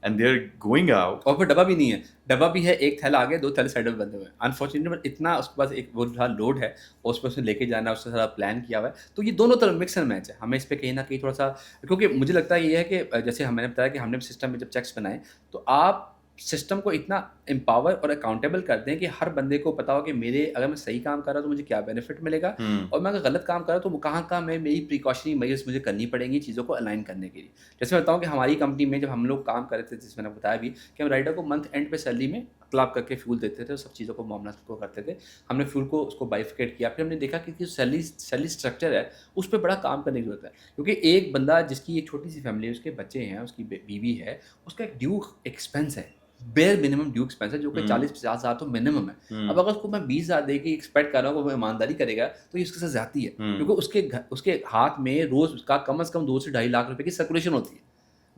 and they are going out. और फिर डब्बा भी नहीं है, डब्बा भी है, एक थैला आगे, 2 थैले साइड में बंधे हुए हैं। अनफॉर्चुनेटली इतना उसके पास एक वो था लोड है, और उसपे उसने लेके जाना है, उसने सारा प्लान किया हुआ है। तो ये दोनों तरफ मिक्स एंड मैच है। हमें इस पे कहीं न कहीं थोड़ा-सा, क्योंकि मुझे लगता है ये है कि जैसे मैंने बताया कि हमने सिस्टम में जब चेक्स बनाए, तो आप सिस्टम को इतना एम्पावर और अकाउंटेबल कर दें कि हर बंदे को पता हो कि मेरे अगर मैं सही काम कर रहा हूँ तो मुझे क्या बेनिफिट मिलेगा, और मैं अगर गलत काम कर रहा हूँ तो वो कहाँ मैं मेरी प्रिकॉशनरी मेजर्स मुझे करनी पड़ेंगी चीज़ों को अलाइन करने के लिए। जैसे मैं बताऊँ कि हमारी कंपनी में जब हम लोग काम कर रहे थे, जैसे मैंने बताया भी कि हम राइडर को मंथ एंड पे सैलरी में क्लब करके फ्यूल देते थे, और सब चीज़ों को मामला को करते थे। हमने फ्यूल को उसको बाइफिकेट किया, फिर हमने देखा कि जो सैलरी स्ट्रक्चर है उस पर बड़ा काम करने की जरूरत है, क्योंकि एक बंदा जिसकी एक छोटी सी फैमिली है, उसके बच्चे हैं, उसकी बीवी है, उसका एक ड्यू एक्सपेंस है, बेयर मिनिमम ड्यू एक्सपेंस है, जो कि 40-50 हज़ार तो मिनिमम है। अब अगर उसको मैं 20 हज़ार दे के एक्सपेक्ट कर रहा हूँ कि वो ईमानदारी करेगा, तो ये उसके साथ ज़्यादती है, क्योंकि उसके हाथ में रोज़ उसका कम से कम 2 से 2.5 लाख रुपए की सर्कुलेशन होती है।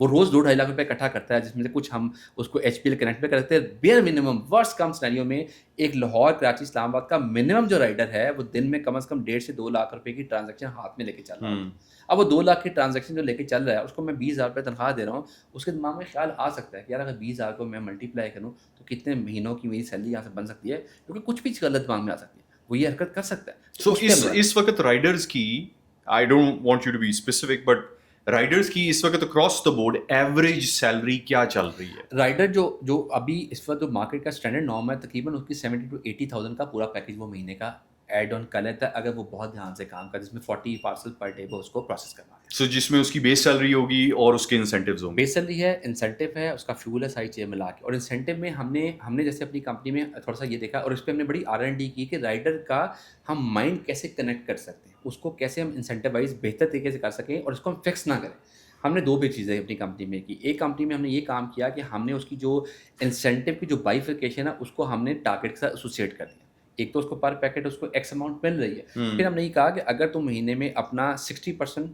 वो रोज़ 2-2.5 लाख रुपए इकट्ठा करता है, जिसमें से कुछ हम उसको एचपीएल कनेक्ट पे करते हैं। बेयर मिनिमम वर्स्ट कम सिनेरियो में एक लाहौर, कराची, इस्लामाबाद का मिनिमम जो राइडर है वो दिन में कम से कम 1.5 से 2 लाख रुपए की ट्रांजैक्शन हाथ में लेके चल रहा है। अब वो 2 लाख की ट्रांजैक्शन जो लेके चल रहा है, उसको मैं 20,000 रुपए तनख्वाह दे रहा हूँ, उसके दिमाग में ख्याल आ सकता है कि यार अगर 20,000 को मैं मल्टीप्लाई करूँ तो कितने महीनों की मेरी सैलरी यहाँ से बन सकती है, क्योंकि कुछ भी गलत दिमाग में आ सकती है, वो ये हरकत कर सकता है। सो उस time इस वक्त राइडर्स की, I don't want you to be specific, but riders की इस वक्त across the board average salary क्या चल रही है? राइडर जो अभी इस वक्त जो मार्केट का स्टैंडर्ड नॉर्म है, तकरीबन उसकी 70 to 80,000 का पूरा पैकेज वो महीने का ऐड ऑन कर लेता है, अगर वो बहुत ध्यान से काम करे, जिसमें 40 पार्सल पर डे वो उसको प्रोसेस करवाते हैं। सो जिसमें उसकी बेस सैलरी होगी और उसके इंसेंटिव्स होंगे। बेस सैलरी है, इंसेंटिव है, उसका फ्यूल है, सारी चीज़ें मिला के। और इंसेंटिव में हमने जैसे अपनी कंपनी में थोड़ा सा ये देखा, और इस पे हमने बड़ी R&D की कि राइडर का हम माइंड कैसे कनेक्ट कर सकते हैं, उसको कैसे हम इंसेंटिवाइज बेहतर तरीके से कर सकें और उसको हम फिक्स ना करें। हमने 2 भी चीज़ें अपनी कंपनी में की। एक कंपनी में हमने ये काम किया कि हमने उसकी जो इंसेंटिव की जो बाइफिकेशन है, उसको हमने टारगेट के साथ एसोसिएट कर दिया। एक तो उसको पर पैकेट उसको एक्स अमाउंट मिल रही है। फिर हमने ये कहा कि अगर तुम महीने में अपना 60%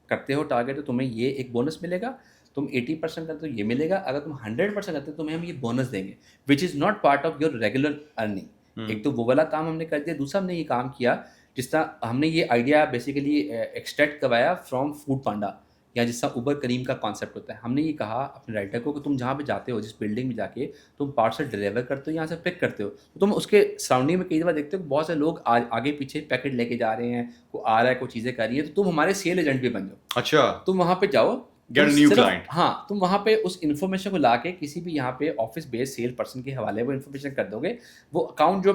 करते हो टारगेट, तो तुम्हें ये एक बोनस मिलेगा। तुम 80% करते हो, ये मिलेगा। अगर तुम 100% करते हो, तुम्हें हम ये बोनस देंगे, which is not part of your regular earning. एक तो वो वाला काम हमने कर दिया। दूसरा हमने ये काम किया, जिस तरह हमने ये आइडिया बेसिकली एक्सट्रैक्ट करवाया फ्रॉम फूड पांडा, या जिस तरह उबर करीम का कॉन्सेप्ट होता है। हमने ये कहा अपने राइडर को कि तुम जहाँ पे जाते हो, जिस बिल्डिंग में जाके तुम पार्सल डिलीवर करते हो, यहाँ से पिक करते हो, तो तुम उसके सराउंडिंग में कई दफ़ा देखते हो कि बहुत से लोग आगे पीछे पैकेट लेके जा रहे हैं, कोई आ रहा है, कोई चीज़ें कर रही है, तो तुम हमारे सेल एजेंट भी बन जाओ। अच्छा, तुम वहाँ पे जाओ, गेट तुम न्यू सिर्फ क्लाइंट। हाँ, तुम वहाँ पे उस इन्फॉर्मेशन को लाके किसी भी यहाँ पे ऑफिस बेस्ड सेल पर्सन के हवाले वो इन्फॉर्मेशन कर दोगे, वो अकाउंट जो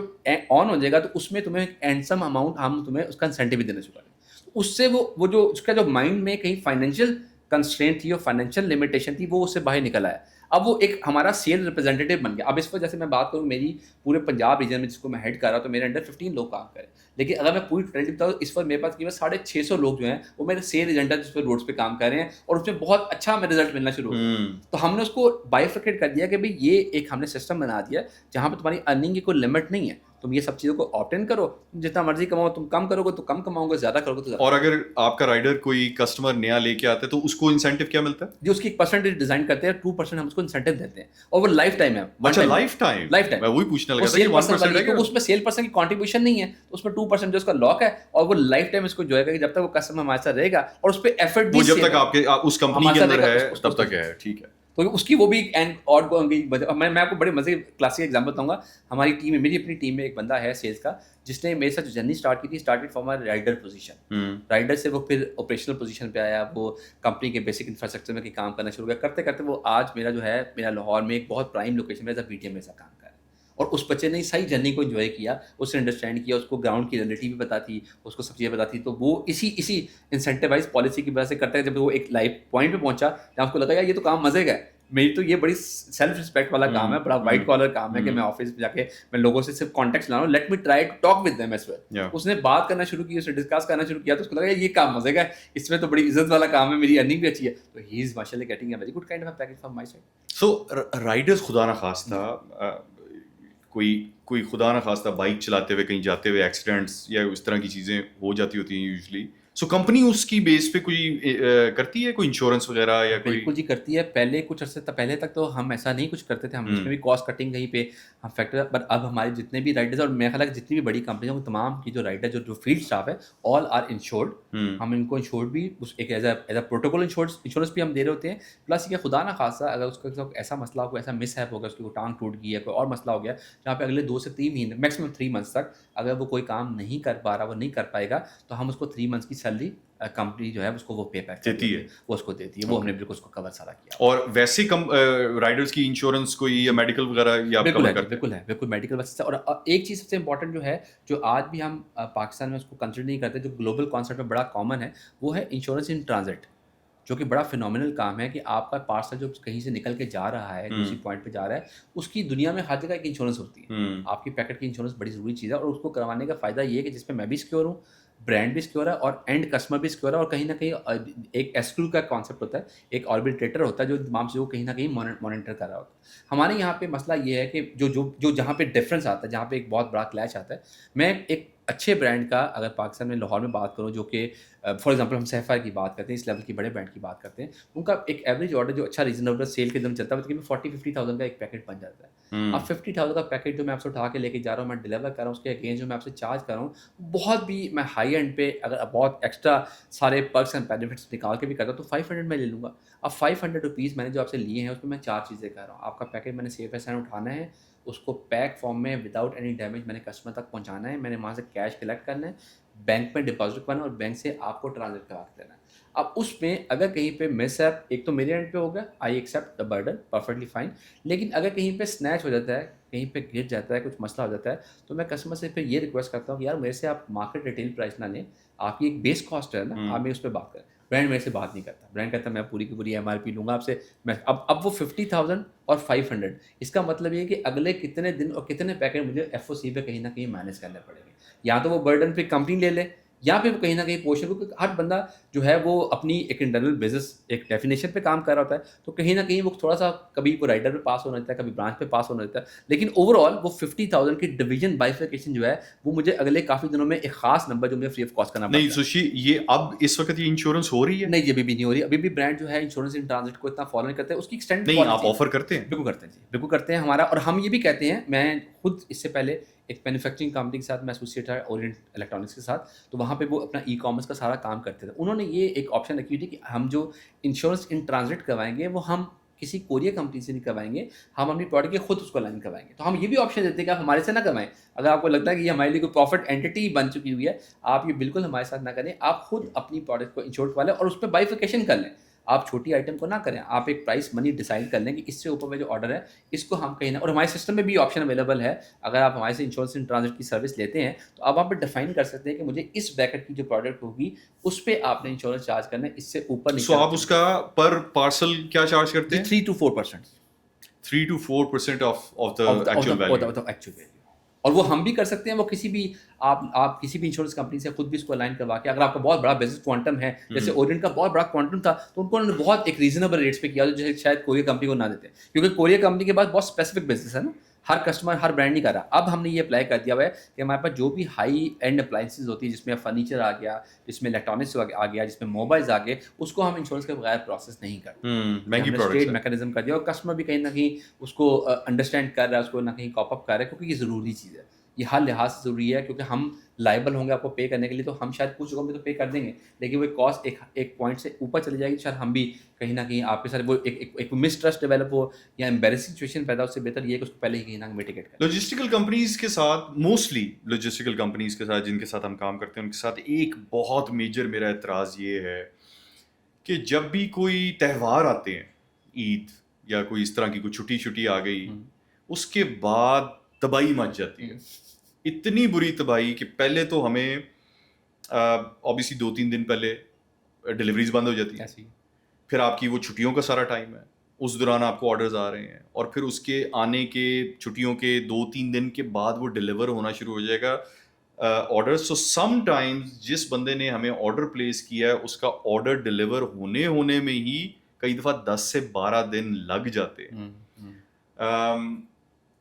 ऑन हो जाएगा, तो उसमें तुम्हें एंडसम अमाउंट हम तुम्हें उसका इंसेंटिव भी देना शुरू करेंगे। तो उससे वो जो उसका जो माइंड में कहीं फाइनेंशियल कंस्ट्रेंट थी और फाइनेंशियल लिमिटेशन थी, वो उससे बाहर निकल आया। अब वो एक हमारा सेल रिप्रेजेंटेटिव बन गया। अब इस पर जैसे मैं बात करूँ, मेरी पूरे पंजाब रीजन में जिसको मैं हेड कर रहा हूँ, तो मेरे अंडर 15 लोग काम करें। लेकिन अगर मैं पूरी टोटलिटी बताऊँ, इस पर मेरे पास केवल 650 लोग जो हैं, वो मेरे सेल एजेंट है, जिस पर रोड्स पे काम कर रहे हैं, और उसमें बहुत अच्छा हमें रिजल्ट मिलना शुरू हो गया। तो हमने उसको बाइफर्केट कर दिया कि भाई ये एक हमने सिस्टम बना दिया जहाँ पे तुम्हारी अर्निंग की कोई लिमिट नहीं है। तुम ये सब चीज़ों को ऑप्ट इन करो, तुम जितना मर्जी कमाओ, तुम कम करोगे तो कम कमाओगे, ज़्यादा करोगे तो ज़्यादा। और अगर आपका राइडर कोई कस्टमर नया लेके आता है तो उसको इंसेंटिव क्या मिलता है? जो उसकी एक परसेंटेज डिजाइन करते हैं, 2% हम उसको इंसेंटिव देते हैं, और वो लाइफ टाइम है। अच्छा, लाइफ टाइम। Life time. मैं वही पूछने लगा था कि सेल 1% है पर्सन, क्या? उसमें सेल पर्सन की कंट्रीब्यूशन नहीं है, तो उसमें 2% जो उसका लॉक है, और वो लाइफ टाइम इसको जो है कि जब तक वो कस्टमर हमारे साथ रहेगा, और उस पर एफर्ट भी वो जब तक आपके उस कंपनी हमारे के साथ अंदर रहेगा, है तब तक है। ठीक है। तो उसकी वो भी एंड और मैं आपको बड़े मजे क्लासिक एग्जांपल बताऊंगा। हमारी टीम में, मेरी अपनी टीम में एक बंदा है सेल्स का, जिसने मेरे साथ जर्नी स्टार्ट की थी, started from a rider position. Rider से वो फिर ऑपरेशनल पोजीशन पे आया, वो कंपनी के बेसिक इंफ्रास्ट्रक्चर में काम करना शुरू किया। करते करते वो आज मेरा जो है, मेरा लाहौर में एक बहुत प्राइम लोकेशन में BTM में ऐसा काम कर रहा है। और उस बच्चे ने सही जर्नी को एंजॉय किया, उसने अंडरस्टैंड किया, उसको ग्राउंड की रियलिटी भी पता थी, उसको सब चीज़ें पता थी। तो वो इसी इंसेंटिवाइज पॉलिसी की वजह से करता है, जब वो एक लाइफ पॉइंट पे पहुंचा जहाँ उसको लगा यार ये तो काम मजे का है, मेरी तो ये बड़ी सेल्फ रिस्पेक्ट वाला काम है, बड़ा वाइट कॉलर काम है कि मैं ऑफिस में जाके मैं लोगों से सिर्फ कॉन्टेक्ट ला रहा हूँ, let me try to talk with them as well. उसने बात करना शुरू की, उसने डिस्कस करना शुरू किया, तो उसको लगा ये काम मजे का है, इसमें तो बड़ी इज्जत वाला काम है, मेरी अर्निंग भी अच्छी है। तो ही इज माशाल्लाह getting a very good kind of package from my side. So Riders खुदा ना खास्ता कोई खुदा ना खास्ता बाइक चलाते हुए कहीं जाते हुए एक्सीडेंट्स या उस तरह की चीज़ें हो जाती होती हैं यूजुअली। सो कंपनी उसकी बेस पे कोई करती है कोई इंश्योरेंस वगैरह या कोई? बिल्कुल जी करती है। पहले कुछ अर्से पहले तक तो हम ऐसा नहीं कुछ करते थे, हम उसमें भी कॉस्ट कटिंग कहीं पे हम फैक्टर, बट अब हमारे जितने भी राइडर्स, और मेरे ख्याल है कि जितनी भी बड़ी कंपनियां, वो तमाम की जो राइडर जो फील्ड स्टाफ है, ऑल आर इंश्योर्ड। हम इनको इंश्योर्ड भी एक एज अ प्रोटोकॉल इंश्योरेंस भी हम दे रहे होते हैं। प्लस ये खुदा ना खासा अगर उसका ऐसा मसला हो, ऐसा मिसहैप हो गया, उसकी टांग टूट गई है, कोई और मसला हो गया, जहाँ पे अगले 2 से 3 महीने, मैक्सिमम 3 मंथ्स तक अगर वो कोई काम नहीं कर पा रहा, वो नहीं कर पाएगा, तो हम उसको 3 मंथ्स की सैलरी कंपनी जो है उसको वो पे बैक देती है, वो उसको देती है। वो हमने बिल्कुल उसको कवर सारा किया। और वैसे राइडर्स की इंश्योरेंस कोई या मेडिकल वगैरह या बिल्कुल है, बिल्कुल मेडिकल वैसे। और एक चीज़ सबसे इंपॉर्टेंट जो है, जो आज भी हम पाकिस्तान में उसको कंसिडर नहीं करते, जो ग्लोबल कॉन्सेप्ट में बड़ा कॉमन है, वो है इंश्योरेंस इन ट्रांजिट, जो कि बड़ा फिनोमिनल काम है कि आपका पार्सल जो कहीं से निकल के जा रहा है, दूसरी पॉइंट पे जा रहा है, उसकी दुनिया में हर जगह एक इंश्योरेंस होती है। आपकी पैकेट की इंश्योरेंस बड़ी ज़रूरी चीज़ है, और उसको करवाने का फ़ायदा ये है कि जिसमें मैं भी सिक्योर हूँ, ब्रांड भी सिक्योर है, और एंड कस्टमर भी सिक्योर है, और कहीं ना कहीं एक एस्क्रू का कॉन्सेप्ट होता है, एक ऑर्बिट्रेटर होता है जो तमाम चीज़ों को कहीं ना कहीं मॉनिटर कर रहा होता है। हमारे यहाँ पे मसला ये है कि जो जहाँ पे डिफरेंस आता है, जहाँ पे एक बहुत बड़ा क्लैश आता है, मैं एक अच्छे ब्रांड का अगर पाकिस्तान में लाहौर में बात करूँ, जो कि फॉर एग्जांपल हम सैफायर की बात करते हैं, इस लेवल की बड़े ब्रांड की बात करते हैं, उनका एक एवरेज ऑर्डर जो अच्छा रीजनेबल सेल के दिन चलता है, मतलब 40-50,000 का एक पैकेट बन जाता है। अब 50,000 का पैकेट जो मैं आपसे उठा के लेके जा रहा हूँ, मैं डिलीवर कर रहा हूँ, उसके अगेंस्ट जो मैं आपसे चार्ज कर रहा हूँ, बहुत भी मैं हाई एंड पे अगर बहुत एक्स्ट्रा सारे पर्क्स एंड बेनिफिट्स निकाल के भी करता हूँ तो 500 मैं ले लूँगा। अब 500 रुपीज़ मैंने जो आपसे लिए हैं उसमें मैं 4 चीज़ें कर रहा हूँ। आपका पैकेट मैंने सेफ एंड साउंड उठाना है, उसको पैक फॉर्म में विदाउट एनी डैमेज मैंने कस्टमर तक पहुँचाना है, मैंने वहाँ से कैश कलेक्ट करना है, बैंक में डिपॉज़िट करना है और बैंक से आपको ट्रांसफर करवा के देना है। अब उसमें अगर कहीं पे मिसहैप एक तो मेरे एंड पे हो गया, I accept the burden, perfectly fine. लेकिन अगर कहीं पे स्नैच हो जाता है, कहीं पे गिर जाता है, कुछ मसला हो जाता है, तो मैं कस्टमर से फिर ये रिक्वेस्ट करता हूँ कि यार मेरे से आप मार्केट रिटेल प्राइस ना लें, आपकी एक बेस कॉस्ट है ना, आप मेरे उस पे बात करें। ब्रांड मेरे से बात नहीं करता, ब्रांड कहता है मैं पूरी की पूरी एमआरपी लूँगा आपसे। मैं अब वो 50,000 और 500, इसका मतलब ये है कि अगले कितने दिन और कितने पैकेट मुझे एफओसी पे कहीं ना कहीं मैनेज करने पड़ेंगे। या तो वो बर्डन पे कंपनी ले ले, या फिर कहीं ना कहीं पोर्शन, क्योंकि हर बंदा जो है वो अपनी एक इंटरनल बिजनेस एक डेफिनेशन पे काम कर रहा होता है, तो कहीं ना कहीं वो थोड़ा सा कभी वो राइडर पे पास होना देता है, कभी ब्रांच पे पास होना देता है। लेकिन ओवरऑल वो 50,000 की डिवीजन बाइफिकेशन जो है वो मुझे अगले काफ़ी दिनों में एक खास नंबर जो मुझे फ्री ऑफ कॉस्ट करना नहीं पड़ता है। सुशी, ये अब इस वक्त ये इंश्योरेंस हो रही है? नहीं, ये अभी भी नहीं हो रही। अभी भी ब्रांड जो है इंश्योरेंस इन ट्रांजिट को इतना फॉलो नहीं करते, उसकी एक्सटेंडेड नहीं, आप पॉलिसी है। ऑफर करते हैं? बिल्कुल करते हैं जी, बिल्कुल करते हैं हमारा। और हम ये भी कहते हैं, मैं खुद इससे पहले एक मैन्युफैक्चरिंग कंपनी के साथ मैं एसोसिएट था, ओरिएंट इलेक्ट्रॉनिक्स के साथ, तो वहाँ पे वो अपना ई-कॉमर्स का सारा काम करते थे। उन्होंने ये एक ऑप्शन रखी हुई थी कि हम जो इंश्योरेंस इन ट्रांजिट करवाएँगे, वो हम किसी कोरियर कंपनी से नहीं करवाएँगे, हम अपनी प्रोडक्ट के खुद उसको अलाइन करवाएँगे। तो हम ये भी ऑप्शन देते हैं कि आप हमारे से ना करवाएँ। अगर आपको लगता है कि ये हमारे लिए कोई प्रॉफिट एंटिटी बन चुकी हुई है, आप ये बिल्कुल हमारे साथ ना करें। आप खुद अपनी प्रोडक्ट को इंश्योर करवा लें और उसपे बाइफिकेशन कर लें। आप छोटी आइटम को ना करें, आप एक प्राइस मनी डिसाइड कर लें कि इससे ऊपर में जो ऑर्डर है, इसको हम कहीं ना, और हमारे सिस्टम में भी ऑप्शन अवेलेबल है। अगर आप हमारे से इंश्योरेंस इन ट्रांजिट की सर्विस लेते हैं, तो आप वहाँ पे डिफाइन कर सकते हैं कि मुझे इस ब्रैकेट की जो प्रोडक्ट होगी, उस पे आपने इंश्योरेंस चार्ज करना है, इससे ऊपर नहीं सो आप करना। उसका पर पार्सल क्या चार्ज करते जी, हैं? 3 to 4% 3 to 4% of the of the actual value. Actual value. और वो हम भी कर सकते हैं, वो किसी भी आप किसी भी इंश्योरेंस कंपनी से खुद भी इसको अलाइन करवा के, अगर आपका बहुत बड़ा बिजनेस क्वांटम है, जैसे ओरिएंट का बहुत बड़ा क्वांटम था, तो उनको उन्होंने बहुत एक रीजनेबल रेट्स पे किया, जो शायद कोरियर कंपनी को ना देते, क्योंकि कोरियर कंपनी के पास बहुत स्पेसिफिक बिजनेस है ना, हर कस्टमर हर ब्रांड नहीं कर रहा। अब हमने ये अप्लाई कर दिया हुआ है कि हमारे पास जो भी हाई एंड अप्लायंसेज होती है, जिसमें फर्नीचर आ गया, जिसमें इलेक्ट्रॉनिक्स आ गया, जिसमें मोबाइल्स आ गए, उसको हम इंश्योरेंस के बगैर प्रोसेस नहीं करते। महंगी हमने प्रोडक्ट्स स्टेट है। मैकेनिज्म कर दिया और कस्टमर भी कहीं न कहीं उसको अंडरस्टैंड कर रहा है, उसको ना कहीं कॉप अप कर रहा है, क्योंकि ये ज़रूरी चीज़ है। ये हर लिहाज से ज़रूरी है, क्योंकि हम लायबल होंगे आपको पे करने के लिए, तो हम शायद कुछ जगहों पे तो पे कर देंगे, लेकिन वो कॉस्ट एक एक पॉइंट से ऊपर चली जाएगी, तो शायद हम भी कहीं न कहीं आपके साथ वो एक मिसट्रस्ट डेवलप हो या एम्बैरेसिंग सिचुएशन पैदा हो। उससे बेहतर ये है कि उसको पहले ही कहीं न कहीं मिटिगेट करें। लॉजिस्टिकल कंपनीज के साथ, मोस्टली लॉजिस्टिकल कंपनीज के साथ जिनके साथ हम काम करते हैं, उनके साथ एक बहुत मेजर मेरा एतराज़ ये है कि जब भी कोई त्यौहार आते हैं, ईद या कोई इस तरह की कोई छुट्टी आ गई, हुँ, उसके बाद तबाही मच जाती है। हुँ, इतनी बुरी तबाही कि पहले तो हमें ऑब्वियसली 2-3 दिन पहले डिलीवरीज बंद हो जाती हैं। ऐसे ही। फिर आपकी वो छुट्टियों का सारा टाइम है, उस दौरान आपको ऑर्डर्स आ रहे हैं, और फिर उसके आने के छुट्टियों के 2-3 दिन के बाद वो डिलीवर होना शुरू हो जाएगा ऑर्डर। सो समटाइम्स जिस बंदे ने हमें ऑर्डर प्लेस किया है, उसका ऑर्डर डिलीवर होने में ही कई दफ़ा 10 से 12 दिन लग जाते हैं। हुँ, हुँ।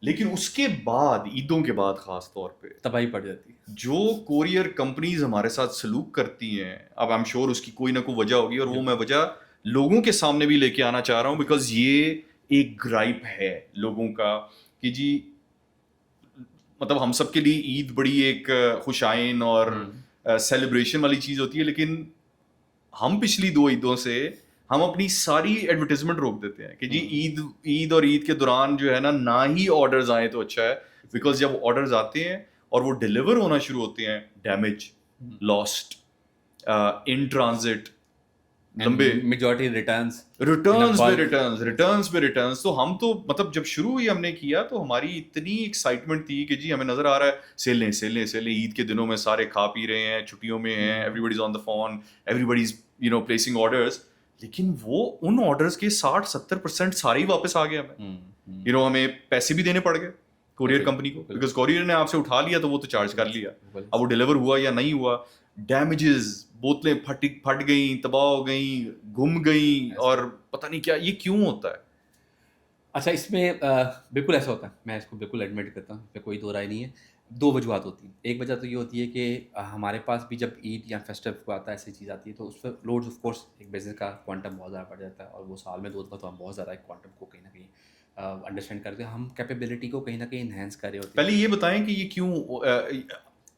लेकिन उसके बाद, ईदों के बाद ख़ास तौर पे, तबाही पड़ जाती है। जो कोरियर कंपनीज हमारे साथ सलूक करती हैं, अब आई एम श्योर उसकी कोई ना कोई वजह होगी, और वो मैं वजह लोगों के सामने भी लेके आना चाह रहा हूँ, बिकॉज ये एक ग्राइप है लोगों का कि जी, मतलब हम सब के लिए ईद बड़ी एक खुशाइन और हुँ। सेलिब्रेशन वाली चीज़ होती है, लेकिन हम पिछली 2 ईदों से हम अपनी सारी एडवर्टाइजमेंट रोक देते हैं कि जी ईद और ईद के दौरान जो है ना ही ऑर्डर्स आए तो अच्छा है, बिकॉज जब ऑर्डर्स आते हैं और वो डिलीवर होना शुरू होते हैं, damage, hmm. Lost, in transit, लंबे मेजॉरिटी रिटर्न्स रिटर्न्स पे रिटर्न्स। तो हम तो मतलब जब शुरू ही हमने किया तो हमारी इतनी एक्साइटमेंट थी कि जी हमें नजर आ रहा है सेल लें, ईद के दिनों में सारे खा पी रहे हैं, छुट्टियों में हैं, everybody is on the phone, everybody is placing orders, लेकिन वो उन ऑर्डर्स के 60-70% सारे ही वापस आ गए हमें। हमें पैसे भी देने पड़ गए कोरियर कंपनी को, बिकॉज कोरियर ने आपसे उठा लिया तो वो तो चार्ज कर लिया, अब वो डिलीवर हुआ या नहीं हुआ, डैमेजेस, बोतलें फट गई, तबाह हो गई, गुम गई, और पता नहीं क्या, ये क्यों होता है? अच्छा, इसमें बिल्कुल ऐसा होता है, मैं इसको बिल्कुल एडमिट करता हूँ, इसमें कोई दो राय नहीं है। 2 वजूहत होती हैं। एक वजह तो ये होती है कि हमारे पास भी जब ईद या फेस्टिव को आता है, ऐसी चीज़ आती है, तो उस पर लोड ऑफ कोर्स एक बिज़नेस का क्वांटम बहुत ज़्यादा बढ़ जाता है, और वो साल में 2 दफ़ा तो हम बहुत ज़्यादा एक क्वांटम को कहीं न कहीं अंडरस्टैंड करके हम कैपेबिलिटी को कहीं न कहीं एनहांस कर रहे होते हैं। पहले ये बताएं कि ये क्यों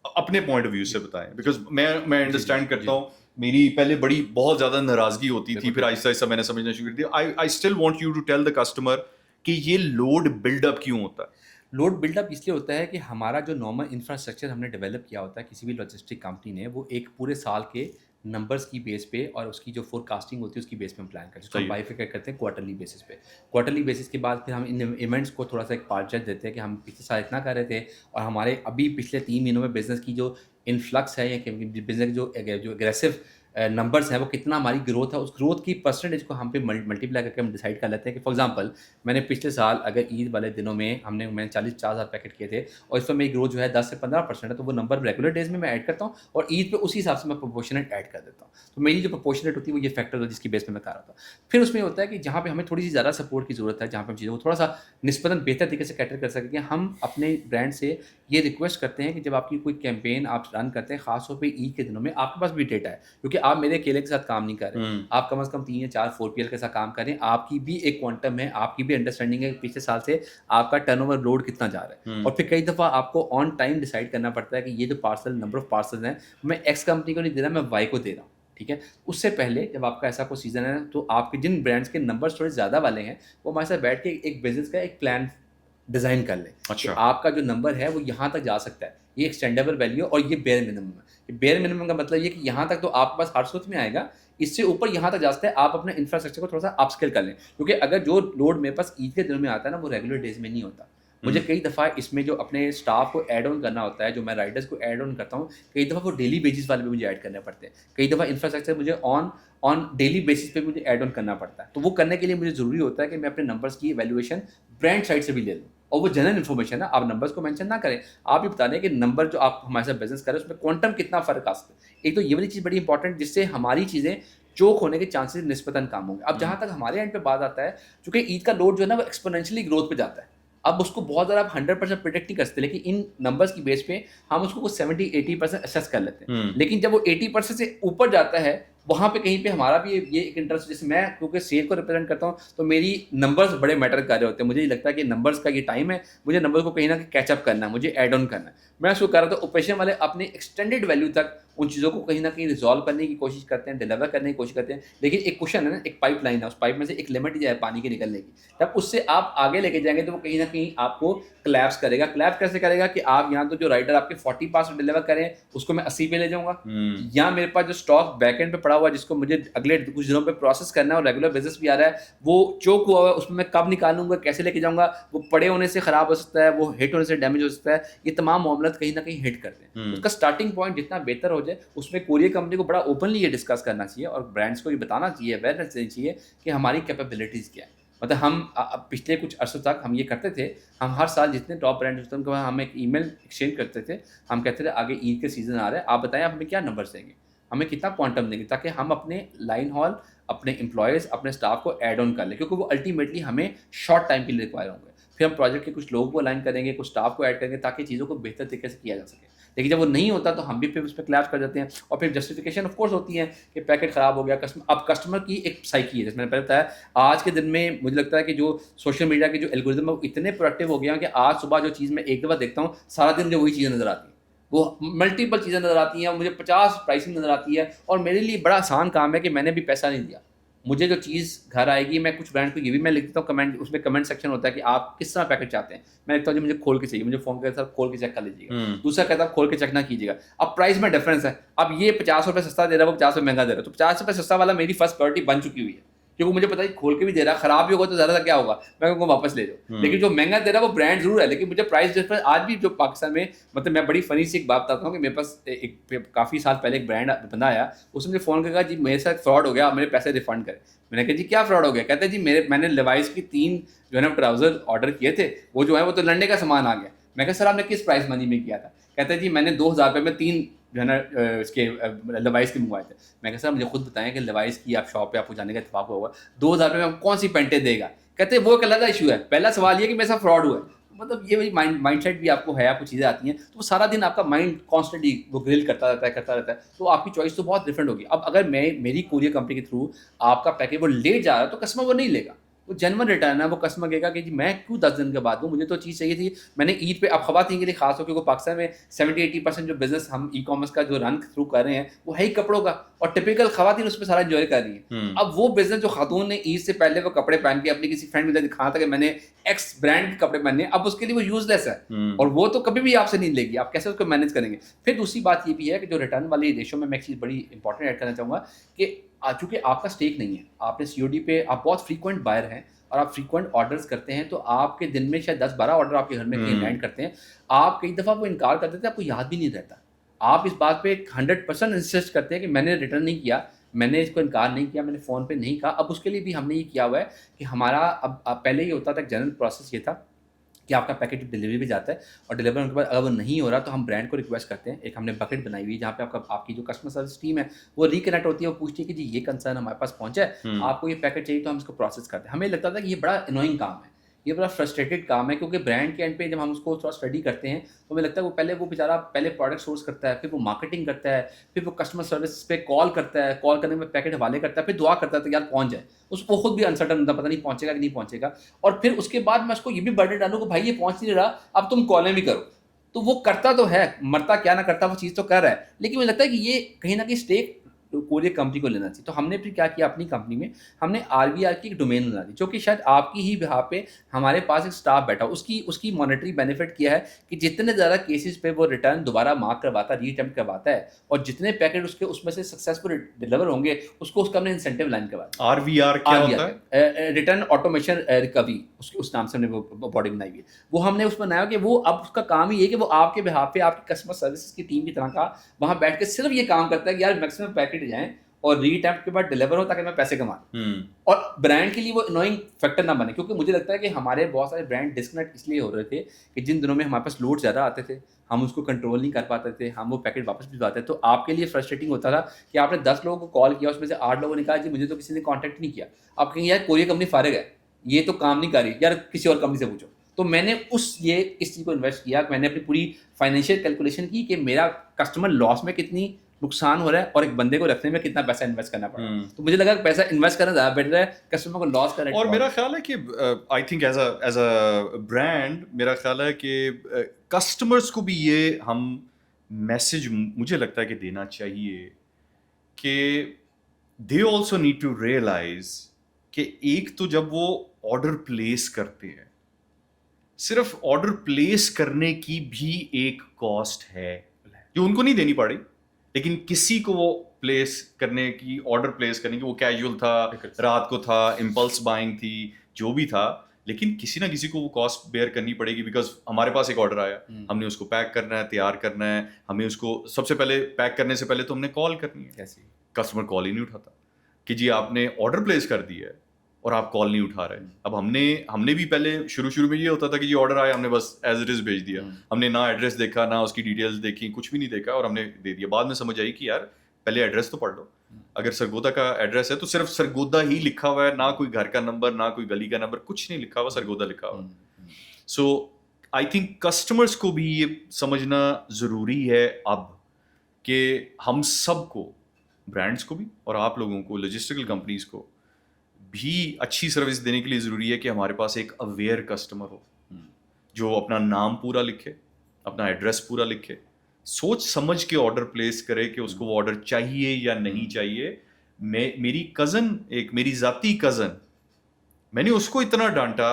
अपने पॉइंट ऑफ व्यू से बताएं, बिकॉज मैं जी, अंडरस्टैंड जी। करता हूँ। मेरी पहले बड़ी बहुत ज़्यादा नाराज़गी होती थी, बिल्कुल, फिर आहिस्ता आहिस्ता मैंने समझना शुरू कर दिया। I still want you to tell the customer कि ये लोड बिल्डअप क्यों होता है। लोड बिल्डअप इसलिए होता है कि हमारा जो नॉर्मल इंफ्रास्ट्रक्चर हमने डेवलप किया होता है किसी भी लॉजिस्टिक कंपनी ने, वो एक पूरे साल के नंबर्स की बेस पे और उसकी जो फोरकास्टिंग होती है उसकी बेस पे हम प्लान करते हैं, उसको हम सही है। बाइफिकेट करते हैं क्वार्टरली बेसिस पे। क्वार्टरली बेसिस के बाद फिर हम इन इवेंट्स को थोड़ा सा एक पार्ट देते हैं कि हम पिछले साल इतना कर रहे थे, और हमारे अभी पिछले 3 महीनों में बिजनेस की जो इन्फ्लक्स है, या बिजनेस की जो एग्रेसिव नंबर्स हैं, वो कितना हमारी ग्रोथ है, उस ग्रोथ की परसेंटेज को हम पे मल्टीप्लाई करके हम डिसाइड कर लेते हैं कि फॉर एग्जांपल मैंने पिछले साल अगर ईद वाले दिनों में मैंने 40-50 हज़ार पैकेट किए थे, और इस पर मेरी ग्रोथ जो है 10 से 15% है, तो वो नंबर रेगुलर डेज में मैं ऐड करता हूँ, और ईद पे उसी हिसाब से मैं प्रोपोर्शनेट ऐड कर देता हूँ। तो मेरी जो प्रोपोर्शनेट होती है वो ये फैक्टर है जिसकी बेस पे मैं कर रहा था। फिर उसमें होता है कि जहाँ पे हमें थोड़ी सी ज़्यादा सपोर्ट की ज़रूरत है, जहाँ पे हम चीज़ों को थोड़ा सा निस्बतन बेहतर तरीके से कैटर कर सकें, हम अपने ब्रांड से ये रिक्वेस्ट करते हैं कि जब आपकी कोई कैंपेन आप रन करते हैं, खासतौर पे ईद के दिनों में, आपके पास भी डेटा है, क्योंकि आप मेरे अकेले के साथ काम नहीं कर रहे, आप कम से कम 3 या 4 4PL के साथ काम कर रहे हैं, आपकी भी एक क्वांटम है, आपकी भी अंडरस्टैंडिंग है कि पिछले साल से आपका टर्नओवर लोड कितना जा रहा है, और फिर कई दफ़ा आपको ऑन टाइम डिसाइड करना पड़ता है कि ये जो पार्सल नंबर ऑफ पार्सल हैं, मैं एक्स कंपनी को नहीं दे रहा, मैं वाई को दे रहा हूँ। ठीक है? उससे पहले जब आपका ऐसा कोई सीज़न है, तो आपके जिन ब्रांड्स के नंबर्स थोड़े ज़्यादा वाले हैं, वो हमारे साथ बैठ के एक बिज़नेस का एक प्लान डिज़ाइन कर लें कि अच्छा। आपका जो नंबर है वो यहाँ तक जा सकता है, ये एक्सटेंडेबल वैल्यू है, और ये बेयर मिनिमम है। बेयर मिनिमम का मतलब ये कि यहाँ तक तो आपके पास हर सूरत में आएगा, इससे ऊपर यहाँ तक जा सकता है, आप अपने इंफ्रास्ट्रक्चर को थोड़ा सा अपस्केल कर लें, क्योंकि अगर जो लोड मेरे पास ईद के दिनों में आता है ना, वो रेगुलर डेज में नहीं होता। मुझे कई दफ़ा इसमें जो अपने स्टाफ को ऐड ऑन करना होता है, जो मैं राइडर्स को ऐड ऑन करता हूँ, कई दफ़ा वो डेली बेसिस वाले पे मुझे ऐड करने पड़ते हैं। कई दफ़ा इंफ्रास्ट्रक्चर मुझे ऑन ऑन डेली बेसिस पे मुझे ऐड ऑन करना पड़ता है। तो वो करने के लिए मुझे ज़रूरी होता है कि मैं अपने नंबर्स की वैल्यूएशन ब्रांड साइड से भी ले लूँ, और वो जनरल इन्फॉर्मेशन है, आप नंबर्स को मेंशन ना करें, आप ये बता दें कि नंबर जो आप हमारे साथ बिज़नेस कर रहे हैं उसमें क्वांटम कितना फ़र्क आ सकता है। एक तो ये वाली चीज़ बड़ी इंपॉर्टेंट, जिससे हमारी चीज़ें चोक होने के चांसेस निस्बतन कम होंगे। अब जहाँ तक हमारे एंड पे बात आता है, चूँकि ईद का लोड जो है ना, वो एक्सपोनेंशियली ग्रोथ पे जाता है। अब उसको बहुत ज़्यादा आप 100% प्रिडिक्ट नहीं कर सकते, लेकिन इन नंबर्स की बेस पे हम उसको कुछ 70-80% असेस कर लेते हैं। लेकिन जब वो 80% से ऊपर जाता है, वहाँ पे कहीं पे हमारा भी ये एक इंटरेस्ट, जैसे मैं क्योंकि सेल को रिप्रेजेंट करता हूँ, तो मेरी नंबर्स बड़े मैटर कर रहे होते हैं। मुझे ये लगता है कि नंबर्स का ये टाइम है, मुझे नंबर्स को कहीं ना कहीं कैचअप करना है, मुझे ऐड ऑन करना है। मैं उसको कर रहा था, ऑपरेशन वाले अपने एक्सटेंडेड वैल्यू तक उन चीज़ों को कहीं ना कहीं रिजॉल्व करने की कोशिश करते हैं, डिलीवर करने की कोशिश करते हैं, लेकिन एक क्वेश्चन है ना, एक पाइप लाइन है, उस पाइप में से एक लिमिट ही है पानी के निकलने की। जब उससे आप आगे लेके जाएंगे, तो वो कहीं ना कहीं आपको क्लैप्स करेगा। क्लैप्स कैसे करेगा कि आप यहाँ तो जो राइडर आपके 40 पास डिलीवर करें, उसको मैं 80 पे ले जाऊँगा, या मेरे पास जो स्टॉक बैकएंड पे पड़ा हुआ है, जिसको मुझे अगले कुछ दिनों पे प्रोसेस करना है और रेगुलर बिजनेस भी आ रहा है, वो चोक हुआ हुआ है, उसमें मैं कब निकालूंगा, कैसे लेके जाऊँगा, वो पड़े होने से ख़राब हो सकता है, वो हिट होने से डैमेज हो सकता है। ये तमाम मामलात कहीं ना कहीं हिट करते हैं। उसका स्टार्टिंग पॉइंट जितना बेहतर हो जाए, उसमें कोरियर कंपनी को बड़ा ओपनली ये डिस्कस करना चाहिए, और ब्रांड्स को ये बताना चाहिए, अवेयरनेस देनी चाहिए कि हमारी कैपेबिलिटीज़ क्या है। मतलब हम पिछले कुछ अरसों तक हम ये करते थे, हम हर साल जितने टॉप ब्रांड होते हैं उनको हम एक ईमेल एक्सचेंज करते थे। हम कहते थे आगे ईद के सीज़न आ रहा है, आप बताएं आप हमें क्या नंबर्स देंगे, हमें कितना क्वांटम देंगे, ताकि हम अपने लाइन हॉल, अपने एम्प्लॉयज़, अपने स्टाफ को ऐड ऑन कर लें, क्योंकि वो अल्टीमेटली हमें शॉर्ट टाइम के लिए रिक्वायर होंगे। फिर हम प्रोजेक्ट के कुछ लोगों को अलाइन करेंगे, कुछ स्टाफ को ऐड करेंगे, ताकि चीज़ों को बेहतर तरीके से किया जा सके। लेकिन जब वो नहीं होता, तो हम भी फिर उस पे क्लैश कर जाते हैं, और फिर जस्टिफिकेशन ऑफ कोर्स होती है कि पैकेट ख़राब हो गया। अब कस्टमर की एक साइकी है, जैसे मैंने पहले बताया, आज के दिन में मुझे लगता है कि जो सोशल मीडिया के जो एल्गोरिदम है वो इतने प्रोडक्टिव हो गए हैं कि आज सुबह जो चीज़ मैं एक दफ़ा देखता हूँ, सारा दिन मुझे वही चीज़ें नज़र आती हैं। वो मल्टीपल चीज़ें नज़र आती हैं, मुझे 50 प्राइसिंग नज़र आती है, और मेरे लिए बड़ा आसान काम है कि मैंने भी पैसा नहीं दिया, मुझे जो चीज़ घर आएगी, मैं कुछ ब्रांड को ये भी मैं लिख देता हूँ कमेंट, उसमें कमेंट सेक्शन होता है कि आप किस तरह पैकेट चाहते हैं। मैं लिखता हूँ जी मुझे खोल के चाहिए, मुझे फ़ोन करके सर खोल के चेक कर लीजिएगा। दूसरा कहता है खोल के चेक ना कीजिएगा। अब प्राइस में डिफरेंस है, अब ये 50 रुपये सस्ता दे रहा है, वो 50 रुपये महंगा दे रहा है, तो 50 रुपये सस्ता वाला मेरी फर्स्ट प्रायोरिटी बन चुकी हुई है, क्योंकि मुझे पता है खोल के भी दे रहा है, ख़राब भी होगा तो ज़्यादा क्या होगा, मैं कहूँगा वापस ले जाओ। लेकिन जो महंगा दे रहा है वो ब्रांड जरूर है, लेकिन मुझे प्राइस डिफरेंस आज भी जो पाकिस्तान में, मतलब मैं बड़ी फनी सी एक बात बताता हूँ कि मेरे पास एक काफ़ी साल पहले एक ब्रांड बंदा आया, उसने मुझे फ़ोन करके जी मेरे साथ फ्रॉड हो गया, आप मेरे पैसे रिफंड करें। मैंने कहा जी क्या फ्रॉड हो गया? कहते हैं जी मैंने लेवाइस की 3 जो है ना ट्राउज़र ऑर्डर किए थे, वो जो है वो तो लंडे का सामान आ गया। मैं कहा सर आपने किस प्राइस मनी में किया था? कहते हैं जी मैंने 2000 रुपये में 3 जो है ना इसके लेवाइस के मंगवाए थे। मैं कहा सर मुझे खुद बताएं कि लेवाइस की आप शॉप पे आपको जाने का इत्तेफाक हुआ 2000 रुपये में कौन सी पेंटें देगा? कहते हैं वो एक अलग इशू है, पहला सवाल ये कि मेरे साथ फ्रॉड हुआ है, मतलब ये वही माइंडसेट भी आपको है, आपको चीज़ें आती हैं, तो वो सारा दिन आपका माइंड कॉन्स्टेंटली वो ग्रिल करता रहता है, तो आपकी चॉइस तो बहुत डिफरेंट होगी। अब अगर मैं मेरी कोरियर कंपनी के थ्रू आपका पैकेज वो ले जा रहा है, तो कस्टमर वो नहीं लेगा, वो जेन्युइन रिटर्न है। वो कस्टमर कहेगा कि जी मैं क्यों 10 दिन के बाद दूँ, मुझे तो चीज़ चाहिए थी। मैंने ईद पे, अब खवातीन के लिए खास हो, क्योंकि पाकिस्तान में 70-80% जो बिजनेस हम ई कॉमर्स का जो रन थ्रू कर रहे हैं वो है ही कपड़ों का, और टिपिकल खवातीन उसमें सारा एंजॉय कर रही है। अब वो बिजनेस जो खातून ने ईद से पहले वो कपड़े पहन के अपनी किसी फ्रेंड को दिखाया था कि मैंने एक्स ब्रांड के कपड़े पहने, अब उसके लिए वो यूजलेस है, और वो तो कभी भी आपसे नहीं लेगी, आप कैसे उसको मैनेज करेंगे। फिर दूसरी बात ये भी है कि जो रिटर्न वाली रेशो में मैं एक चीज़ बड़ी इंपॉर्टेंट ऐड करना चाहूँगा कि चूंकि आपका स्टेक नहीं है, आपने सीओडी पे, आप बहुत फ्रीक्वेंट बायर हैं और आप फ्रीक्वेंट ऑर्डर्स करते हैं, तो आपके दिन में शायद 10-12 ऑर्डर आपके घर में कहीं लैंड करते हैं। आप कई दफ़ा वो इनकार कर देते हैं, आपको याद भी नहीं रहता। आप इस बात पे 100% इंसिस्ट करते हैं कि मैंने रिटर्न नहीं किया, मैंने इसको इनकार नहीं किया, मैंने फ़ोन पे नहीं कहा। अब उसके लिए भी हमने ये किया हुआ है कि हमारा अब पहले ये होता था, जनरल प्रोसेस ये था कि आपका पैकेट डिलीवरी पे जाता है, और डिलीवर होने के बाद अगर वो नहीं हो रहा तो हम ब्रांड को रिक्वेस्ट करते हैं। एक हमने बकेट बनाई हुई है जहाँ पे आपकी जो कस्टमर सर्विस टीम है वो रिकनेक्ट होती है, वो पूछती है कि जी ये कंसर्न हमारे पास पहुंचा है, आपको ये पैकेट चाहिए, तो हम इसको प्रोसेस करते हैं। हमें लगता था कि ये बड़ा अनोइंग काम है, ये बड़ा फ्रस्ट्रेटेड काम है, क्योंकि ब्रांड के एंड पे जब हम उसको थोड़ा स्टडी करते हैं तो हमें लगता है वो बेचारा पहले प्रोडक्ट सोर्स करता है, फिर वो मार्केटिंग करता है, फिर वो कस्टमर सर्विस पे कॉल करता है, कॉल करने में पैकेट हवाले करता है, फिर दुआ करता है तो यार पहुंच जाए। उसको खुद भी अनसर्टन होता है, पता नहीं पहुंचेगा कि नहीं पहुंचेगा, और फिर उसके बाद मैं उसको ये भी बर्डन डालूँ कि भाई ये पहुंच नहीं रहा, अब तुम कॉलें भी करो। तो वो करता तो है, मरता क्या ना करता, वो चीज़ तो कर रहा है, लेकिन मुझे लगता है कि ये कहीं ना कहीं स्टेक कोरियर कंपनी को लेना चाहिए। तो हमने फिर क्या किया अपनी कंपनी में, हमने आरवीआर की एक डोमेन बना दी, जो कि शायद आपकी ही बिहार पे हमारे पास एक स्टाफ बैठा, उसकी मॉनेटरी बेनिफिट किया है कि जितने ज़्यादा केसेस पे वो रिटर्न दोबारा मार्क करवाता है, रीअटेम्प्ट करवाता है, और जितने पैकेट उसके उसमें से सक्सेसफुल डिलीवर होंगे उसको उसका हमने इंसेंटिव लाइन करवाया। आरवीआर क्या होता है? रिटर्न ऑटोमेशन रिकवरी, उस नाम से हमने वो बॉडी बनाई हुई है। वो हमने उसमें बनाया कि वो अब उसका काम ही है कि वो आपके बिहाफ पे आपकी कस्टमर सर्विसेज की टीम की तरह का वहाँ बैठ के सिर्फ ये काम करता है कि यार मैक्सिमम पैकेट जाएं और रीअटेम्प्ट के बाद डिलीवर हो, ताकि मैं पैसे कमा लूं। और ब्रांड के लिए वो अनोइंग फैक्टर ना बने, क्योंकि मुझे लगता है कि हमारे बहुत सारे ब्रांड डिस्कनेक्ट इसलिए हो रहे थे कि जिन दिनों में हमारे पास लोड ज़्यादा आते थे, हम उसको कंट्रोल नहीं कर पाते थे, हम वो पैकेट वापस भिजवाते थे। तो आपके लिए फ्रस्ट्रेटिंग होता था कि आपने 10 लोगों को कॉल किया, उसमें से 8 लोगों ने कहा जी मुझे तो किसी ने कॉन्टैक्ट नहीं किया। आप कहेंगे यार कोरियर कंपनी फारिग है, ये तो काम नहीं कर रही, यार किसी और कंपनी से पूछो। तो मैंने इस चीज़ को इन्वेस्ट किया, मैंने अपनी पूरी फाइनेंशियल कैलकुलेशन की कि मेरा कस्टमर लॉस में कितनी नुकसान हो रहा है और एक बंदे को रखने में कितना पैसा इन्वेस्ट करना पड़ा। तो मुझे लगा कि पैसा इन्वेस्ट करना ज़्यादा बेटर है, कस्टमर को लॉस करना। और मेरा ख्याल है कि I think as a brand, मेरा ख्याल है कि कस्टमर्स को भी ये हम मैसेज मुझे लगता है कि देना चाहिए कि they also need to realise कि एक तो जब वो ऑर्डर प्लेस करते हैं, सिर्फ ऑर्डर प्लेस करने की भी एक कॉस्ट है जो उनको नहीं देनी पड़ी, लेकिन किसी को वो ऑर्डर प्लेस करने की, वो कैजुअल था, रात को था, इम्पल्स बाइंग थी, जो भी था, लेकिन किसी ना किसी को वो कॉस्ट बेयर करनी पड़ेगी। बिकॉज हमारे पास एक ऑर्डर आया, हमने उसको पैक करना है, तैयार करना है, हमें उसको सबसे पहले पैक करने से पहले तो हमने कॉल करनी है। कस्टमर कॉल ही नहीं उठाता कि जी आपने ऑर्डर प्लेस कर दिया है और आप कॉल नहीं उठा रहे। अब हमने भी पहले शुरू में ये होता था कि जी ऑर्डर आया, हमने बस एज इट इज भेज दिया, हमने ना एड्रेस देखा, ना उसकी डिटेल्स देखी, कुछ भी नहीं देखा और हमने दे दिया। बाद में समझ आई कि यार पहले एड्रेस तो पढ़ लो, अगर सरगोदा का एड्रेस है तो सिर्फ सरगोदा ही लिखा हुआ है, ना कोई घर का नंबर, ना कोई गली का नंबर, कुछ नहीं लिखा हुआ, सरगोदा लिखा हुआ। सो आई थिंक कस्टमर्स को भी ये समझना जरूरी है अब कि हम सबको, ब्रांड्स को भी और आप लोगों को, लॉजिस्टिकल कंपनीज को भी अच्छी सर्विस देने के लिए ज़रूरी है कि हमारे पास एक अवेयर कस्टमर हो जो अपना नाम पूरा लिखे, अपना एड्रेस पूरा लिखे, सोच समझ के ऑर्डर प्लेस करे कि उसको वो ऑर्डर चाहिए या नहीं चाहिए। मेरी ज़ाती कज़न, मैंने उसको इतना डांटा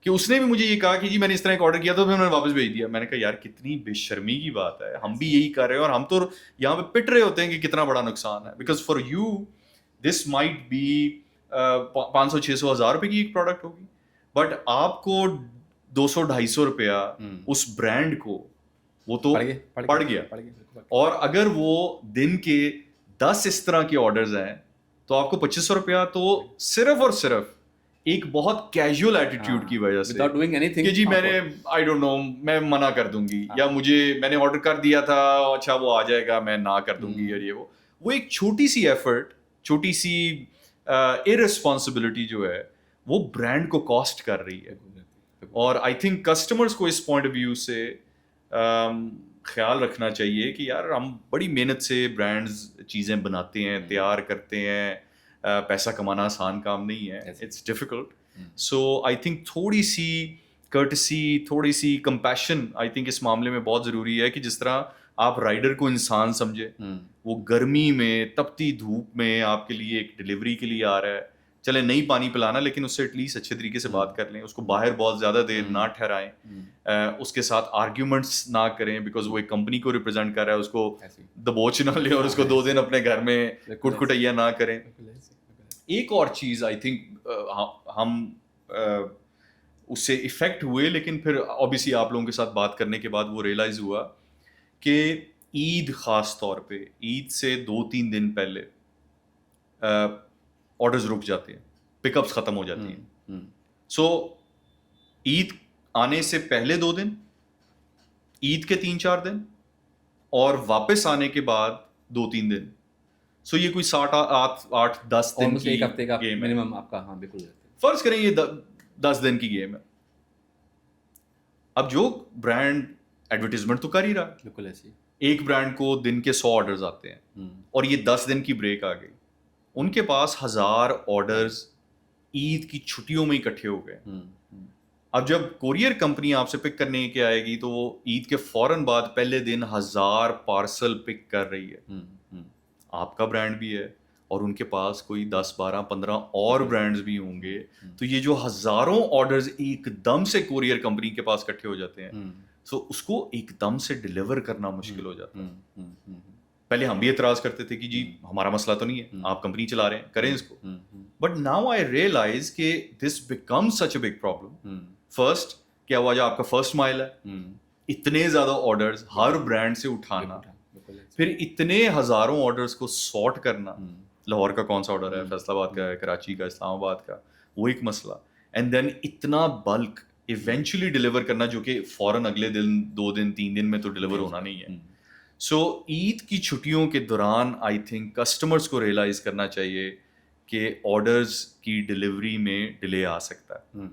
कि उसने भी मुझे ये कहा कि जी मैंने इस तरह एक ऑर्डर किया तो फिर मैंने वापस भेज दिया। मैंने कहा यार कितनी बेशर्मी की बात है, हम भी यही कर रहे हैं और हम तो यहाँ पे पिट रहे होते हैं कि कितना बड़ा नुकसान है। Because for you this might be 500-600 हज़ार रुपए की एक प्रोडक्ट होगी, बट आपको 200-250 रुपया उस ब्रांड को वो तो पड़ गया। और अगर वो दिन के 10 इस तरह के ऑर्डर्स हैं तो आपको 2500 रुपया तो सिर्फ और सिर्फ एक बहुत कैजुअल एटीट्यूड की वजह से कि जी मैंने आई डोंट नो मैं मना कर दूंगी, या मैंने ऑर्डर कर दिया था, अच्छा वो आ जाएगा, मैं ना कर दूंगी, और ये वो एक छोटी सी एफर्ट, छोटी सी इररिस्पॉन्सिबिलिटी जो है वो ब्रांड को कॉस्ट कर रही है। और आई थिंक कस्टमर्स को इस पॉइंट ऑफ व्यू से ख्याल रखना चाहिए कि यार हम बड़ी मेहनत से ब्रांड्स चीज़ें बनाते हैं, तैयार करते हैं, पैसा कमाना आसान काम नहीं है, Yes. It's difficult. So I think थोड़ी सी कर्टसी, थोड़ी सी कंपैशन आई थिंक इस मामले में बहुत ज़रूरी है कि जिस तरह आप राइडर को इंसान समझे, वो गर्मी में तपती धूप में आपके लिए एक डिलीवरी के लिए आ रहा है, चले नहीं पानी पिलाना लेकिन उससे एटलीस्ट अच्छे तरीके से बात कर लें, उसको बाहर बहुत ज़्यादा देर ना ठहराएं, उसके साथ आर्ग्यूमेंट्स ना करें बिकॉज वो एक कंपनी को रिप्रेजेंट कर रहा है, उसको दबोच ना ले और उसको 2 दिन अपने घर में कुटकुटैया ना करें. एक और चीज़ आई थिंक हम उससे इफ़ेक्ट हुए, लेकिन फिर ऑब्वियसली आप लोगों के साथ बात करने के बाद वो रियलाइज़ हुआ कि ईद ख़ास तौर पे, ईद से 2-3 दिन पहले ऑर्डर्स रुक जाते हैं, पिकअप्स ख़त्म हो जाती हैं. सो ईद आने से पहले 2 दिन, ईद के 3-4 दिन और वापस आने के बाद 2-3 दिन. सो ये कोई 7-8-10 दिन ऑलमोस्ट की एक हफ्ते का गेम है. मिनिमम आपका. हाँ बिल्कुल. फर्ज करें ये 10 दिन की गेम है. अब जो ब्रांड एडवर्टीजमेंट तो कर ही रहा है, बिल्कुल ऐसी. एक ब्रांड को दिन के 100 ऑर्डर्स आते हैं और ये 10 दिन की ब्रेक आ गई, उनके पास 1000 ऑर्डर्स ईद की छुट्टियों में इकट्ठे हो गए. अब जब कोरियर कंपनी आपसे पिक करने के आएगी तो वो ईद के फौरन बाद पहले दिन 1000 पार्सल पिक कर रही है. आपका ब्रांड भी है और उनके पास कोई 10, 12, 15 और ब्रांड्स भी होंगे, तो ये जो हजारों ऑर्डर्स एकदम से कोरियर कंपनी के पास इकट्ठे हो जाते हैं, सो उसको एकदम से डिलीवर करना मुश्किल हो जाता है. पहले हम भी एतराज करते थे कि जी हमारा मसला तो नहीं है, आप कंपनी चला रहे हैं, करें इसको. बट नाउ आई रियलाइज कि this become such a big problem. First क्या हुआ, जो आपका फर्स्ट माइल है, इतने ज्यादा ऑर्डर्स हर ब्रांड से उठाना, फिर इतने हजारों ऑर्डर्स को सॉर्ट करना, लाहौर का कौन सा ऑर्डर है, फैसलाबाद का है, कराची का, इस्लामाबाद का, वो एक मसला. एंड देन इतना बल्क इवेंचुअली डिलीवर करना जो कि फौरन अगले दिन 2 दिन 3 दिन में तो डिलीवर होना नहीं है. सो ईद की छुट्टियों के दौरान आई थिंक कस्टमर्स को रियलाइज करना चाहिए कि ऑर्डर्स की डिलीवरी में डिले आ सकता है.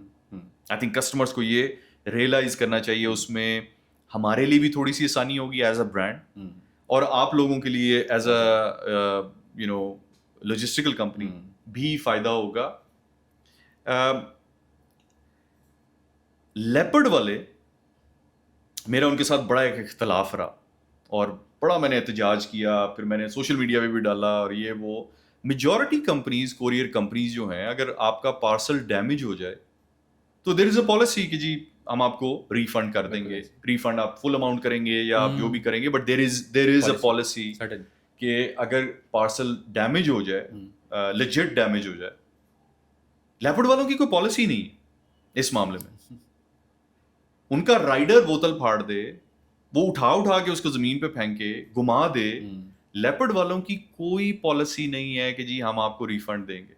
आई थिंक कस्टमर्स को ये रियलाइज करना चाहिए, उसमें हमारे लिए भी थोड़ी सी आसानी होगी एज अ ब्रांड, और आप लोगों के लिए एज अ लॉजिस्टिकल कंपनी भी फायदा होगा. लेपर्ड वाले, मेरा उनके साथ बड़ा एक इख्तलाफ रहा और बड़ा मैंने एहतजाज किया, फिर मैंने सोशल मीडिया पे भी डाला और ये वो. मेजॉरिटी कंपनीज, कोरियर कंपनीज जो हैं, अगर आपका पार्सल डैमेज हो जाए तो देयर इज अ पॉलिसी कि जी हम आपको रिफंड कर देंगे. रिफंड आप फुल अमाउंट करेंगे या आप जो भी करेंगे, but there is a policy कि अगर पार्सल डैमेज हो जाए, लेजिट डैमेज हो जाए, लेपर्ड वालों की कोई पॉलिसी नहीं है इस मामले में. उनका राइडर बोतल फाड़ दे, वो उठा के उसको जमीन पे फेंके, घुमा दे, लेपर्ड वालों की कोई पॉलिसी नहीं है कि जी हम आपको रिफंड देंगे.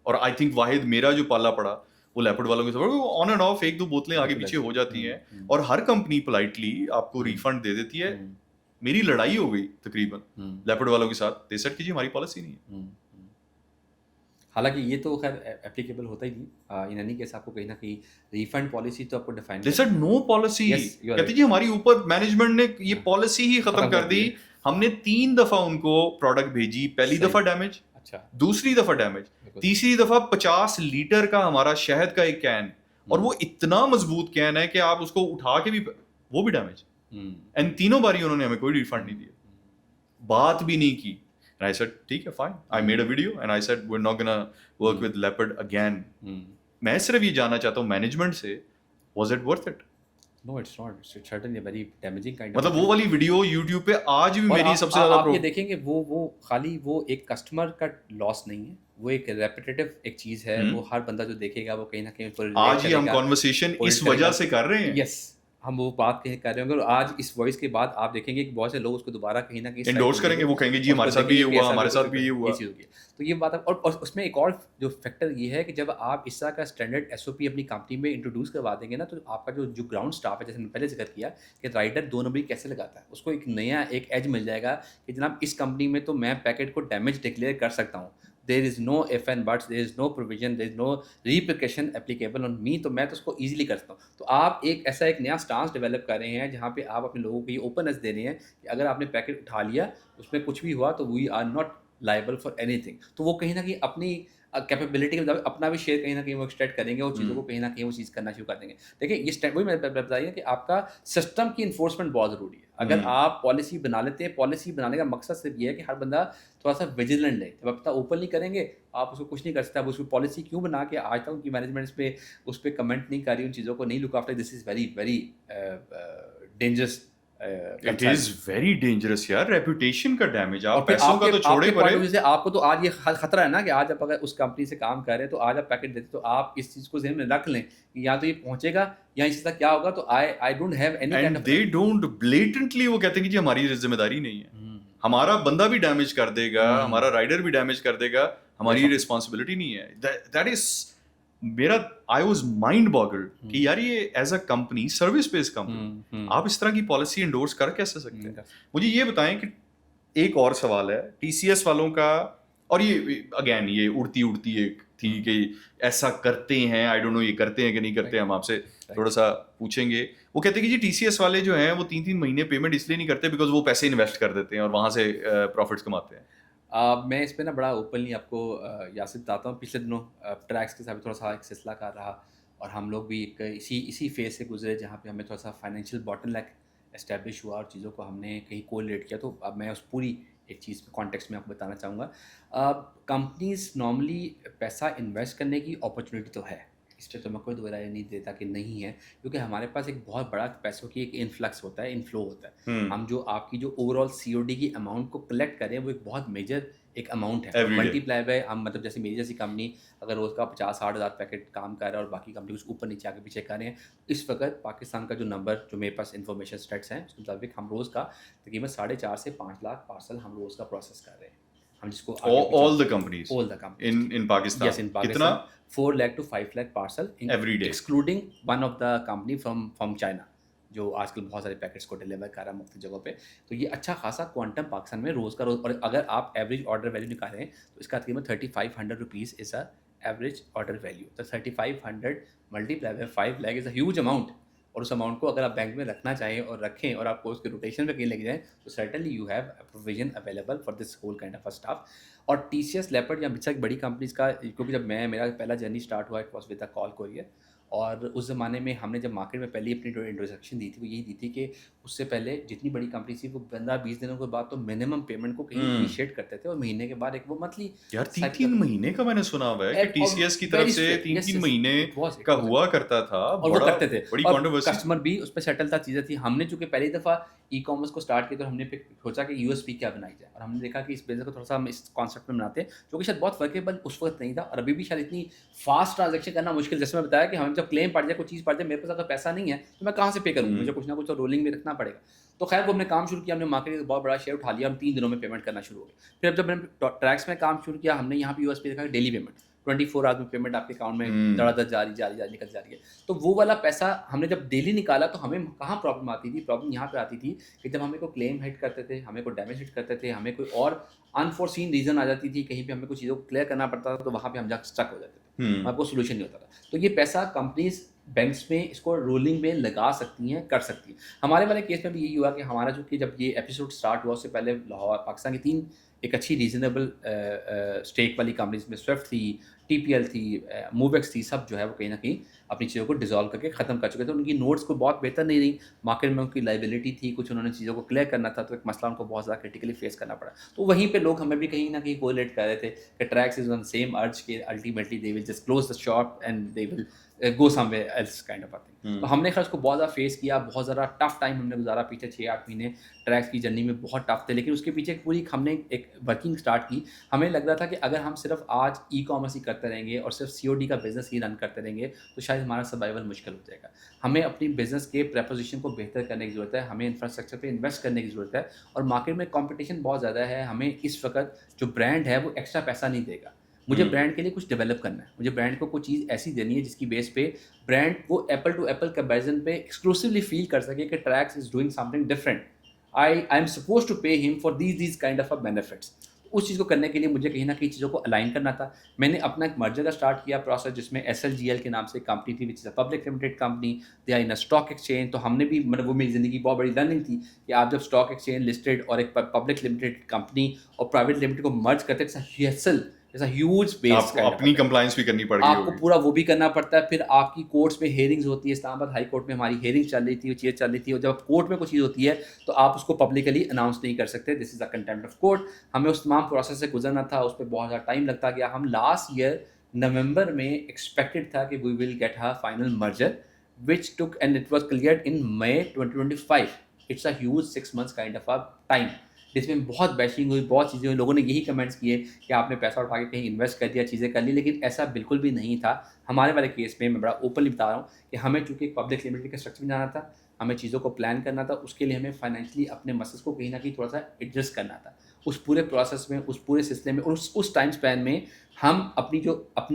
और आई थिंक वाहिद मेरा जो पाला पड़ा वो लेपर्ड वालों के साथ ऑन एंड ऑफ 1-2 बोतलें आगे पीछे हो जाती हैं और हर कंपनी पोलाइटली आपको रिफंड दे देती है. मेरी लड़ाई हो गई तकरीबन लेपर्ड वालों के साथ, दे सेड कि जी हमारी पॉलिसी नहीं है. हालांकि ये तो खैर एप्लीकेबल होता ही नहीं. इन एनी केस आपको कहीं ना कहीं रिफंड पॉलिसी तो आपको define. They said no policy. कहते जी हमारी ऊपर मैनेजमेंट ने ये पॉलिसी ही खत्म कर दी. हमने 3 दफा उनको प्रोडक्ट भेजी, पहली दफा डैमेज, दूसरी दफा डैमेज, तीसरी दफा 50 लीटर का हमारा शहद का एक कैन, और वो इतना मजबूत कैन है कि आप उसको उठा के भी, वो भी डैमेज. एंड तीनों बारी उन्होंने हमें कोई रिफंड नहीं दिया, बात भी नहीं की. And I said, ठीक है, fine. I made a video and I said, we're not gonna work with Leopard again. मैं सिर्फ ये जानना चाहता हूँ मैनेजमेंट से, was it worth it? No, it's not. It's certainly a very damaging kind of. मतलब वो वाली वीडियो YouTube पे आज भी मेरी सबसे ज़्यादा आप ये देखेंगे, वो खाली वो एक कस्टमर का लॉस नहीं है, वो एक रेपिटेटिव एक चीज़ है. वो हर बंदा जो देखेगा वो कहीं ना कहीं आज ही हम कॉन्वर्सेशन इस वजह से कर रहे हैं. यस, हम वो बात कहीं कर रहे होंगे और आज इस वॉइस के बाद आप देखेंगे कि बहुत से लोग उसको दोबारा कहीं ना कहीं एंडोर्स करेंगे. वो कहेंगे जी हमारे साथ भी ये हुआ, हमारे साथ भी ये हुआ. तो ये बात. और उसमें एक और जो फैक्टर ये है कि जब आप इस तरह का स्टैंडर्ड SOP अपनी कंपनी में इंट्रोड्यूस करवा देंगे ना, तो आपका जो ग्राउंड स्टाफ है, जैसे मैंने पहले जिक्र किया कि राइडर 2 नंबरी कैसे लगाता है, उसको एक नया एक एज मिल जाएगा कि जनाब इस कंपनी में तो मैं पैकेट को डैमेज डिक्लेयर कर सकता हूँ, there is no if and buts, there is no provision, there is no repercussion applicable on me, तो मैं तो उसको ईजिली कर सकता हूँ। तो आप एक ऐसा एक नया स्टांस डेवलप कर रहे हैं जहाँ पे आप अपने लोगों को ये ओपननेस दे रहे हैं कि अगर आपने पैकेट उठा लिया, उसमें कुछ भी हुआ तो we are not liable for anything. तो वो कहीं न कहीं अपनी कैपेबिलिटी के मुताबिक अपना भी शेयर कहीं न कहीं वो एक्सट्रैक्ट करेंगे और चीज़ों को कहीं न कहीं वो चीज़ करना शुरू कर देंगे। देखिए ये स्टेप वही मैंने बताई है कि आपका सिस्टम की एनफोर्समेंट बहुत ज़रूरी है। अगर आप पॉलिसी बना लेते हैं, पॉलिसी बनाने का मकसद सिर्फ ये है कि हर बंदा थोड़ा-सा विजिलेंट है। जब आप इतना ओपन नहीं करेंगे, आप उसको कुछ नहीं कर सकते। आप उसकी पॉलिसी क्यों बना के आज तक उनकी मैनेजमेंट उस पे कमेंट नहीं कर रही, उन चीज़ों को नहीं look after, this is very very dangerous it is very dangerous यार, रेपुटेशन का डैमेज, और आप फिर पैसों का तो छोड़े आपके पॉइंट ऑफ परे। व्यू से आपको तो आज ये खतरा है ना कि आज आप अगर उस कंपनी से काम कर रहे हैं तो आज आप पैकेट देते तो आप इस चीज़ को ज़हन में रख लें कि या तो ये पहुंचेगा या इससे क्या होगा, तो I don't have any kind end of they don't blatantly वो कहते हैं कि जी हमारी जिम्मेदारी नहीं है, हमारा बंदा भी डैमेज कर देगा, हमारा राइडर भी डैमेज कर देगा, हमारी रिस्पॉन्सिबिलिटी नहीं है। दैट इज मेरा, आई वाज माइंड बॉगल्ड कि यार ये as a company, service based company, आप इस तरह की पॉलिसी एंडोर्स कर कैसे सकते हैं? मुझे ये बताएं कि एक और सवाल है टीसीएस वालों का, और ये अगेन ये उड़ती उड़ती एक थी कि ऐसा करते हैं, आई डोंट नो ये करते हैं कि नहीं करते, हम आपसे थोड़ा सा पूछेंगे। वो कहते हैं कि जी टीसीएस वाले जो हैं वो 3-3 महीने पेमेंट इसलिए नहीं करते बिकॉज वो पैसे इन्वेस्ट कर देते हैं और वहां से प्रॉफिट्स कमाते हैं। मैं इस पे ना बड़ा ओपनली आपको यासिर बताता हूँ। पिछले दिनों ट्रैक्स के साथ भी थोड़ा सा एक सिलसिला कर रहा, और हम लोग भी एक इसी फेज से गुजरे जहाँ पे हमें थोड़ा सा फाइनेंशियल बॉटलनेक एस्टेब्लिश हुआ और चीज़ों को हमने कहीं कोरिलेट किया। तो अब मैं उस पूरी एक चीज़ कॉन्टेक्स्ट में आपको बताना चाहूँगा। कंपनीज नॉर्मली पैसा इन्वेस्ट करने की अपॉर्चुनिटी तो है, इस पे तो मैं कोई दो राय नहीं देता कि नहीं है, क्योंकि हमारे पास एक बहुत बड़ा पैसों की एक इन्फ्लक्स होता है, इनफ्लो होता है। हम जो आपकी जो ओवरऑल सीओडी की अमाउंट को कलेक्ट करें वो एक बहुत मेजर एक अमाउंट है, Every day. मल्टीप्लाई बाय हम मतलब जैसे मेरी जैसी कंपनी अगर रोज़ का 50-60 हज़ार पैकेट काम कर रहा है और बाकी कंपनी कुछ ऊपर नीचे आगे पीछे कर रहे हैं, इस वक्त पाकिस्तान का जो नंबर जो मेरे पास इन्फॉर्मेशन स्टेट्स हैं उसके मुताबिक हम रोज़ का तकरीबन 4.5 से 5 लाख पार्सल हम रोज़ का प्रोसेस कर रहे हैं। हम जिसको all the companies all the companies in Pakistan, yes in Pakistan, कितना 4 lakh to 5 lakh parcel Every day. excluding one of the company from China जो आजकल बहुत सारे पैकेट्स को डिलीवर कर रहा है मुख्तलिफ जगहों पे। तो ये अच्छा खासा क्वांटम पाकिस्तान में रोज़ का रोज़, और अगर आप एवरेज ऑर्डर वैल्यू निकालें तो इसका तकरीबन 3500 rupees is a average order value. तो 3500 multiply by 5 lakh is a huge amount, और उस अमाउंट को अगर आप बैंक में रखना चाहें और रखें और आपको उसके रोटेशन पे कहीं लेके जाएँ तो certainly you have provision available for this whole kind of staff. और टीसीएस, लेपर्ड या मिक्सा बड़ी कंपनीज़ का, क्योंकि जब मेरा पहला जर्नी स्टार्ट हुआ it was with a call courier, और उस ज़माने में हमने जब मार्केट में पहली अपनी इंट्रोडक्शन दी थी वो यही दी थी कि उससे पहले जितनी बड़ी कंपनी थी वो 15-20 दिनों के बाद तो मिनिमम पेमेंट को कहीं इनिशिएट करते थे और महीने के बाद एक वो मंथली यार 3-3 महीने का मैंने सुना हुआ है कि टीसीएस की तरफ से 3-3 महीने का हुआ करता था, और वो करते थे, बड़ी और कंट्रोवर्सी। कस्टमर भी उस पे सेटल था, चीज़ें थी। हमने चूँकि पहली दफ़ा ई-कॉमर्स को स्टार्ट किया तो हमने फिर सोचा कि यूएसपी क्या बनाई जाए, और हमने देखा कि इस बिज़नेस को थोड़ा सा हम इस कॉन्सेप्ट में बनाते हैं जो कि शायद बहुत वर्केबल उस वक्त नहीं था, और अभी भी शायद इतनी फास्ट ट्रांजैक्शन करना मुश्किल। जैसे मैं बताया कि हमें जब क्लेम पड़ जाए, कोई चीज़ पड़ जाए, मेरे पास अगर पैसा नहीं है तो मैं कहाँ से पे करूँगा, मुझे कुछ ना कुछ तो रोलिंग में रखना पड़ेगा। तो खैर वो हमने काम शुरू किया, हमने मार्केट का बहुत बड़ा शेयर उठा लिया, हम 3 दिनों में पेमेंट करना शुरू हो गए। फिर जब मैंने ट्रैक्स में काम शुरू किया, हमने यहाँ पे यूएसपी देखा डेली पेमेंट 24 आवर्स में पेमेंट आपके अकाउंट में धड़ाधड़ जारी निकल जा रही है। तो वो वाला पैसा हमने जब डेली निकाला तो हमें कहाँ प्रॉब्लम आती थी, प्रॉब्लम यहाँ पे आती थी कि जब हमें कोई क्लेम हिट करते थे, हमें कोई डैमेज हिट करते थे, हमें कोई और अनफोर्सीन रीज़न आ जाती थी, कहीं पे हमें कुछ चीज़ों को क्लियर करना पड़ता था, तो वहाँ पे हम जाकर स्टक हो जाते थे, हमारे को सोल्यूशन नहीं होता था। तो ये पैसा कंपनीज बैंक्स में इसको रोलिंग में लगा सकती हैं, कर सकती हैं। हमारे वाले केस में भी यही हुआ कि हमारा जो कि जब ये एपिसोड स्टार्ट हुआ उससे पहले लाहौर पाकिस्तान की 3 एक अच्छी रीजनेबल स्टेक वाली कंपनीज में स्विफ्ट थी, टीपीएल थी, मूवेक्स थी, सब जो है वो कहीं ना कहीं अपनी चीज़ों को डिसॉल्व करके ख़त्म कर चुके थे। उनकी नोट्स को बहुत बेहतर नहीं रही, मार्केट में उनकी लाइबिलिटी थी, कुछ उन्होंने चीज़ों को क्लियर करना था, तो एक मसला उनको बहुत ज़्यादा क्रिटिकली फेस करना पड़ा। तो वहीं पे लोग हमें भी कहीं ना कहीं कोरिलेट कर रहे थे कि ट्रैक्स इज ऑन सेम अर्ज के ultimately they will just close the shop and they will go somewhere else kind of a thing. तो हमने खैर उसको बहुत ज़्यादा फेस किया, बहुत ज़्यादा टफ टाइम हमने गुजारा, पीछे 6-8 महीने ट्रैक्स की जर्नी में बहुत टफ थे, लेकिन उसके पीछे पूरी हमने एक वर्किंग स्टार्ट की। हमें लग रहा था कि अगर हम सिर्फ आज ई कॉमर्स ही करते रहेंगे और सिर्फ सीओडी का बिजनेस ही रन करते रहेंगे तो शायद हमारा सर्वाइवल मुश्किल हो जाएगा। हमें अपनी बिजनेस के प्रपोजिशन को बेहतर करने की ज़रूरत है, हमें इंफ्रास्ट्रक्चर पे इन्वेस्ट करने की ज़रूरत है, और मार्केट में कंपटीशन बहुत ज़्यादा है। हमें इस वक्त जो ब्रांड है वो एक्स्ट्रा पैसा नहीं देगा, मुझे ब्रांड के लिए कुछ डेवलप करना है, मुझे ब्रांड को कोई चीज़ ऐसी देनी है जिसकी बेस पे ब्रांड वो एप्पल टू एप्पल कंपैरिजन पे एक्सक्लूसिवली फील कर सके कि Trax is doing something different, I am suppose to pay him for these kind of benefits. उस चीज़ को करने के लिए मुझे कहीं न कहीं चीज़ों को अलाइन करना था। मैंने अपना एक मर्जर का स्टार्ट किया प्रोसेस, जिसमें SLGL के नाम से एक कंपनी थी, which is a public limited company, they are in a stock exchange. तो हमने भी, मतलब वो मेरी ज़िंदगी की बहुत बड़ी लर्निंग थी कि आप जब स्टॉक एक्सचेंज लिस्टेड और एक पब्लिक लिमिटेड कंपनी और प्राइवेट लिमिटेड को मर्ज करते हैं, इट्स अ ह्यूज बेस आपको काइंड ऑफ अपनी अ थिंग। कंप्लायंस भी करनी पड़ गई आपको होगी। पूरा वो भी करना पड़ता है, फिर आपकी कोर्ट्स में हियरिंग्स होती है। इस्लामाबाद हाई कोर्ट में हमारी हियरिंग्स चल रही थी, वो चीज़ें चल रही थी, और जब कोर्ट में कोई चीज़ होती है तो आप उसको पब्लिकली अनाउंस नहीं कर सकते, this is a contempt of court. हमें उस तमाम प्रोसेस से गुजरना था, उस पे बहुत ज़्यादा टाइम लगता गया। हम लास्ट ईयर नवंबर में एक्सपेक्टेड था कि we will get a final merger, which took and it was cleared in May 2025। It's a huge 6 months kind of a time, जिसमें बहुत बैशिंग हुई, बहुत चीज़ें हुई, लोगों ने यही कमेंट्स किए कि आपने पैसा उठा के कहीं इन्वेस्ट कर दिया, चीज़ें कर ली, लेकिन ऐसा बिल्कुल भी नहीं था। हमारे वाले केस में मैं बड़ा ओपनली बता रहा हूँ कि हमें चूँकि एक पब्लिक लिमिटेड के स्ट्रक्चर में जाना था, हमें चीज़ों को प्लान करना था, उसके लिए हमें फाइनेंशियली अपने मसल्स को कहीं न कहीं थोड़ा-सा एडजस्ट करना था। उस पूरे प्रोसेस में, उस पूरे सिलसिले में, उस टाइम स्पैन में हम अपनी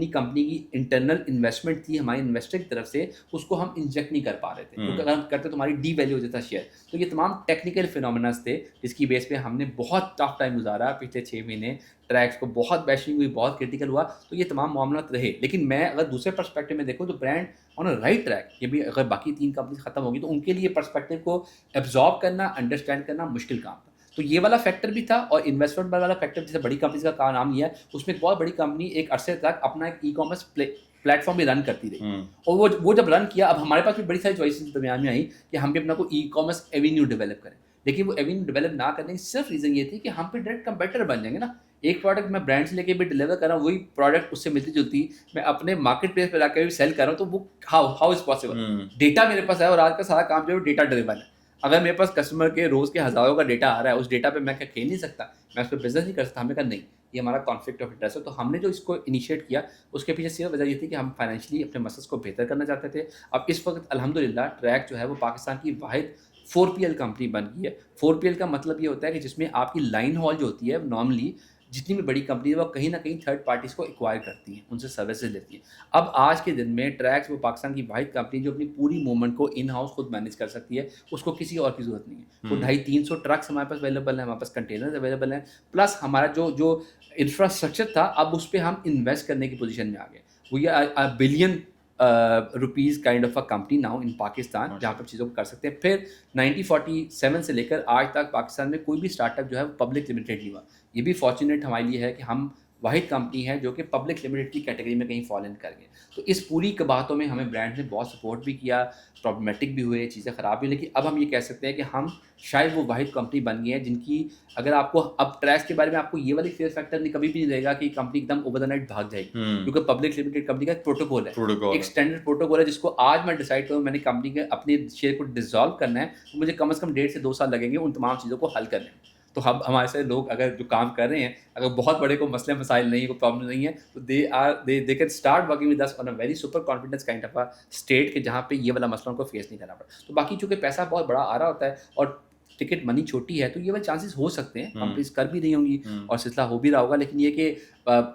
कंपनी की इंटरनल इन्वेस्टमेंट थी हमारी इन्वेस्टर की तरफ से, उसको हम इंजेक्ट नहीं कर पा रहे थे, क्योंकि अगर हम करते तो हमारी डीवैल्यू हो जाता शेयर। तो ये तमाम टेक्निकल फिनोमेनास थे, जिसकी बेस पे हमने बहुत टफ टाइम गुजारा पिछले 6 महीने। ट्रैक्स को बहुत बैशिंग हुई, बहुत क्रिटिकल हुआ, तो ये तमाम मामलात रहे। लेकिन मैं अगर दूसरे पर्सपेक्टिव में देखूँ तो brand on a right track. ये भी अगर बाकी 3 कंपनीज़ खत्म होगी तो उनके लिए पर्सपेक्टिव को एब्ज़ॉर्ब करना, अंडरस्टैंड करना मुश्किल काम था। तो ये वाला फैक्टर भी था, और इन्वेस्टमेंट वाला फैक्टर, जैसे बड़ी कंपनीज़ का नाम लिया है, उसमें एक बहुत बड़ी कंपनी एक अरसे तक अपना एक ई-कॉमर्स प्लेटफ़ॉर्म भी रन करती रही। हुँ। और वो जब रन किया, अब हमारे पास भी बड़ी सारी चॉइसेस दरमियान में आई कि हम भी अपना कोई ई-कॉमर्स एवेन्यू डेवलप करें। लेकिन वो एवेन्यू डेवलप ना करने की सिर्फ रीज़न ये थी कि हम फिर डायरेक्ट कंपीटिटर बन जाएँगे ना। एक प्रोडक्ट मैं ब्रांड से लेके भी डिलीवर कर रहा हूँ, वही प्रोडक्ट उससे मिलती-जुलती मैं अपने मार्केट प्लेस पे जाके भी सेल कर रहा हूँ, तो वो how how is possible? Hmm. Data मेरे पास है, और आज का सारा काम जो है डेटा ड्रिवन है। अगर मेरे पास कस्टमर के रोज़ के हज़ारों का डेटा आ रहा है, उस डेटा पे मैं क्या खेल नहीं सकता? मैं उस पे बिज़नेस नहीं कर सकता? हमने कहा नहीं, ये हमारा कॉन्फ्लिक्ट ऑफ इंटरेस्ट है। तो हमने जो इसको इनिशिएट किया, उसके पीछे सिर्फ वजह ये थी कि हम फाइनेंशियली अपने मसल्स को बेहतर करना चाहते थे। अब इस वक़्त अल्हम्दुलिल्लाह ट्रैक जो है वो पाकिस्तान की वाहिद 4PL कंपनी बन गई है। 4PL का मतलब ये होता है कि जिसमें आपकी लाइन हॉल जो होती है नॉर्मली, जितनी भी बड़ी कंपनी है वो कहीं न कहीं थर्ड पार्टीज़ को एक्वायर करती हैं, उनसे सर्विसेज़ लेती हैं। अब आज के दिन में ट्रैक्स वो पाकिस्तान की वाहिद कंपनी जो अपनी पूरी मूवमेंट को इन हाउस खुद मैनेज कर सकती है, उसको किसी और की ज़रूरत नहीं है। वो हुँ। 250-300 ट्रक्स हमारे पास अवेलेबल हैं, हमारे पास कंटेनर्स अवेलेबल हैं, प्लस हमारा जो जो इंफ्रास्ट्रक्चर था, अब उस पे हम इन्वेस्ट करने की पोज़ीशन में आ गए। We are a billion rupees kind of a company now in Pakistan, जहाँ पर चीज़ों को कर सकते हैं। फिर 1947 से लेकर आज तक पाकिस्तान में कोई भी स्टार्टअप जो है वो पब्लिक लिमिटेड नहीं हुआ। ये भी फॉर्च्यूनेट हमारे लिए है कि हम वाहिद कंपनी है जो कि पब्लिक लिमिटेड की कैटेगरी में कहीं फॉल इन कर गए। तो इस पूरी कबातों में हमें ब्रांड ने बहुत सपोर्ट भी किया, प्रॉब्लमेटिक भी हुए, चीज़ें ख़राब भी हुई, लेकिन अब हम ये कह सकते हैं कि हम शायद वो वाहिद कंपनी बन गई है जिनकी, अगर आपको अब ट्रैक्स के बारे में आपको ये वाली फ़ियर फैक्टर नहीं, कभी भी नहीं रहेगा कि कंपनी एकदम ओवर द नाइट भाग जाएगी। हुँ। क्योंकि पब्लिक लिमिटेड कंपनी का एक प्रोटोकॉल है। प्रोटोकॉल एक है। स्टैंडर्ड प्रोटोकॉल है, जिसको आज मैं डिसाइड करूँ मैंने कंपनी के अपने शेयर को डिसॉल्व करना है, तो मुझे कम से कम 1.5 से 2 साल लगेंगे उन तमाम चीज़ों को हल करने में। तो हम हमारे से लोग अगर जो काम कर रहे हैं, अगर बहुत बड़े कोई मसले मसाइल नहीं है, कोई प्रॉब्लम नहीं है, तो they can start working with us on a very super confidence kind of a state, कि जहाँ पे ये वाला मसला उनको फेस नहीं करना पड़ा। तो बाकी चूँकि पैसा बहुत बड़ा आ रहा होता है और टिकट मनी छोटी है, तो ये वाले चांसेस हो सकते हैं, हुँ। कंपनीज़ कर भी रही होंगी हुँ। और सिलसिला हो भी रहा होगा, लेकिन ये कि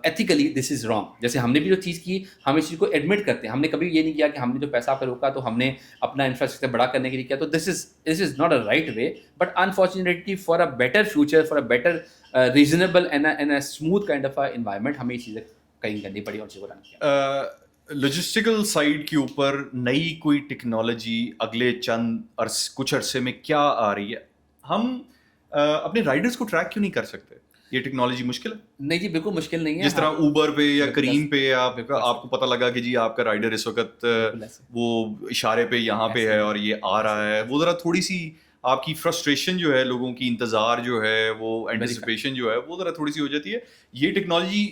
एथिकली दिस इज़ रॉन्ग। जैसे हमने भी जो चीज़ की, हम इस चीज़ को एडमिट करते हैं। हमने कभी ये नहीं किया कि हमने जो पैसा आपका रोका तो हमने अपना इंफ्रास्ट्रक्चर बड़ा करने के लिए किया, तो this is not a right way, but unfortunately for a better future, for a better reasonable and a smooth kind of a environment हमें ये चीज़ें कहीं करनी पड़ी और चीज़ों को रन किया। लॉजिस्टिकल साइड के ऊपर नई कोई टेक्नोलॉजी अगले कुछ अरसे में क्या आ रही है? हम अपने राइडर्स को ट्रैक क्यों नहीं कर सकते? ये टेक्नोलॉजी मुश्किल है? नहीं जी, बिल्कुल मुश्किल नहीं है। जिस तरह हाँ, ऊबर पे या बिल्कुल करीम पे बिल्कुल आपको पता लगा कि जी आपका राइडर इस वक्त बिल्कुल ऐसे। वो इशारे पे यहाँ पे ऐसे है ही, और ये आ रहा ऐसे ही, है, ऐसे वो ज़रा थोड़ी सी आपकी फ्रस्ट्रेशन जो है, लोगों की इंतज़ार जो है, वो वेरी फैक्ट। एंटिसिपेशन जो है, वो ज़रा थोड़ी सी हो जाती है। ये टेक्नोलॉजी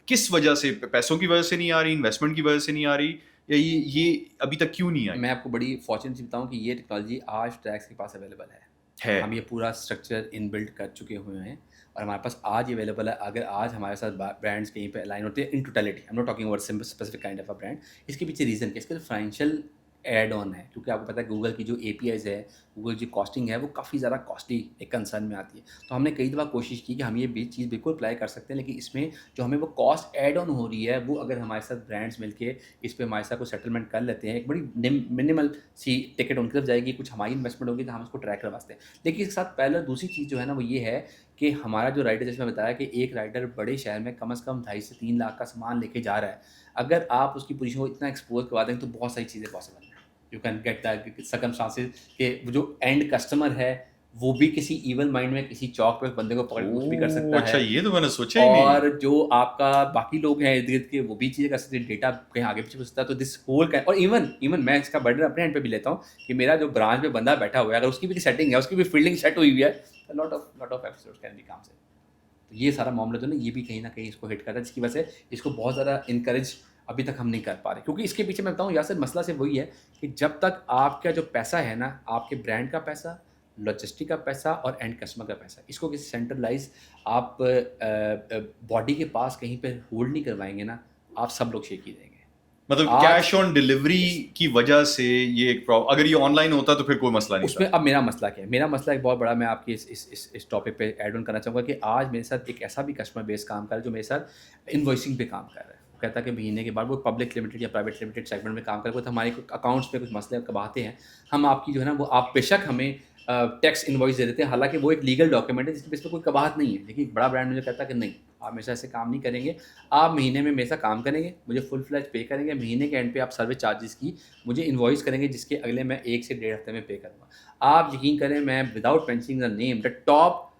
किस वजह से, पैसों की वजह से नहीं आ रही, इन्वेस्टमेंट की वजह से नहीं आ रही, या ये अभी तक क्यों नहीं आई मैं आपको बड़ी फॉर्च्यूनेट चीज़ बताऊँ कि ये टेक्नोलॉजी आज ट्रैक्स के पास अवेलेबल है। हम ये पूरा स्ट्रक्चर इनबिल्ट कर चुके हुए हैं और हमारे पास आज ये अवेलेबल है। अगर आज हमारे साथ ब्रांड्स कहीं पे अलाइन होते हैं in totality, I am not talking about specific kind of a brand, इसके पीछे रीज़न क्या है? इसका फाइनेंशियल एड ऑन है, क्योंकि आपको पता है गूगल की जो एपीआईज़ है, गूगल की कॉस्टिंग है, वो काफ़ी ज़्यादा कॉस्टली एक कंसर्न में आती है। तो हमने कई दफ़ा कोशिश की कि हम ये भी चीज़ बिल्कुल अप्लाई कर सकते हैं, लेकिन इसमें जो हमें वो कॉस्ट ऐड ऑन हो रही है, वो अगर हमारे साथ ब्रांड्स मिलके इस पे हमारे साथ कोई सेटलमेंट कर लेते हैं, एक बड़ी मिनिमल सी टिकट उनकी तरफ जाएगी, कुछ हमारी इन्वेस्टमेंट होगी, तो हम उसको ट्रैक करवा सकते हैं। लेकिन इसके साथ पहले दूसरी चीज़ जो है ना, वो ये है कि हमारा जो राइडर, जैसे मैं बताया कि एक राइडर बड़े शहर में कम से कम 2.5 से 3 लाख का सामान लेके जा रहा है, अगर आप उसकी पोजीशन को इतना एक्सपोज करवा देंगे तो बहुत सारी चीज़ें पॉसिबल हैं। You can get the circumstances कि जो एंड कस्टमर है वो भी किसी इवल माइंड में किसी चौक पे उस बंदे को पकड़ के कुछ भी कर सकता अच्छा, है, ये तो मैंने सोचा ही नहीं। और जो आपका बाकी लोग हैं इर्द-गिर्द के वो भी चीज़ें कर सकते हैं, डेटा कहीं आगे पीछे हो सकता है। तो दिस होल कैन, और इवन इवन मैं इसका बर्डन अपने हैंड पे भी लेता हूँ कि मेरा जो ब्रांच में बंदा बैठा हुआ है, अगर उसकी भी सेटिंग है, उसकी भी फील्डिंग सेट हुई हुई है, lot of episodes can be काम से। तो ये सारा मामला जो है ना, ये भी कहीं न कहीं इसको हिट करता है, जिसकी वजह से इसको बहुत ज़्यादा इनकरेज अभी तक हम नहीं कर पा रहे। क्योंकि इसके पीछे मैं बताऊँ यासर, मसला सिर्फ वही है कि जब तक आपका जो पैसा है ना, आपके ब्रांड का पैसा, लॉजिस्टिक का पैसा और एंड कस्टमर का पैसा, इसको किसी सेंट्रलाइज़ आप बॉडी के पास कहीं पे होल्ड नहीं करवाएँगे ना, आप सब लोग शेक ही देंगे। मतलब आज कैश ऑन डिलीवरी की वजह से ये एक प्रॉब्लम, अगर ये ऑनलाइन होता तो फिर कोई मसला नहीं उसमें था। अब मेरा मसला क्या है? मेरा मसला एक बहुत बड़ा, मैं आपकी इस टॉपिक पे ऐड ऑन करना चाहूँगा कि आज मेरे साथ एक ऐसा भी कस्टमर बेस काम कर रहा है जो मेरे साथ इनवॉइसिंग पे काम कर रहा है। वो कहता है कि महीने के बाद वो पब्लिक लिमिटेड या प्राइवेट लिमिटेड सेगमेंट में काम कर रहा है, तो हमारे अकाउंट्स में कुछ मसले कबाते हैं, हम आपकी जो है ना वो आप बेशक हमें टैक्स इनवॉइस दे देते हैं, हालांकि वो एक लीगल डॉक्यूमेंट है जिसके बेस पे कोई कबाहत नहीं है, लेकिन एक बड़ा ब्रांड मुझे कहता है कि नहीं, आप मेरे साथ ऐसे काम नहीं करेंगे, आप महीने में मेरे साथ काम करेंगे, मुझे फुल फ्लैज पे करेंगे, महीने के एंड पे आप सर्विस चार्जेस की मुझे इनवॉइस करेंगे, जिसके अगले मैं 1 से 1.5 हफ्ते में पे करूँगा। आप यकीन करें, मैं without mentioning the name, the top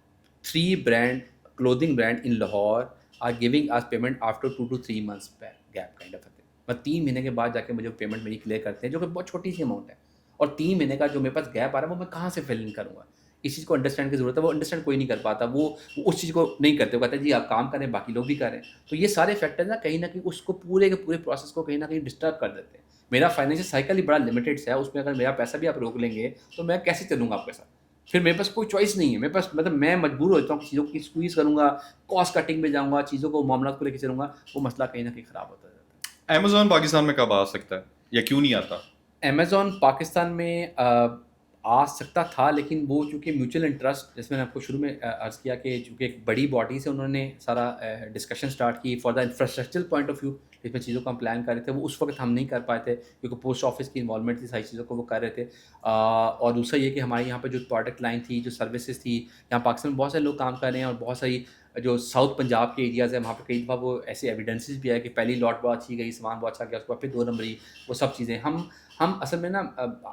3 brand clothing brand in Lahore are giving us payment after 2 to 3 months gap kind of thing. मतलब 3 महीने के बाद जाके मुझे पेमेंट मेरी क्लियर करते हैं, जो कि बहुत छोटी सी अमाउंट है, और 3 महीने का जो मेरे पास गैप आ रहा है वो मैं कहाँ से फिल इन करूँगा? इस चीज़ को अंडरस्टैंड की ज़रूरत है, वो अंडरस्टैंड कोई नहीं कर पाता, वो उस चीज़ को नहीं करते, वो कहते हैं जी आप काम करें, बाकी लोग भी करें। तो ये सारे फैक्टर्स ना कहीं न कहीं उसको पूरे के पूरे प्रोसेस को कहीं न कहीं डिस्टर्ब कर देते हैं। मेरा फाइनेंशियल साइकिल ही बड़ा लिमिटेड सा है, उसमें अगर मेरा पैसा भी आप रोक लेंगे, तो मैं कैसे चलूँगा आपके साथ? फिर मेरे पास कोई चॉइस नहीं है, मेरे पास मतलब मैं मजबूर हो जाता हूँ, चीज़ों की स्क्वीज़ करूँगा, कॉस्ट कटिंग में जाऊँगा, चीज़ों को मामलात को लेके चलूँगा, वो मसला कहीं न कहीं ख़राब होता जाता है। अमेज़न पाकिस्तान में कब आ सकता है या क्यों नहीं आता? अमेज़न पाकिस्तान में आ सकता था, लेकिन वो चूँकि म्यूचुअल इंटरेस्ट, जैसे मैंने आपको शुरू में अर्ज़ किया कि चूँकि एक बड़ी बॉडी से उन्होंने सारा डिस्कशन स्टार्ट की for the infrastructural point of view, जिसमें चीज़ों को हम प्लान कर रहे थे, वो उस वक्त हम नहीं कर पाए थे क्योंकि पोस्ट ऑफिस की इन्वॉल्वमेंट थी, सारी चीज़ों को वो कर रहे थे। और दूसरा ये कि हमारे यहाँ पे जो प्रोडक्ट लाइन थी, जो सर्विसेज थी, यहाँ पाकिस्तान में बहुत सारे लोग काम कर रहे हैं, और बहुत सारी जो साउथ पंजाब के एरियाज़ हैं वहाँ पे कई दफ़ा वो ऐसे एविडेंसेस भी है कि पहली लॉट बहुत अच्छी गई, सामान बहुत अच्छा गया, उसके बाद फिर 2 नंबरी, वो सब चीज़ें हम असल में ना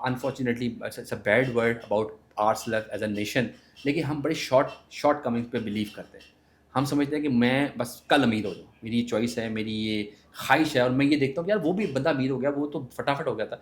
unfortunately it's a bad word about our as a nation, लेकिन हम बड़े शॉर्ट कमिंग पे बिलीव करते हैं। हम समझते हैं कि मैं बस कल अमीर हो जाऊँ, मेरी ये चॉइस है, मेरी ये ख्वाहिश है, और मैं ये देखता हूँ कि यार वो भी बंदा अमीर हो गया, वो तो फटाफट हो गया था।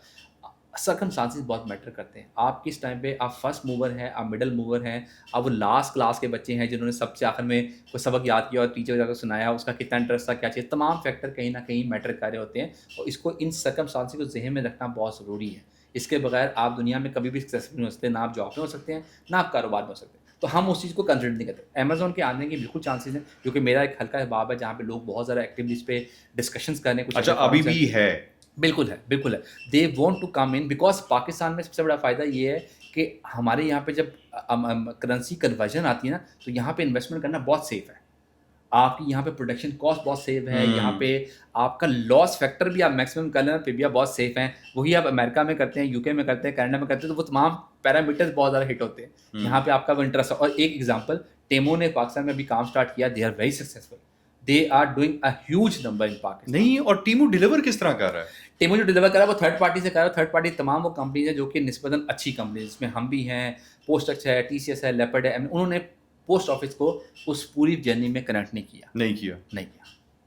सर्कमस्टांसेस बहुत मैटर करते हैं, आप किस टाइम पे, आप फर्स्ट मूवर हैं, आप मिडल मूवर हैं, आप वो लास्ट क्लास के बच्चे हैं जिन्होंने सबसे आखिर में कोई सबक याद किया और टीचर जाकर सुनाया, उसका कितना इंटरेस्ट था, क्या चीज़, तमाम फैक्टर कहीं ना कहीं मैटर कर रहे होते हैं, और इसको इन सर्कमस्टांसेस को जहन में रखना बहुत ज़रूरी है। इसके बगैर आप दुनिया में कभी भी सक्सेसफुल नहीं हो सकते, ना आप जॉब में हो सकते हैं, ना आप कारोबार में हो सकते हैं। तो हम उस चीज़ को कंसिडर नहीं करते। अमेज़न के आने के बिल्कुल चांसेस हैं, क्योंकि मेरा एक हल्का हिबाब है जहाँ पे लोग बहुत ज़्यादा एक्टिवली इस पे डिस्कशंस कर रहे हैं। कुछ अच्छा, ऐसे अभी फॉर्म्स हैं, भी है? बिल्कुल है, बिल्कुल है। They want to come in, because Pakistan में सबसे बड़ा फ़ायदा ये है कि हमारे यहाँ पे जब करेंसी कन्वर्जन आती है ना, तो यहाँ पे इन्वेस्टमेंट करना बहुत सेफ़ है। आपकी यहाँ पे प्रोडक्शन कॉस्ट बहुत सेव है, यहाँ पे आपका लॉस फैक्टर भी आप मैक्सिमम कर लेना, फिर भी आप बहुत सेफ हैं। वही आप अमेरिका में करते हैं, यूके में करते हैं, कनाडा में करते हैं, तो वो तमाम पैरामीटर्स बहुत ज़्यादा हिट होते हैं। यहाँ पे आपका वो इंटरेस्ट है। और एक एग्जांपल, टेमो ने पाकिस्तान में अभी काम स्टार्ट किया, they are very successful, they are doing a huge number in Pakistan. नहीं, और टीमू डिलीवर किस तरह कर रहा है? टेमो जो डिलीवर कर रहा है वो थर्ड पार्टी से कर रहा है। थर्ड पार्टी तमाम वो कंपनीज है जो कि निस्बतन अच्छी कंपनीज, जिसमें हम भी हैं, पोस्टक्स है, टीसीएस है, लेपर्ड है, उन्होंने पोस्ट ऑफिस को उस पूरी जर्नी में कनेक्ट नहीं किया। नहीं किया।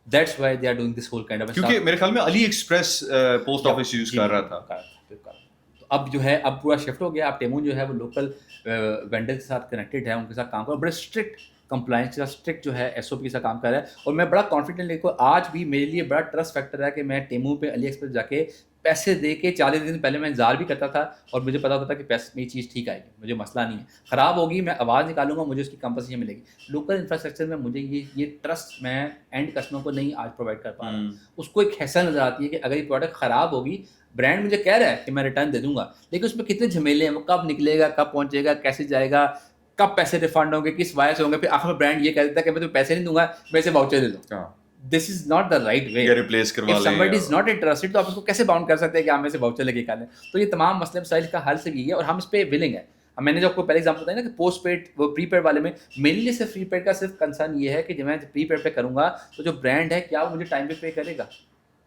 That's why they are doing this whole kind of क्योंकि मेरे ख्याल में AliExpress post office use कर रहा था। तो अब जो है, अब पूरा शिफ्ट हो गया। अब टेमू जो है वो लोकल वेंडर के साथ कनेक्टेड है, उनके साथ काम कर, बड़े स्ट्रिक्ट कंप्लाइंस के साथ, स्ट्रिक्ट जो है एसओपी के साथ काम कर रहा है। और मैं बड़ा कॉन्फिडेंट लेको, आज भी मेरे लिए बड़ा ट्रस्ट फैक्टर है कि मैं टेमू पे, अली एक्सप्रेस जाके पैसे दे के 40 दिन पहले मैं इंतजार भी करता था, और मुझे पता होता था कि पैसे मेरी चीज़ ठीक आएगी, मुझे मसला नहीं है, ख़राब होगी मैं आवाज़ निकालूंगा, मुझे उसकी कंपनसेशन मिलेगी। लोकल इंफ्रास्ट्रक्चर में मुझे ये ट्रस्ट मैं एंड कस्टमर को नहीं आज प्रोवाइड कर पा रहा हूँ। उसको एक हैसल नज़र आती है कि अगर ये प्रोडक्ट ख़राब होगी, ब्रांड मुझे कह रहा है कि मैं रिटर्न दे दूंगा, लेकिन उसमें कितने झमेले हैं, वो कब निकलेगा, कब पहुंचेगा, कैसे जाएगा, कब पैसे रिफंड होंगे, किस वायर से होंगे, फिर आखिर में ब्रांड ये कह देता है कि मैं तुम्हें पैसे नहीं दूंगा, वैसे वाउचर दे दो। This is not the right way. Replace करवा if somebody is not interested, तो आप उसको कैसे बाउंड कर सकते हैं कि आप में से वाउचर लेके निकालें? तो ये तमाम मसले मसाइल का हल से भी है, और हम इस पे विलिंग है। अब मैंने जो आपको पहले एग्जाम्पल बताया ना कि पोस्ट पेड वो प्रीपेड वाले में मेरे लिए सिर्फ प्रीपेड का सिर्फ कंसर्न ये है कि जब मैं प्रीपेड पे करूँगा तो जो ब्रांड है क्या वो मुझे टाइम पे करेगा।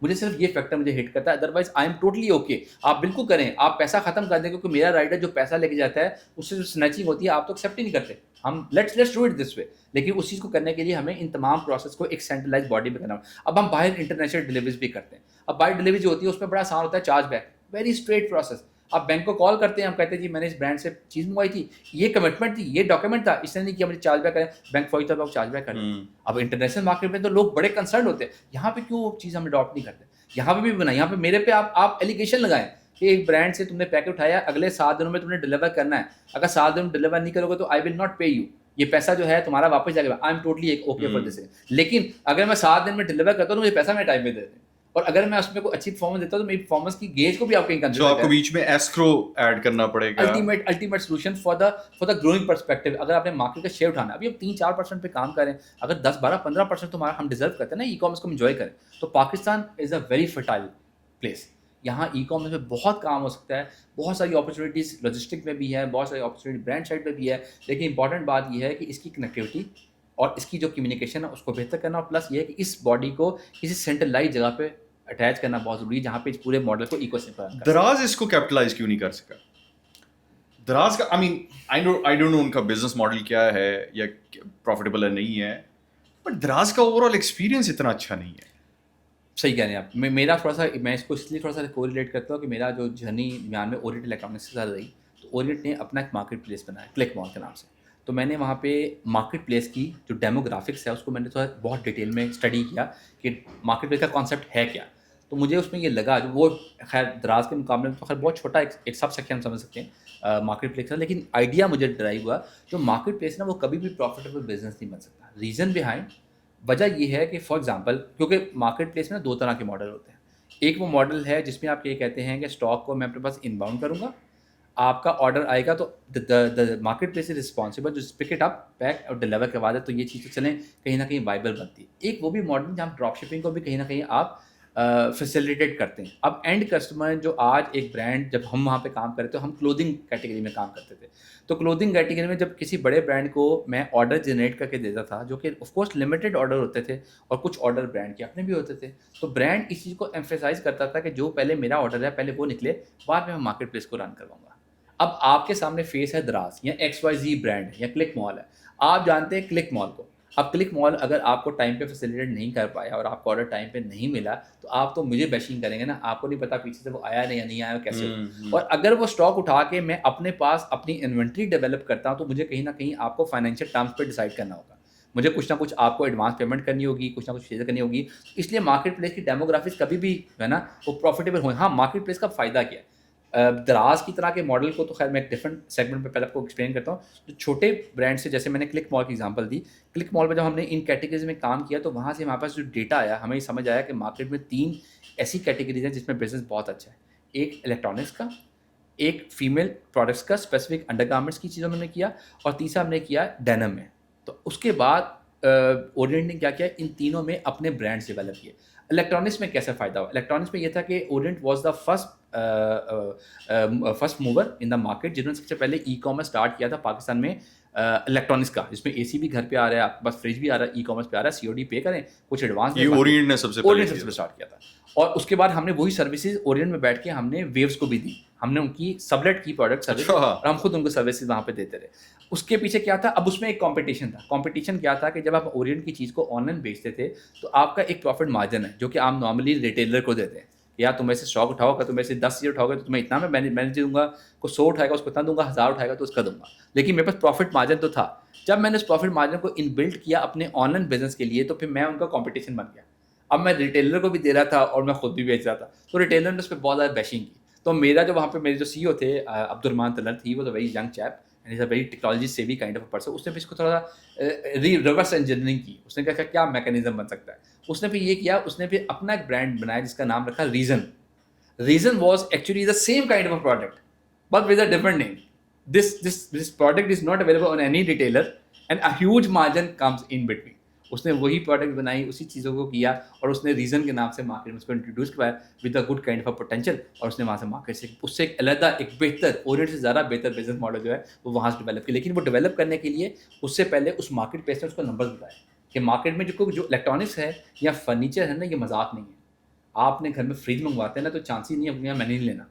मुझे सिर्फ ये फैक्टर मुझे हिट करता है, otherwise I am totally okay. आप बिल्कुल करें, आप पैसा खत्म कर दें, क्योंकि मेरा राइडर जो पैसा लेके जाता है उससे जो स्नैचिंग होती है आप तो एक्सेप्ट ही नहीं करते। हम let's do it this way, लेकिन उस चीज़ को करने के लिए हमें इन तमाम प्रोसेस को एक सेंट्रलाइज बॉडी में करना होगा। अब हम बाहर इंटरनेशनल डिलीवरीज भी करते हैं। अब बाहर डिलीवरी जो होती है उसमें बड़ा आसान होता है, charge back, very straight process. आप बैंक को कॉल करते हैं, हम कहते हैं जी मैंने इस ब्रांड से चीज़ मंगवाई थी, ये कमिटमेंट थी, ये डॉक्यूमेंट था, इसने नहीं किया, मुझे चार्ज बैक करें। बैंक फौरी तौर पर चार्ज बैक कर दें। अब इंटरनेशनल मार्केट में तो लोग बड़े कंसर्न होते हैं, यहाँ पे क्यों वो चीज़ हम अडॉप्ट नहीं करते। यहाँ पे भी बनाए, यहाँ पे मेरे पे आप एलिगेशन लगाएं कि एक ब्रांड से तुमने पैकेट उठाया, अगले 7 दिनों में तुमने डिलीवर करना है, अगर 7 दिन में डिलीवर नहीं करोगे तो आई विल नॉट पे यू, ये पैसा जो है तुम्हारा वापस जाएगा। I am totally okay for this. लेकिन अगर मैं 7 दिन में डिलीवर करता हूँ तो मुझे पैसा मेरे टाइम पे दे दें, और अगर मैं उसमें कोई अच्छी परफॉर्मेंस देता हूँ तो मेरी परफॉर्मेंस की गेज को भी आप कहीं जो आपको बीच में एस्क्रो ऐड करना पड़ेगा। Ultimate solution for the growing perspective. अगर आपने मार्केट का शेयर उठाना, अभी हम 3-4% पे काम करें, अगर 10-12-15% तो हम डिजर्व करते हैं ना ई कॉमर्स को एंजॉय करें, तो Pakistan is a very fertile place. यहाँ ई कॉमर्स में बहुत काम हो सकता है, बहुत सारी अपॉर्चुनिटीज़ लॉजिस्टिक में भी है, बहुत सारी अपॉर्चुनिटी ब्रांड साइड में भी है। लेकिन इंपॉर्टेंट बात यह है कि इसकी कनेक्टिविटी और इसकी जो कम्युनिकेशन है उसको बेहतर करना, और प्लस ये है कि इस बॉडी को किसी सेंट्रलाइज जगह पे अटैच करना बहुत ज़रूरी है, जहाँ पे इस पूरे मॉडल को इकोसिस्टम। दराज इसको कैपिटलाइज क्यों नहीं कर सका? दराज का आई डोंट नो उनका बिजनेस मॉडल क्या है या प्रॉफिटेबल है नहीं है, बट दराज का ओवरऑल एक्सपीरियंस इतना अच्छा नहीं है। सही कह रहे हैं आप। मेरा थोड़ा सा, मैं इसको इसलिए थोड़ा सा कोरिलेट करता हूँ कि मेरा जो जर्नी म्यान में ओरिएंट इलेक्ट्रॉनिक्स के साथ रही, तो ओरिएंट ने अपना एक मार्केट प्लेस बनाया क्लिक मॉल के नाम से। तो मैंने वहाँ पे मार्केट प्लेस की जो डेमोग्राफिक्स है उसको मैंने थोड़ा बहुत डिटेल में स्टडी किया कि मार्केट प्लेस का कॉन्सेप्ट है क्या। तो मुझे उसमें ये लगा, जो वो खैर दराज के मुकाबले में तो खैर बहुत छोटा एक सब सेक्शन समझ सकते हैं मार्केट प्लेस का, लेकिन आइडिया मुझे ड्राइव हुआ जो मार्केट प्लेस ना वो कभी भी प्रॉफिटेबल बिजनेस नहीं बन सकता। रीज़न बिहाइंड वजह ये है कि फॉर एग्जांपल, क्योंकि मार्केट प्लेस में ना 2 तरह के मॉडल होते हैं। एक वो मॉडल है जिसमें आप ये कहते हैं कि स्टॉक को मैं अपने पास इनबाउंड करूँगा, आपका ऑर्डर आएगा तो the market place is responsible जो पिक इट अप पैक और डिलीवर करवा दे, तो ये चीज़ तो चलें कहीं ना कहीं वाइबल बनती है। एक वो भी मॉडल जहाँ ड्रॉप शिपिंग को भी कहीं ना कहीं आप फैसिलिटेट करते हैं। अब एंड कस्टमर जो आज एक ब्रांड, जब हम वहाँ पे काम करते तो हम क्लोथिंग कैटेगरी में काम करते थे, तो क्लोथिंग कैटेगरी में जब किसी बड़े ब्रांड को मैं ऑर्डर जनरेट करके देता था, जो कि ऑफ कोर्स लिमिटेड ऑर्डर होते थे और कुछ ऑर्डर ब्रांड के अपने भी होते थे, तो ब्रांड इस चीज़ को एम्फेसाइज करता था कि जो पहले मेरा ऑर्डर है पहले वो निकले, बाद में मैं मार्केट प्लेस को रन करवाऊंगा। अब आपके सामने फेस है दराज या XYZ ब्रांड है या क्लिक मॉल है, आप जानते हैं क्लिक मॉल को। अब क्लिक मॉल अगर आपको टाइम पे फैसिलिटेट नहीं कर पाया और आपको ऑर्डर टाइम पे नहीं मिला, तो आप तो मुझे बैशिंग करेंगे ना, आपको नहीं पता पीछे से वो आया नहीं या नहीं आया कैसे हो। और अगर वो स्टॉक उठा के मैं अपने पास अपनी इन्वेंट्री डेवलप करता हूँ, तो मुझे कहीं ना कहीं आपको फाइनेंशियल टर्म्स पे डिसाइड करना होगा, मुझे कुछ ना कुछ आपको एडवांस पेमेंट करनी होगी, कुछ ना कुछ चीज़ें करनी होगी। इसलिए मार्केट प्लेस की डेमोग्राफिक्स कभी भी है ना वो प्रॉफिटेबल हो। हाँ, मार्केट प्लेस का फ़ायदा क्या है, दराज की तरह के मॉडल को तो खैर मैं एक डिफरेंट सेगमेंट पे पहले आपको एक्सप्लेन करता हूँ। जो छोटे ब्रांड से, जैसे मैंने क्लिक मॉल की एग्जांपल दी, क्लिक मॉल में जब हमने इन कैटेगरीज में काम किया तो वहाँ से हमारे पास जो डेटा आया, हमें ये समझ आया कि मार्केट में 3 ऐसी कैटेगरीज हैं जिसमें बिजनेस बहुत अच्छा है। एक इलेक्ट्रॉनिक्स का, एक फीमेल प्रोडक्ट्स का, स्पेसिफिक अंडरगारमेंट्स की चीज़ों में हमने किया, और तीसरा हमने किया डेनिम में। तो उसके बाद ओरिएंट ने क्या किया, इन तीनों में अपने ब्रांड्स डेवलप किए। इलेक्ट्रॉनिक्स में कैसे फ़ायदा हुआ, इलेक्ट्रॉनिक्स में ये था कि Orient was the first mover in the market, जिन्होंने सबसे पहले ई कॉमर्स स्टार्ट किया था पाकिस्तान में इलेक्ट्रॉनिक्स का, जिसमें AC भी घर पे आ रहा है, आपके पास फ्रिज भी आ रहा है, ई कॉमर्स पे आ रहा है, COD पे करें, कुछ एडवांस। ये ओरिएंट ने सबसे पहले स्टार्ट किया था, और उसके बाद हमने वही सर्विसेज ओरिएंट में बैठ के हमने वेव्स को भी दी, हमने उनकी सबलेट की प्रोडक्ट सर्विस, और हम खुद उनको सर्विसेज वहाँ पे देते रहे। उसके पीछे क्या था, अब उसमें एक कंपटीशन था। कंपटीशन क्या था कि जब आप ओरिएंट की चीज़ को ऑनलाइन बेचते थे तो आपका एक प्रॉफिट मार्जिन है जो कि आप नॉर्मली रिटेलर को देते हैं, या तुम ऐसे स्टॉक उठाओगे, तुम ऐसे 10 चीज़ उठाओगे तो तुम्हें इतना मैं मैनेज दूंगा, को 100 उठाएगा उसको इतना दूंगा, 1000 उठाएगा तो उसका दूंगा। लेकिन मेरे पास प्रॉफिट मार्जिन तो था। जब मैंने उस प्रॉफिट मार्जिन को इनबिल्ट किया अपने ऑनलाइन बिजनेस के लिए, तो फिर मैं उनका कॉम्पिटिशन बन गया। अब मैं रिटेलर को भी दे रहा था और मैं खुद भी बेच रहा था, तो रिटेलर ने उस पर बहुत ज़्यादा बैशिंग की। तो मेरा जो वहाँ पे मेरे जो CEO थे अब्दुलरहमान तलर थी, वो तो very young chap and is a very technology सेवी काइंड ऑफ पर्सन। उसने भी इसको थोड़ा रिवर्स इंजीनियरिंग की। उसने कहा क्या मैकेनिज्म बन सकता है, उसने फिर ये किया, उसने फिर अपना एक ब्रांड बनाया जिसका नाम रखा reason. Reason was actually the same kind of a product, but with a different name. This product is not available on any retailer, and a huge margin comes in between. उसने वही product बनाई, उसी चीज़ों को किया और उसने reason के नाम से मार्केट में उसको इंट्रोड्यूस करवाया with a good kind of potential और उसने वहाँ से मार्केट से उससे एक अलग एक बेहतर ओरिएंट से ज़्यादा बेहतर बिजनेस मॉडल जो है वो वहाँ से डेवलप किया। लेकिन वो डेवलप करने के लिए उससे पहले उस मार्केट प्लेस ने उसको नंबर्स बताए कि मार्केट में जो इलेक्ट्रॉनिक्स है या फर्नीचर है ना, ये मजाक नहीं है। आपने घर में फ्रिज मंगवाते हैं ना, तो चांस ही नहीं है मैंने नहीं लेना,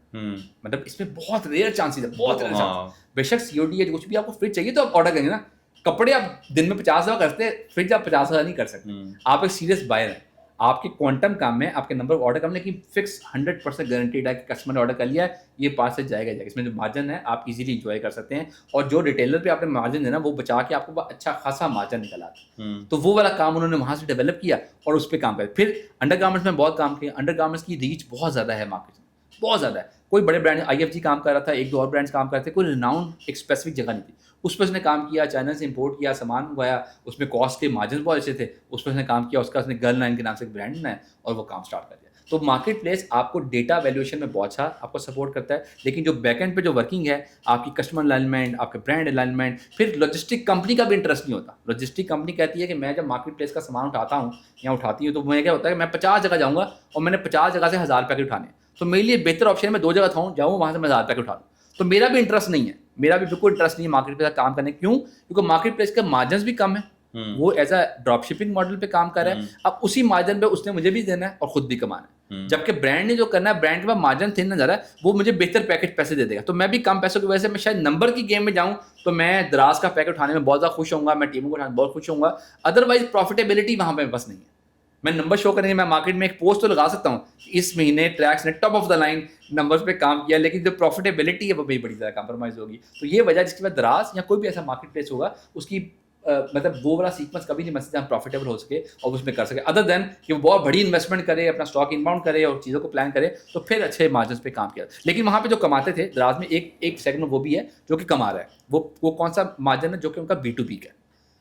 मतलब इसमें बहुत रेयर चांसेस है, बहुत रेयर चांसेस। बेशक सीओडी है, कुछ भी आपको फ्रिज चाहिए तो आप ऑर्डर करेंगे ना। कपड़े आप दिन में 50,000 करते हैं, फ्रिज आप 50,000 नहीं कर सकते। आप एक सीरियस बायर हैं, आपके क्वांटम काम में आपके नंबर ऑर्डर कम, लेकिन फिक्स 100% गारंटीड है कि कस्टमर ने ऑर्डर कर लिया है, ये पार्सल जाएगा। इसमें जो मार्जिन है आप इजीली इंजॉय कर सकते हैं और जो रिटेलर पे आपने मार्जिन है ना, वो बचा के आपको अच्छा खासा मार्जिन निकल आता है। तो वो वाला काम उन्होंने वहाँ से डेवलप किया और उस पर काम किया। फिर अंडरगारमेंट्स में बहुत काम किया। अंडरगारमेंट्स की रीच बहुत ज़्यादा है मार्केट में, बहुत ज़्यादा है। कोई बड़े ब्रांड IFG काम कर रहा था, एक दो और ब्रांड्स काम कर रहे थे, कोई रिनाउंड एक स्पेसिफिक जगह नहीं थी। उस पर उसने काम किया, चाइना से इंपोर्ट किया, सामान मंगवाया, उसमें कॉस्ट के मार्जिन बहुत अच्छे थे, उस पर उसने काम किया, उसका उसने गर्ल लाइन के नाम से एक ब्रांड बनाया और वो काम स्टार्ट कर दिया। तो मार्केट प्लेस आपको डेटा वैल्यूएशन में बहुत अच्छा आपको सपोर्ट करता है, लेकिन जो बैकएंड पे जो वर्किंग है, आपकी कस्टमर अलाइनमेंट, आपके ब्रांड अलाइनमेंट, फिर लॉजिस्टिक कंपनी का भी इंटरेस्ट नहीं होता। लॉजिस्टिक कंपनी कहती है कि मैं जब मार्केट प्लेस का सामान उठाता हूँ या उठाती हूँ, तो मैं क्या होता है कि मैं 50 जगह जाऊँगा और मैंने 50 जगह से 1000 पैकेट उठाने, तो मेरे लिए बेहतर ऑप्शन मैं 2 जगह जाऊँ, वहाँ से मैं 1000 पैकेट उठा लूँ। तो मेरा भी इंटरेस्ट नहीं है, मेरा भी बिल्कुल इंटरेस्ट नहीं है मार्केट प्लेस का काम करने। क्यों? क्योंकि मार्केट प्लेस का मार्जिन भी कम है, वो as a drop shipping model पे काम कर रहा है। अब उसी मार्जिन पे उसने मुझे भी देना है और खुद भी कमाना है। जबकि ब्रांड ने जो करना है, ब्रांड के पास मार्जिन थिन नजर है, वो मुझे बेहतर पैकेट पैसे दे देगा। तो मैं भी कम पैसों की वजह से मैं शायद नंबर की गेम में जाऊं, तो मैं दराज का पैकेट उठाने में बहुत ज़्यादा खुश होऊंगा, मैं टीमों को उठाने में बहुत खुश होऊंगा। अदरवाइज प्रॉफिटेबिलिटी वहां पे बस नहीं है। मैं नंबर शो करेंगे, मैं मार्केट में एक पोस्ट तो लगा सकता हूँ इस महीने ट्रैक्स ने top of the line numbers पे काम किया, लेकिन जो प्रॉफिटेबिलिटी है वो भी बड़ी ज़्यादा कंप्रोमाइज होगी। तो ये वजह जिसके बाद दराज या कोई भी ऐसा मार्केट प्लेस होगा, उसकी मतलब वो वाला सीक्वेंस कभी नहीं बचता जहाँ प्रॉफिटेबल हो सके और उसमें कर सके। अदर देन कि वो बहुत बड़ी इन्वेस्टमेंट करे, अपना स्टॉक इनबाउंड करे और चीज़ों को प्लान करे, तो फिर अच्छे मार्जिन पे काम किया। लेकिन वहाँ पे जो कमाते थे दराज में, एक सेगमेंट वो भी है जो कि कमा रहा है। वो कौन सा मार्जिन है? जो कि उनका B2B का।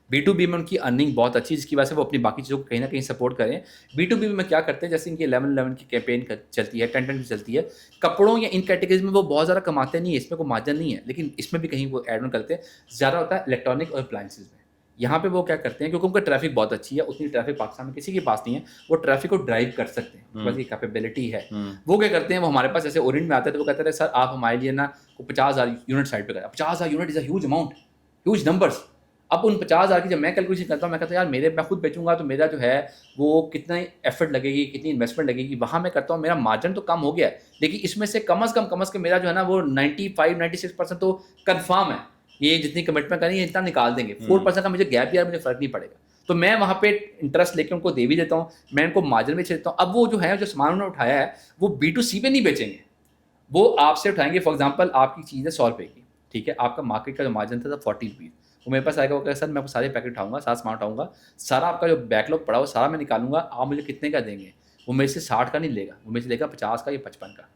B2B में उनकी अर्निंग बहुत अच्छी, जिसकी वजह से वो अपनी बाकी चीज़ों को कहीं ना कहीं सपोर्ट करें। B2B में क्या करते हैं, जैसे इनकी 11-11 की कैंपेन चलती है, 10-10 की चलती है, कपड़ों या इन कैटेगरीज में वो बहुत ज़्यादा कमाते नहीं है, इसमें कोई मार्जिन नहीं है, लेकिन इसमें भी कहीं वो एड ऑन करते हैं। ज़्यादा होता है इलेक्ट्रॉनिक और अप्लायंसेज में। यहाँ पे वो क्या करते हैं, क्योंकि उनका ट्रैफिक बहुत अच्छी है, उतनी ट्रैफिक पाकिस्तान में किसी के पास नहीं है, वो ट्रैफिक को ड्राइव कर सकते हैं, उनके पास ये कैपेबिलिटी है। वो क्या करते हैं, वो हमारे पास जैसे ओरिएंट में आते हैं, तो वो कहते हैं सर आप हमारे लिए ना 50,000 यूनिट साइड पे करें। 50,000 unit is a huge amount, huge numbers. अब उन 50,000 की जब मैं कैलकुलेशन करता हूँ, मैं कहता हूँ यार मैं खुद बेचूंगा तो मेरा जो है वो कितना एफर्ट लगेगी, कितनी इन्वेस्टमेंट लगेगी, वहाँ मैं करता हूँ, मेरा मार्जिन तो कम हो गया है, लेकिन इसमें से कम से कम मेरा जो है ना वो 95-96% तो कन्फर्म है, ये जितनी कमिटमेंट करेंगे इतना निकाल देंगे। 4% का मुझे गैप यार मुझे फर्क नहीं पड़ेगा। तो मैं वहाँ पे इंटरेस्ट लेके उनको दे भी देता हूँ, मैं उनको मार्जिन भी देता हूँ। अब वो जो है, जो सामान उन्होंने उठाया है, वो B2C पे नहीं बेचेंगे, वो आपसे उठाएंगे। फॉर एग्जाम्पल आपकी चीज़ है 100 रुपये की, ठीक है, आपका मार्केट का जो मार्जिन था 40 रुपीज़, वो मेरे पास आएगा, वो कहेगा सर मैं आपको सारे पैकेट उठाऊंगा, सारा सामान उठाऊंगा, सारा आपका जो बैकलॉग पड़ा हो सारा मैं निकालूंगा, आप मुझे कितने का देंगे? वो मेरे से 60 का नहीं लेगा, वो मेरे से लेगा 50 का या 55 का।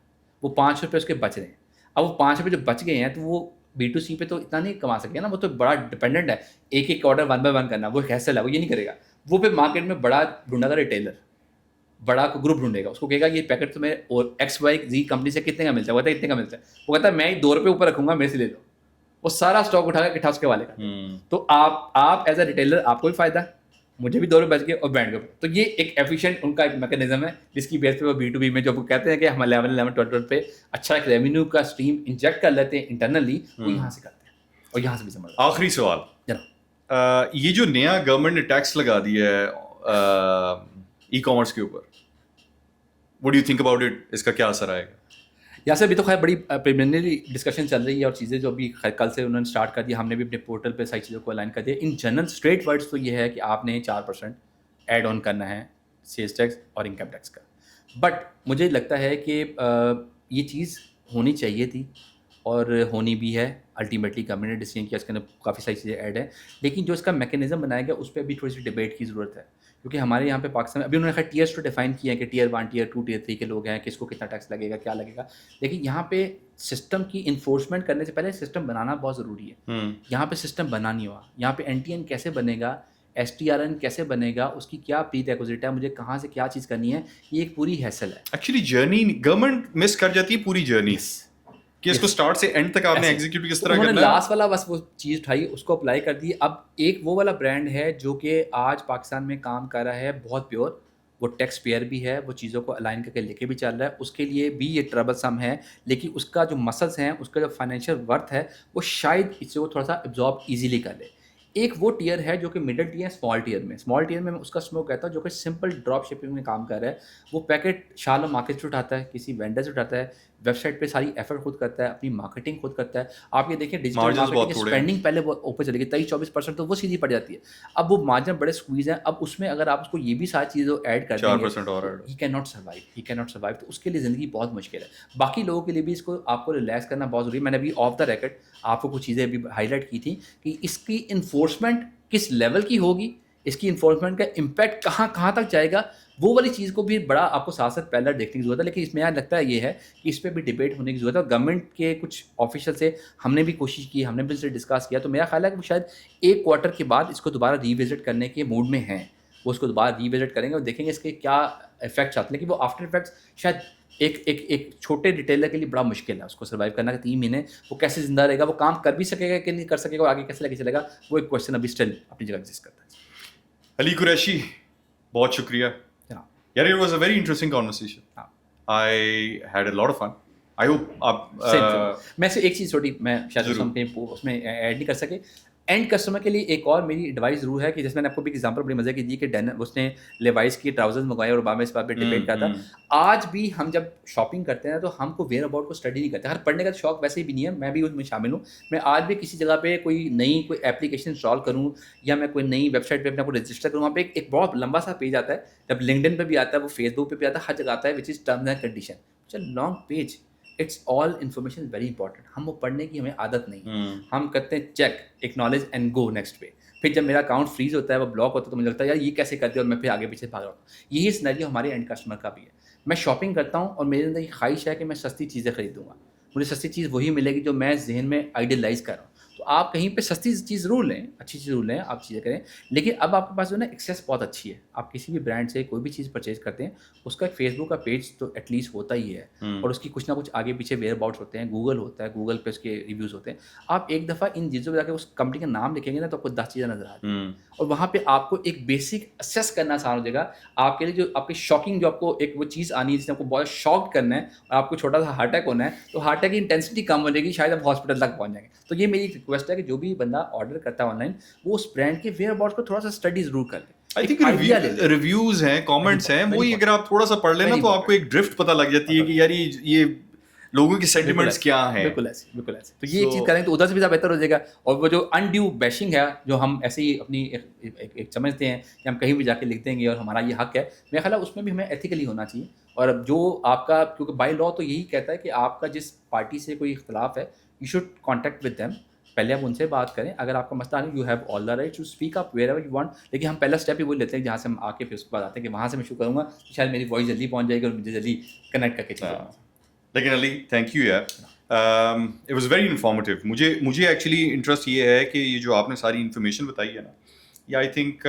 वो 5 रुपये उसके बच रहे हैं। अब वो 5 रुपये जो बच गए हैं, तो वो B2C पे तो इतना नहीं कमा सके ना, वो तो बड़ा डिपेंडेंट है, एक ऑर्डर 1 बाय 1 करना, वो हैसल है, वो ये नहीं करेगा। वो फिर मार्केट में बड़ा ढूंढेगा, रिटेलर बड़ा ग्रुप ढूंढेगा, उसको कहेगा ये पैकेट तुम्हें और XYZ कंपनी से कितने का मिलता है, वो कहता है इतने का मिलता है, वो कहता है मैं 2 रुपये ऊपर रखूंगा, मेरे से ले लो, वो सारा स्टॉक उठा के इकट्ठा उसके वाले का। तो आप एज अ रिटेलर आपको भी फायदा, मुझे भी 2 रुपये बच गए और ब्रांड के ऊपर। तो ये एक एफिशिएंट उनका एक मैकेनिज्म है, जिसकी बेस पे वो B2B में जो कहते हैं कि हम 11-11-12 पे अच्छा एक रेवेन्यू का स्ट्रीम इंजेक्ट कर लेते हैं इंटरनली, वो यहाँ से करते हैं और यहाँ से भी समझ। आखिरी सवाल, ये जो नया गवर्नमेंट ने टैक्स लगा दिया है ई-कॉमर्स के ऊपर, what do you think about it? इसका क्या असर आएगा? यहाँ से अभी तो खैर बड़ी प्रिलिमिनरी डिस्कशन चल रही है और चीज़ें जो अभी कल से उन्होंने स्टार्ट कर दी, हमने भी अपने पोर्टल पे सारी चीज़ों को अलाइन कर दिया। इन जनरल स्ट्रेट वर्ड्स तो ये है कि आपने 4% ऐड ऑन करना है सेल्स टैक्स और इनकम टैक्स का। बट मुझे लगता है कि ये चीज़ होनी चाहिए थी और होनी भी है। अल्टीमेटली गवर्नमेंट ने डिसीजन किया, इसके अंदर काफ़ी सारी चीज़ें ऐड हैं, लेकिन जो इसका मैकेनिज्म बनाया गया उस पर अभी थोड़ी सी डिबेट की ज़रूरत है। क्योंकि हमारे यहाँ पे पाकिस्तान में अभी उन्होंने टीयर्स तो डिफाइन किया है कि टियर 1, टियर 2, टियर 3 के लोग हैं, किसको कितना टैक्स लगेगा, क्या लगेगा, लेकिन यहाँ पे सिस्टम की इन्फोर्समेंट करने से पहले सिस्टम बनाना बहुत ज़रूरी है। यहाँ पे सिस्टम बना नहीं हुआ। यहाँ पे NTN कैसे बनेगा, STRN कैसे बनेगा, उसकी क्या प्री रिक्विजिट है, मुझे कहाँ से क्या चीज़ करनी है, ये एक पूरी हैसल है। एक्चुअली जर्नी गवर्नमेंट मिस कर जाती है, पूरी जर्नी। कि इसको स्टार्ट से एंड तक आपने एग्जीक्यूट किस तरह उन्होंने करना है। लास्ट वाला बस वो चीज़ उठाई, उसको अप्लाई कर दी। अब एक वो वाला ब्रांड है जो कि आज पाकिस्तान में काम कर रहा है बहुत प्योर, वो टैक्स पेयर भी है, वो चीज़ों को अलाइन करके लेके भी चल रहा है, उसके लिए भी ये ट्रबलसम है, लेकिन उसका जो मसल्स हैं, उसका जो फाइनेंशियल वर्थ है, वो शायद इससे वो थोड़ा सा एब्जॉर्ब ईजिली कर ले। एक वो टियर है जो कि मिडिल टियर है, स्मॉल टियर में मैं उसका स्मोक कहता हूँ, जो कि सिंपल ड्रॉप शिपिंग में काम कर रहा है। वो पैकेट शालो मार्केट से उठाता है, किसी वेंडर से उठाता है, वेबसाइट पे सारी एफर्ट खुद करता है, अपनी मार्केटिंग खुद करता है। आप ये देखिए डिजिटल Margins बहुत मार्केटिंग थोड़े हैं। स्पेंडिंग पहले बहुत ऊपर चली गई, 23-24% तो वो सीधी पड़ जाती है। अब वो मार्जिन बड़े स्क्वीज हैं, अब उसमें अगर आप उसको ये भी सारी चीज़ें ऐड कर देंगे 4% और add। He can not survive, तो उसके लिए ज़िंदगी बहुत मुश्किल है। बाकी लोगों के लिए भी इसको आपको रिलैक्स करना बहुत ज़रूरी है। मैंने अभी ऑफ द रिकॉर्ड आपको कुछ चीज़ें अभी हाईलाइट की थी कि इसकी इन्फोर्समेंट किस लेवल की होगी, इसकी इन्फोर्समेंट का इम्पैक्ट कहाँ कहाँ तक जाएगा, वो वाली चीज़ को भी बड़ा आपको साथ साथ पहले देखने की ज़रूरत है। लेकिन इसमें यार लगता है ये है कि इस पे भी डिबेट होने की ज़रूरत है, और गवर्नमेंट के कुछ ऑफिशियल से हमने भी कोशिश की, हमने भी इससे डिस्कस किया, तो मेरा ख्याल है कि वो शायद एक क्वार्टर के बाद इसको दोबारा रिविजिट करने के मूड में हैं। वो उसको दोबारा रिविजिट करेंगे और देखेंगे इसके क्या इफेक्ट्स आते हैं। लेकिन वो आफ्टर इफेक्ट्स शायद एक छोटे रिटेलर के लिए बड़ा मुश्किल है उसको सर्वाइव करना, कि 3 महीने वो कैसे ज़िंदा रहेगा, वो काम कर भी सकेगा कि नहीं कर सकेगा, और आगे कैसे लेके चलेगा, वो एक क्वेश्चन अभी स्टिल अपनी जगह एग्जिस्ट करता है। अली कुरैशी, बहुत शुक्रिया हाँ, यार, it was a very interesting conversation. हाँ। I had a lot of fun. I hope आप Same. मैं से एक चीज़ छोटी, मैं शायद जरूर। उसमें ऐड नहीं कर सके। एंड कस्टमर के लिए एक और मेरी एडवाइस ज़रूर है कि जैसे मैंने आपको भी एग्जांपल बड़ी मज़े की दी कि उसने लेवाइस की ट्राउजर्स मंगवाए और ओबामा इस बात पे डिबेट करता था। आज भी हम जब शॉपिंग करते हैं तो हमको वेयर अबाउट को स्टडी नहीं करते। हर पढ़ने का शौक वैसे भी नहीं है, मैं भी उसमें शामिल हूँ। मैं आज भी किसी जगह पे कोई एप्लीकेशन इंस्टॉल करूँ या मैं कोई नई वेबसाइट पे अपने को रजिस्टर करूँ, वहाँ पे एक बहुत लंबा सा पेज आता है, जब लिंक्डइन पे भी आता है, वो फेसबुक पे भी आता है, हर जगह आता है, which is terms and condition. It's a long page, it's all information very important. हम वो पढ़ने की हमें आदत नहीं, हम करते हैं check, acknowledge and go next पे। फिर जब मेरा अकाउंट फ्रीज होता है, वो ब्लॉक होता है, तो मुझे लगता है यार ये कैसे करते हैं, और मैं फिर आगे पीछे भाग रहा हूँ। यही सिनेरियो हमारे एंड कस्टमर का भी है। मैं शॉपिंग करता हूँ और मेरे अंदर ये ख्वाहिश है कि मैं सस्ती चीज़ें खरीदूँगा, मुझे सस्ती चीज़ वही मिलेगी जो मैं जहन में आइडियलाइज़ कर रहा हूँ। तो आप कहीं पे सस्ती चीज़ ज़रूर लें, अच्छी चीज़ ज़रूर लें, आप चीज़ें करें, लेकिन अब आपके पास जो है ना एक्सेस बहुत अच्छी है। आप किसी भी ब्रांड से कोई भी चीज़ परचेज करते हैं, उसका एक फेसबुक का पेज तो एटलीस्ट होता ही है, और उसकी कुछ ना कुछ आगे पीछे वेयर अबाउट्स होते हैं, गूगल होता है, गूगल पे उसके रिव्यूज़ होते हैं। आप एक दफ़ा इन चीज़ों पर जाकर उस कंपनी का नाम लिखेंगे ना, तो आपको 10 चीज़ें नज़र आती हैं, और वहाँ पे आपको एक बेसिक असेस करना आसान हो जाएगा। आपके लिए जो आपकी शॉकिंग, जो आपको एक वो चीज़ आनी है जिसने आपको बहुत शॉक्ड करना है और आपको छोटा सा हार्ट अटैक होना है, तो हार्ट अटैक की इंटेंसिटी कम हो जाएगी, शायद आप हॉस्पिटल तक पहुँच जाएंगे। तो ये मेरी रिक्वेस्ट है कि जो भी बंदा ऑर्डर करता है ऑनलाइन, वो उस ब्रांड के वेयर अबाउट्स को थोड़ा सा स्टडी ज़रूर कर ले। आई थिंक आइडिया ले ले। रिव्यूज हैं, कमेंट्स हैं, Very वही अगर आप थोड़ा सा पढ़ लेना Very तो आपको एक ड्रिफ्ट पता लग जाती है कि यार ये लोगों की सेंटिमेंट्स क्या हैं। बिल्कुल ऐसे, बिल्कुल ऐसे। तो ये एक So- चीज़ करें तो उधर से भी ज़्यादा बेहतर हो जाएगा। और वो जो अनड्यू बैशिंग है, जो हम ऐसे ही अपनी एक समझते हैं कि हम कहीं भी जाके लिख देंगे और हमारा ये हक है, मेरा ख्याल है उसमें भी हमें एथिकली होना चाहिए। और अब जो आपका, क्योंकि बाय लॉ तो यही कहता है कि आपका जिस पार्टी से कोई इख्तलाफ है, you should contact with them. पहले आप उनसे बात करें, अगर आपका मसला नहीं, you have all the right to speak up wherever you want. लेकिन हम पहला स्टेप ही वो लेते हैं जहाँ से हम आके फिर उसके बाद आते हैं कि वहाँ से मैं शुरू करूँगा, शायद मेरी वॉइस जल्दी पहुँच जाएगी और मुझे जल्दी कनेक्ट करके चीज़ें। लेकिन अली, थैंक यू यार, इट वाज वेरी इन्फॉर्मेटिव। मुझे एक्चुअली इंटरेस्ट ये है कि ये जो आपने सारी इन्फॉर्मेशन बताई है ना, ये आई थिंक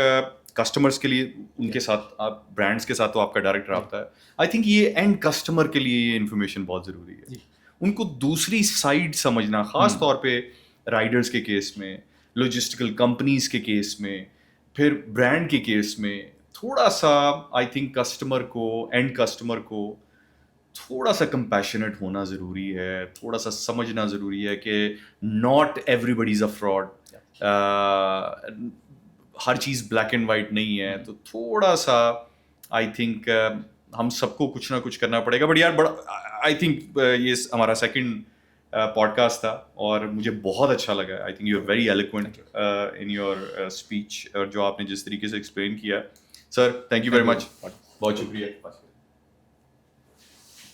कस्टमर्स के लिए, उनके साथ, आप ब्रांड्स के साथ तो आपका डायरेक्ट रब्ता है, आई थिंक ये एंड कस्टमर के लिए ये इन्फॉर्मेशन बहुत ज़रूरी है। उनको दूसरी साइड समझना, ख़ास तौर पे राइडर्स के केस में, लॉजिस्टिकल कंपनीज के केस में, फिर ब्रांड के केस में, थोड़ा सा आई थिंक कस्टमर को, एंड कस्टमर को थोड़ा सा कंपैशनेट होना ज़रूरी है, थोड़ा सा समझना ज़रूरी है कि not everybody is a fraud, her cheese black and white नहीं है। तो थोड़ा सा आई थिंक हम सबको कुछ ना कुछ करना पड़ेगा। बट यार, बड़ा आई थिंक ये हमारा सेकंड पॉडकास्ट था और मुझे बहुत अच्छा लगा। I think you are very eloquent in your speech, और जो आपने जिस तरीके से एक्सप्लेन किया, sir, thank you very much, बहुत शुक्रिया।